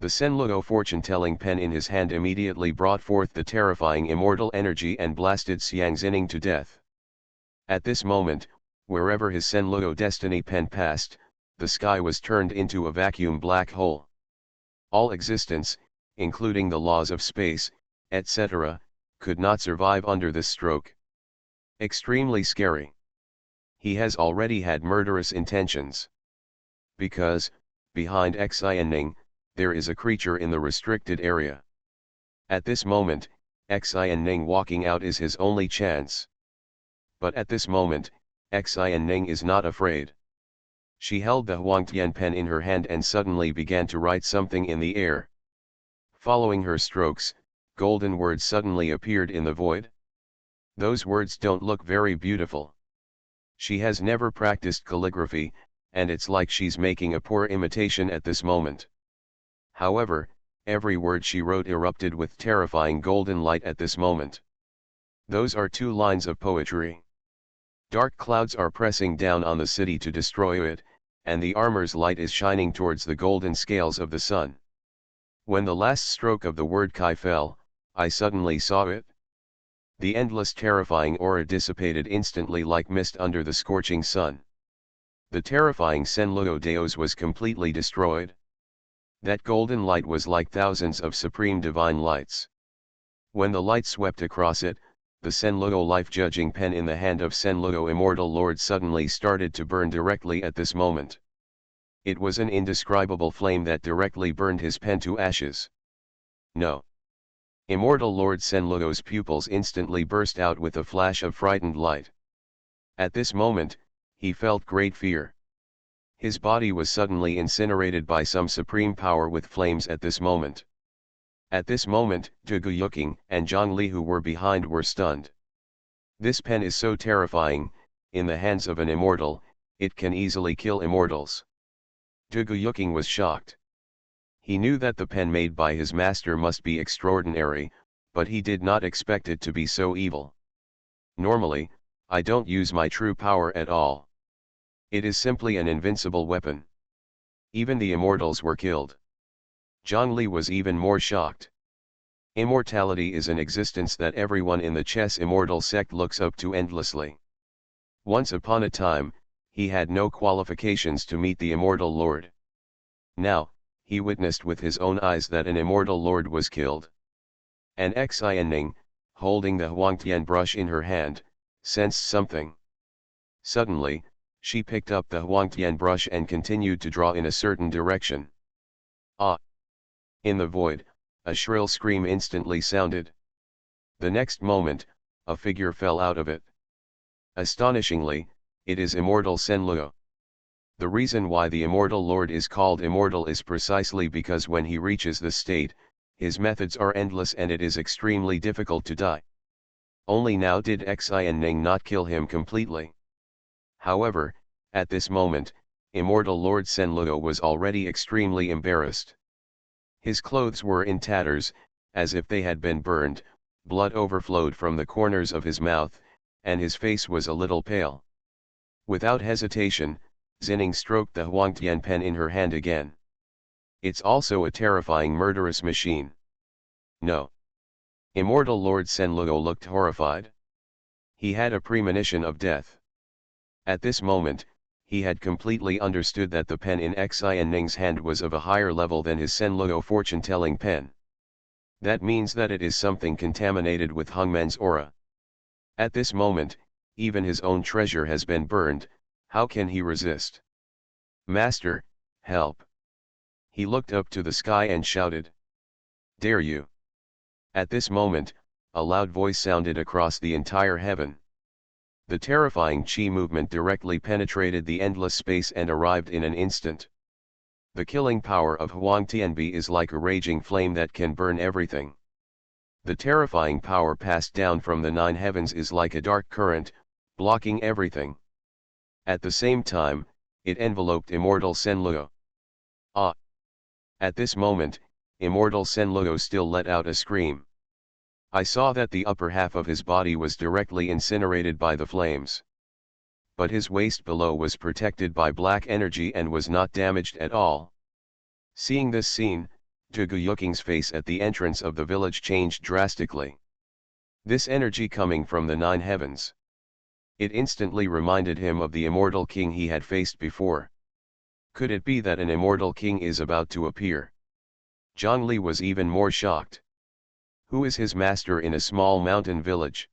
A: The Senluo fortune-telling pen in his hand immediately brought forth the terrifying immortal energy and blasted Xiang Xining to death. At this moment, wherever his Senluo destiny pen passed, the sky was turned into a vacuum black hole. All existence, including the laws of space, etc., could not survive under this stroke. Extremely scary. He has already had murderous intentions. Because, behind Xuanhuan, there is a creature in the restricted area. At this moment, Xuanhuan walking out is his only chance. But at this moment, Xuanhuan is not afraid. She held the Huangtian pen in her hand and suddenly began to write something in the air. Following her strokes, golden words suddenly appeared in the void. Those words don't look very beautiful. She has never practiced calligraphy, and it's like she's making a poor imitation at this moment. However, every word she wrote erupted with terrifying golden light at this moment. Those are 2 lines of poetry. Dark clouds are pressing down on the city to destroy it, and the armor's light is shining towards the golden scales of the sun. When the last stroke of the word Kai fell, I suddenly saw it. The endless terrifying aura dissipated instantly like mist under the scorching sun. The terrifying Senluo Daos was completely destroyed. That golden light was like thousands of supreme divine lights. When the light swept across it, the Senluo life-judging pen in the hand of Senluo Immortal Lord suddenly started to burn directly at this moment. It was an indescribable flame that directly burned his pen to ashes. No. Immortal Lord Senluo's pupils instantly burst out with a flash of frightened light. At this moment, he felt great fear. His body was suddenly incinerated by some supreme power with flames at this moment. At this moment, Duguyuking and Zhongli who were behind were stunned. This pen is so terrifying, in the hands of an immortal, it can easily kill immortals. Duguyuking was shocked. He knew that the pen made by his master must be extraordinary, but he did not expect it to be so evil. Normally, I don't use my true power at all. It is simply an invincible weapon. Even the immortals were killed. Zhongli was even more shocked. Immortality is an existence that everyone in the chess immortal sect looks up to endlessly. Once upon a time, he had no qualifications to meet the immortal lord. Now, he witnessed with his own eyes that an immortal lord was killed. And Xuanhuan, holding the Huangtian brush in her hand, sensed something. Suddenly, she picked up the Huangtian brush and continued to draw in a certain direction. Ah! In the void, a shrill scream instantly sounded. The next moment, a figure fell out of it. Astonishingly, it is immortal Senluo. The reason why the immortal lord is called immortal is precisely because when he reaches this state, his methods are endless and it is extremely difficult to die. Only now did Xuanhuan not kill him completely. However, at this moment, immortal Lord Senluo was already extremely embarrassed. His clothes were in tatters, as if they had been burned, blood overflowed from the corners of his mouth, and his face was a little pale. Without hesitation, Xining stroked the Huangtian pen in her hand again. It's also a terrifying murderous machine. No. Immortal Lord Senluo looked horrified. He had a premonition of death. At this moment, he had completely understood that the pen in Xuanhuan's hand was of a higher level than his Senluo fortune-telling pen. That means that it is something contaminated with Hongmen's aura. At this moment, even his own treasure has been burned, how can he resist? Master, help! He looked up to the sky and shouted. Dare you? At this moment, a loud voice sounded across the entire heaven. The terrifying chi movement directly penetrated the endless space and arrived in an instant. The killing power of Huang Tianbi is like a raging flame that can burn everything. The terrifying power passed down from the 9 heavens is like a dark current, blocking everything. At the same time, it enveloped immortal Senluo. Ah! At this moment, immortal Senluo still let out a scream. I saw that the upper half of his body was directly incinerated by the flames. But his waist below was protected by black energy and was not damaged at all. Seeing this scene, Dugu Yuking's face at the entrance of the village changed drastically. This energy coming from the 9 heavens. It instantly reminded him of the immortal king he had faced before. Could it be that an immortal king is about to appear? Zhongli was even more shocked. Who is his master in a small mountain village?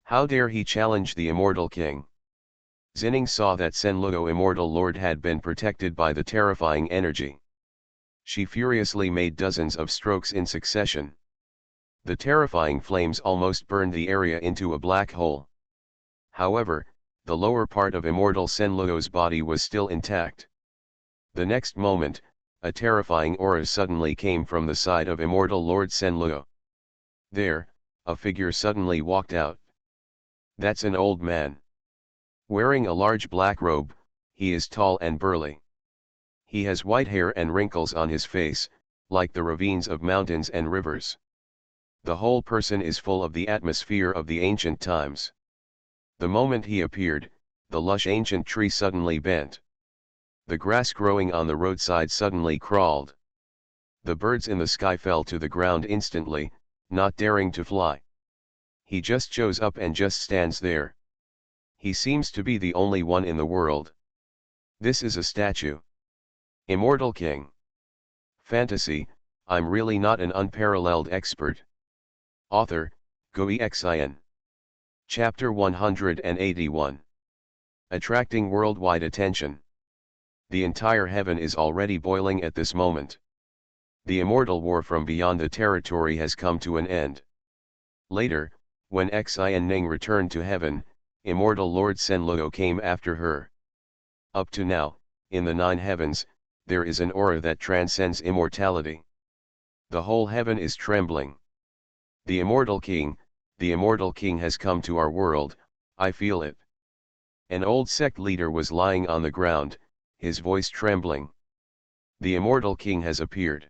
A: How dare he challenge the immortal king? Xining saw that Senluo immortal lord had been protected by the terrifying energy. She furiously made dozens of strokes in succession. The terrifying flames almost burned the area into a black hole. However, the lower part of immortal Senluo's body was still intact. The next moment, a terrifying aura suddenly came from the side of immortal Lord Senluo. There, a figure suddenly walked out. That's an old man. Wearing a large black robe, he is tall and burly. He has white hair and wrinkles on his face, like the ravines of mountains and rivers. The whole person is full of the atmosphere of the ancient times. The moment he appeared, the lush ancient tree suddenly bent. The grass growing on the roadside suddenly crawled. The birds in the sky fell to the ground instantly, not daring to fly. He just shows up and just stands there. He seems to be the only one in the world. This is a statue. Immortal King. Fantasy, I'm really not an unparalleled expert. Author, Xuanhuan. Chapter 181. Attracting worldwide attention. The entire heaven is already boiling at this moment. The immortal war from beyond the territory has come to an end. Later, when Xuanhuan returned to heaven, immortal Lord Senluo came after her. Up to now, in the 9 heavens, there is an aura that transcends immortality. The whole heaven is trembling. The immortal king has come to our world, I feel it. An old sect leader was lying on the ground, his voice trembling. The immortal king has appeared.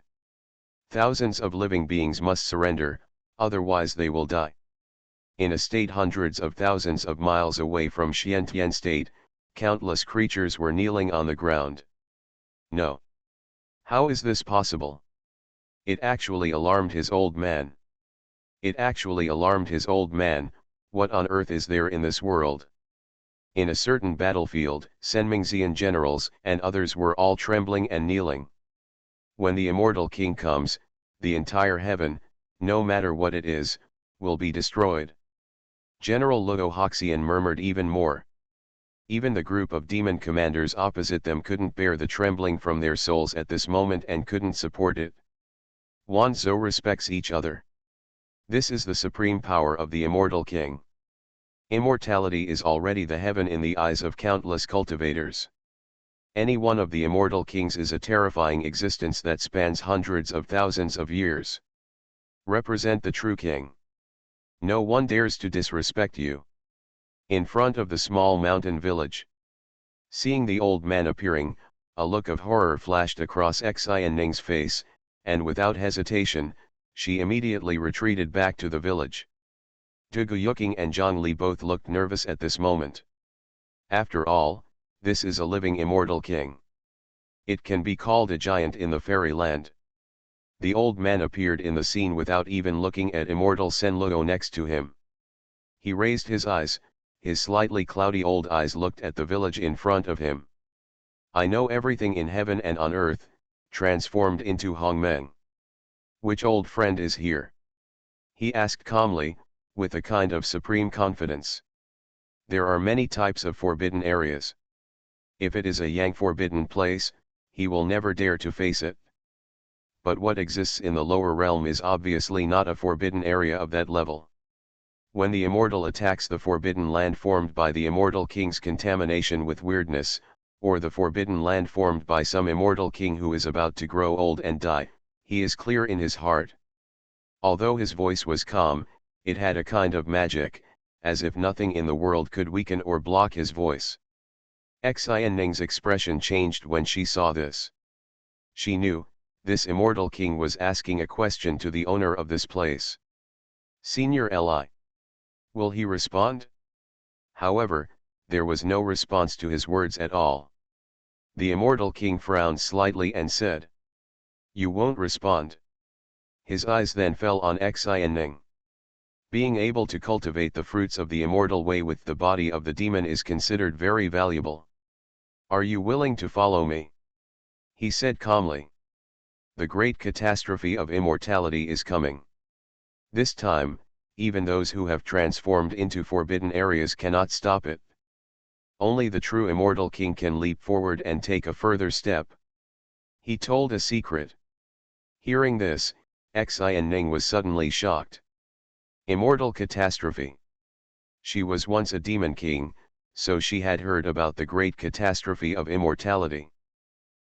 A: Thousands of living beings must surrender, otherwise they will die. In a state hundreds of thousands of miles away from Xiantian state, countless creatures were kneeling on the ground. No. How is this possible? It actually alarmed his old man. It actually alarmed his old man. What on earth is there in this world? In a certain battlefield, Senmingxian generals and others were all trembling and kneeling. When the immortal king comes, the entire heaven, no matter what it is, will be destroyed. General Luo Hoxian murmured even more. Even the group of demon commanders opposite them couldn't bear the trembling from their souls at this moment and couldn't support it. Wanzhou respects each other. This is the supreme power of the immortal king. Immortality is already the heaven in the eyes of countless cultivators. Any one of the immortal kings is a terrifying existence that spans hundreds of thousands of years. Represent the true king. No one dares to disrespect you. In front of the small mountain village. Seeing the old man appearing, a look of horror flashed across Xuanhuan's face, and without hesitation, she immediately retreated back to the village. Zhuge Yuqing and Zhang Li both looked nervous at this moment. After all, this is a living immortal king. It can be called a giant in the fairyland. The old man appeared in the scene without even looking at immortal Sen Luo next to him. He raised his eyes, his slightly cloudy old eyes looked at the village in front of him. I know everything in heaven and on earth, transformed into Hongmeng. Which old friend is here? He asked calmly, with a kind of supreme confidence. There are many types of forbidden areas. If it is a Yang forbidden place, he will never dare to face it. But what exists in the lower realm is obviously not a forbidden area of that level. When the immortal attacks the forbidden land formed by the immortal king's contamination with weirdness, or the forbidden land formed by some immortal king who is about to grow old and die, he is clear in his heart. Although his voice was calm, it had a kind of magic, as if nothing in the world could weaken or block his voice. Xuanhuan's expression changed when she saw this. She knew, this immortal king was asking a question to the owner of this place. Senior Li. Will he respond? However, there was no response to his words at all. The immortal king frowned slightly and said, "You won't respond." His eyes then fell on Xuanhuan. Being able to cultivate the fruits of the immortal way with the body of the demon is considered very valuable. Are you willing to follow me? He said calmly. The great catastrophe of immortality is coming. This time, even those who have transformed into forbidden areas cannot stop it. Only the true immortal king can leap forward and take a further step. He told a secret. Hearing this, Xuanhuan was suddenly shocked. Immortal catastrophe. She was once a demon king, so she had heard about the great catastrophe of immortality.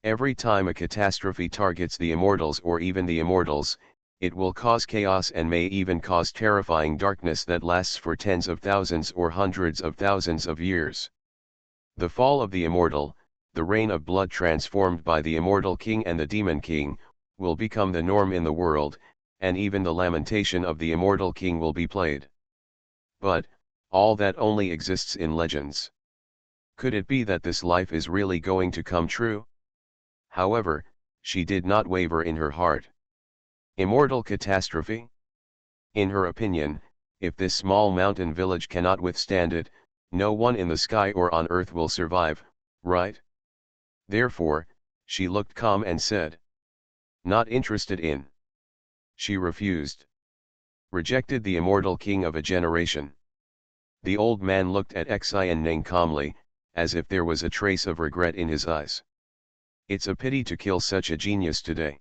A: Every time a catastrophe targets the immortals or even the immortals, it will cause chaos and may even cause terrifying darkness that lasts for tens of thousands or hundreds of thousands of years. The fall of the immortal, the rain of blood transformed by the immortal king and the demon king, will become the norm in the world, and even the lamentation of the immortal king will be played. But, all that only exists in legends. Could it be that this life is really going to come true? However, she did not waver in her heart. Immortal catastrophe? In her opinion, if this small mountain village cannot withstand it, no one in the sky or on earth will survive, right? Therefore, she looked calm and said, "Not interested in." She refused. Rejected the immortal king of a generation. The old man looked at Xuanhuan calmly, as if there was a trace of regret in his eyes. It's a pity to kill such a genius today.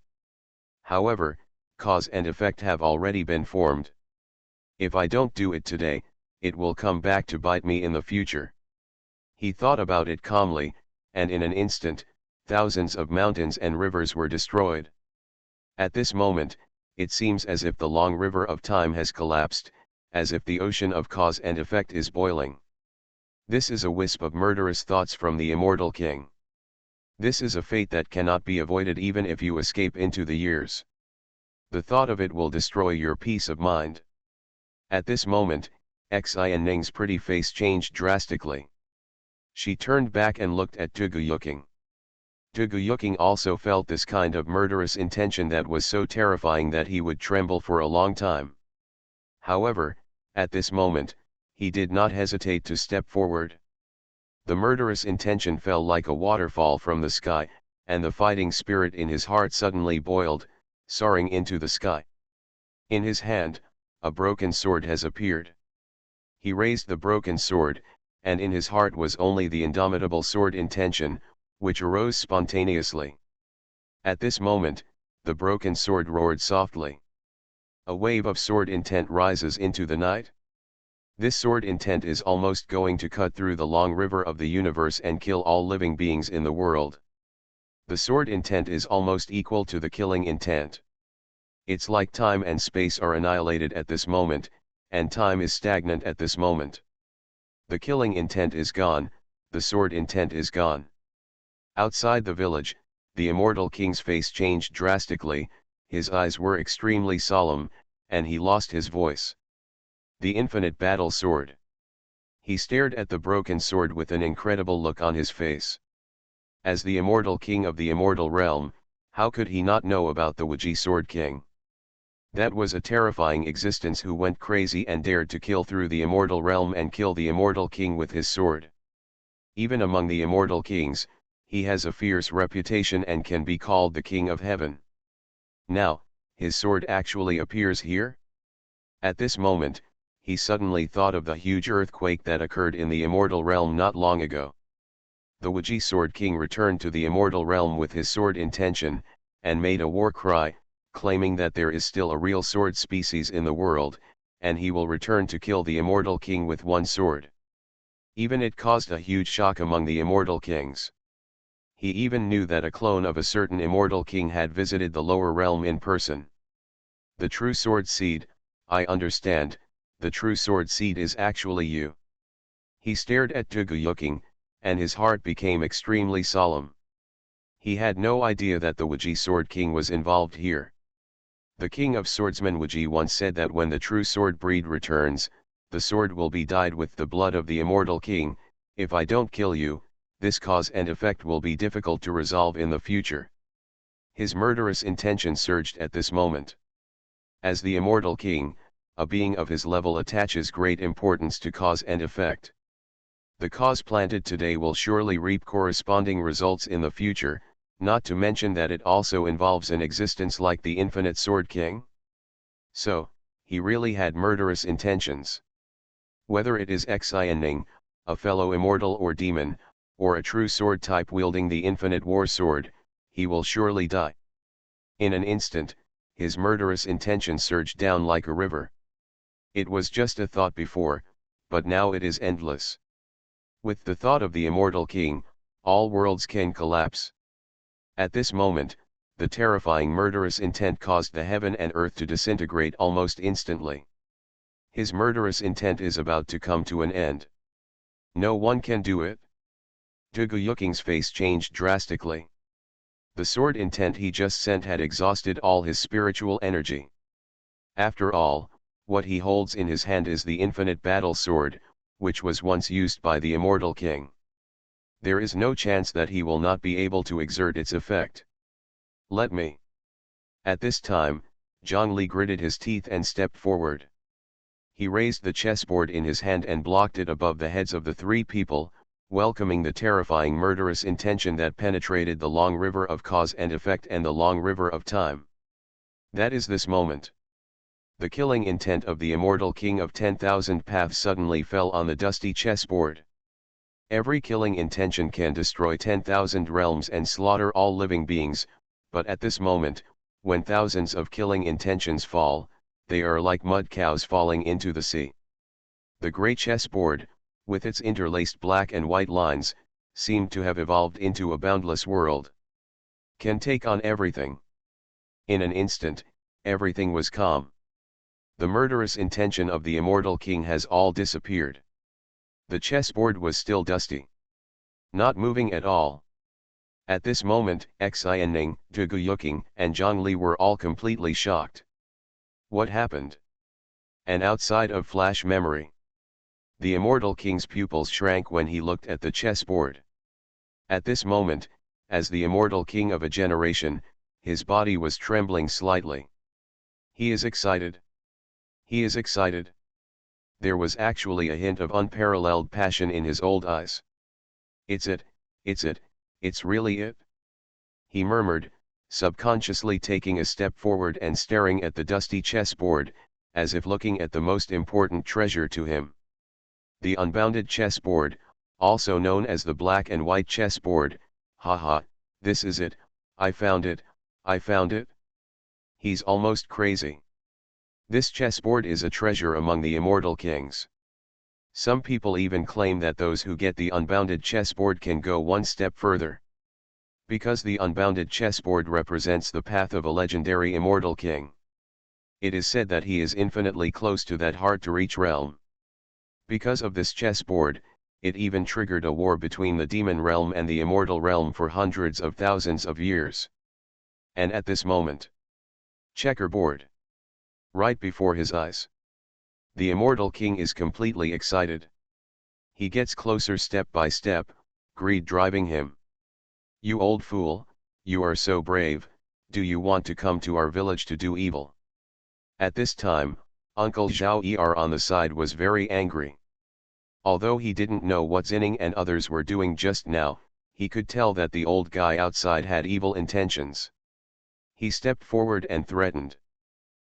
A: However, cause and effect have already been formed. If I don't do it today, it will come back to bite me in the future. He thought about it calmly, and in an instant, thousands of mountains and rivers were destroyed. At this moment, it seems as if the long river of time has collapsed, as if the ocean of cause and effect is boiling. This is a wisp of murderous thoughts from the immortal king. This is a fate that cannot be avoided even if you escape into the years. The thought of it will destroy your peace of mind. At this moment, Xuanhuan's pretty face changed drastically. She turned back and looked at Zhuge. Zhuge also felt this kind of murderous intention that was so terrifying that he would tremble for a long time. However, at this moment, he did not hesitate to step forward. The murderous intention fell like a waterfall from the sky, and the fighting spirit in his heart suddenly boiled, soaring into the sky. In his hand, a broken sword has appeared. He raised the broken sword, and in his heart was only the indomitable sword intention, which arose spontaneously. At this moment, the broken sword roared softly. A wave of sword intent rises into the night. This sword intent is almost going to cut through the long river of the universe and kill all living beings in the world. The sword intent is almost equal to the killing intent. It's like time and space are annihilated at this moment, and time is stagnant at this moment. The killing intent is gone, the sword intent is gone. Outside the village, the immortal king's face changed drastically, his eyes were extremely solemn, and he lost his voice. The infinite battle sword. He stared at the broken sword with an incredible look on his face. As the immortal king of the immortal realm, how could he not know about the Wuji Sword King? That was a terrifying existence who went crazy and dared to kill through the immortal realm and kill the immortal king with his sword. Even among the immortal kings, he has a fierce reputation and can be called the king of heaven. Now, his sword actually appears here? At this moment, he suddenly thought of the huge earthquake that occurred in the immortal realm not long ago. The Wuji Sword King returned to the immortal realm with his sword intention, and made a war cry, claiming that there is still a real sword species in the world, and he will return to kill the immortal king with one sword. Even it caused a huge shock among the immortal kings. He even knew that a clone of a certain immortal king had visited the lower realm in person. The true sword seed, I understand, the true sword seed is actually you. He stared at Zhuge, and his heart became extremely solemn. He had no idea that the Wuji Sword King was involved here. The king of swordsmen Wuji once said that when the true sword breed returns, the sword will be dyed with the blood of the immortal king. If I don't kill you, this cause and effect will be difficult to resolve in the future. His murderous intention surged at this moment. As the immortal king, a being of his level attaches great importance to cause and effect. The cause planted today will surely reap corresponding results in the future, not to mention that it also involves an existence like the infinite Sword King. So, he really had murderous intentions. Whether it is Xuanhuan, a fellow immortal or demon, or a true sword type wielding the infinite war sword, he will surely die. In an instant, his murderous intention surged down like a river. It was just a thought before, but now it is endless. With the thought of the immortal king, all worlds can collapse. At this moment, the terrifying murderous intent caused the heaven and earth to disintegrate almost instantly. His murderous intent is about to come to an end. No one can do it. Zhuge face changed drastically. The sword intent he just sent had exhausted all his spiritual energy. After all, what he holds in his hand is the infinite battle sword, which was once used by the immortal king. There is no chance that he will not be able to exert its effect. Let me. At this time, Zhongli gritted his teeth and stepped forward. He raised the chessboard in his hand and blocked it above the heads of the three people, welcoming the terrifying murderous intention that penetrated the long river of cause and effect and the long river of time. That is this moment. The killing intent of the immortal king of 10,000 paths suddenly fell on the dusty chessboard. Every killing intention can destroy 10,000 realms and slaughter all living beings, but at this moment, when thousands of killing intentions fall, they are like mud cows falling into the sea. The great chessboard, with its interlaced black and white lines, seemed to have evolved into a boundless world. Can take on everything. In an instant, everything was calm. The murderous intention of the immortal king has all disappeared. The chessboard was still dusty. Not moving at all. At this moment, Xuanhuan, Zhuge, and Zhongli were all completely shocked. What happened? And outside of flash memory. The immortal king's pupils shrank when he looked at the chessboard. At this moment, as the immortal king of a generation, his body was trembling slightly. He is excited. He is excited. There was actually a hint of unparalleled passion in his old eyes. It's it, it's really it. He murmured, subconsciously taking a step forward and staring at the dusty chessboard, as if looking at the most important treasure to him. The unbounded chessboard, also known as the black and white chessboard, haha, this is it, I found it, I found it. He's almost crazy. This chessboard is a treasure among the immortal kings. Some people even claim that those who get the unbounded chessboard can go one step further. Because the unbounded chessboard represents the path of a legendary immortal king. It is said that he is infinitely close to that hard-to-reach realm. Because of this chessboard, it even triggered a war between the demon realm and the immortal realm for hundreds of thousands of years. And at this moment, checkerboard. Right before his eyes. The immortal king is completely excited. He gets closer step by step, greed driving him. You old fool, you are so brave, do you want to come to our village to do evil? At this time, Uncle Zhao on the side was very angry. Although he didn't know what Zinning and others were doing just now, he could tell that the old guy outside had evil intentions. He stepped forward and threatened.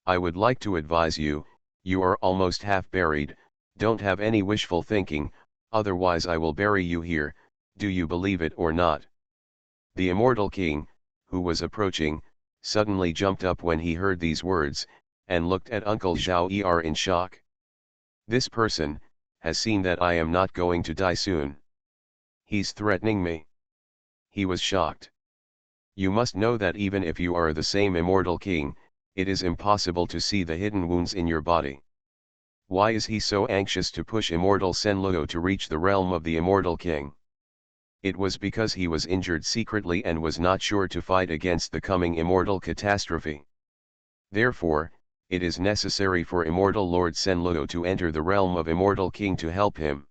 A: I would like to advise you, you are almost half buried, don't have any wishful thinking, otherwise I will bury you here, do you believe it or not? The immortal king, who was approaching, suddenly jumped up when he heard these words, and looked at Uncle Zhao in shock. This person has seen that I am not going to die soon. He's threatening me. He was shocked. You must know that even if you are the same immortal king, it is impossible to see the hidden wounds in your body. Why is he so anxious to push immortal Senluo to reach the realm of the immortal king? It was because he was injured secretly and was not sure to fight against the coming immortal catastrophe. Therefore, it is necessary for immortal Lord Senluo to enter the realm of immortal king to help him.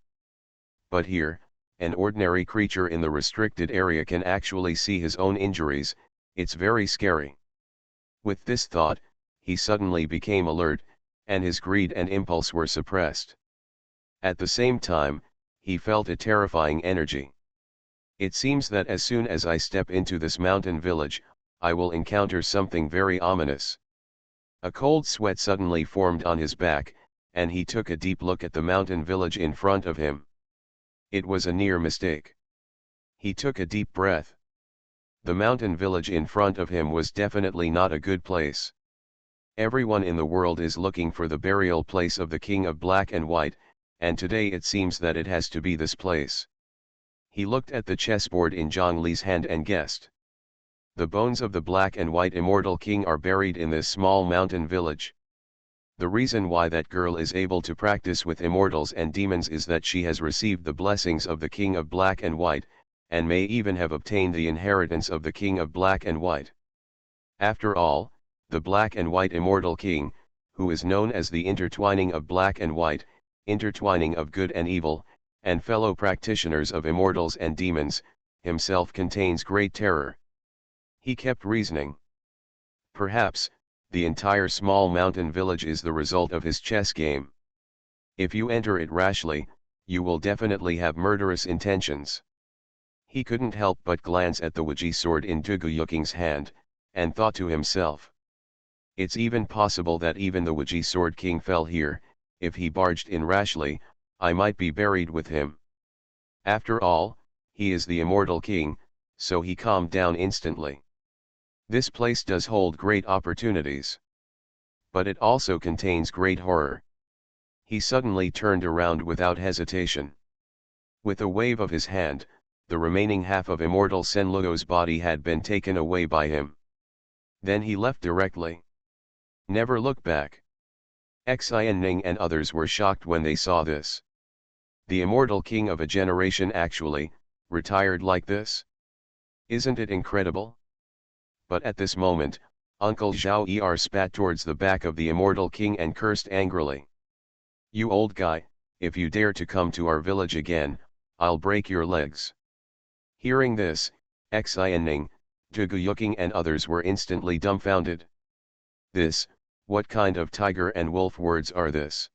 A: But here, an ordinary creature in the restricted area can actually see his own injuries, it's very scary. With this thought, he suddenly became alert, and his greed and impulse were suppressed. At the same time, he felt a terrifying energy. It seems that as soon as I step into this mountain village, I will encounter something very ominous. A cold sweat suddenly formed on his back, and he took a deep look at the mountain village in front of him. It was a near mistake. He took a deep breath. The mountain village in front of him was definitely not a good place. Everyone in the world is looking for the burial place of the King of Black and White, and today it seems that it has to be this place. He looked at the chessboard in Zhang Li's hand and guessed. The bones of the Black and White Immortal King are buried in this small mountain village. The reason why that girl is able to practice with immortals and demons is that she has received the blessings of the King of Black and White, and may even have obtained the inheritance of the King of Black and White. After all, the Black and White Immortal King, who is known as the intertwining of Black and White, intertwining of good and evil, and fellow practitioners of immortals and demons, himself contains great terror. He kept reasoning. Perhaps, the entire small mountain village is the result of his chess game. If you enter it rashly, you will definitely have murderous intentions. He couldn't help but glance at the Wuji sword in Duguyuking's hand, and thought to himself. It's even possible that even the Wuji sword king fell here, if he barged in rashly, I might be buried with him. After all, he is the immortal king, so he calmed down instantly. This place does hold great opportunities. But it also contains great horror. He suddenly turned around without hesitation. With a wave of his hand, the remaining half of immortal Senluo's body had been taken away by him. Then he left directly. Never look back. Xuanhuan and others were shocked when they saw this. The immortal king of a generation actually retired like this? Isn't it incredible? But at this moment, Uncle Zhao spat towards the back of the immortal king and cursed angrily. You old guy, if you dare to come to our village again, I'll break your legs." Hearing this, Xuanhuan, Duguyuking and others were instantly dumbfounded. What kind of tiger and wolf words are this?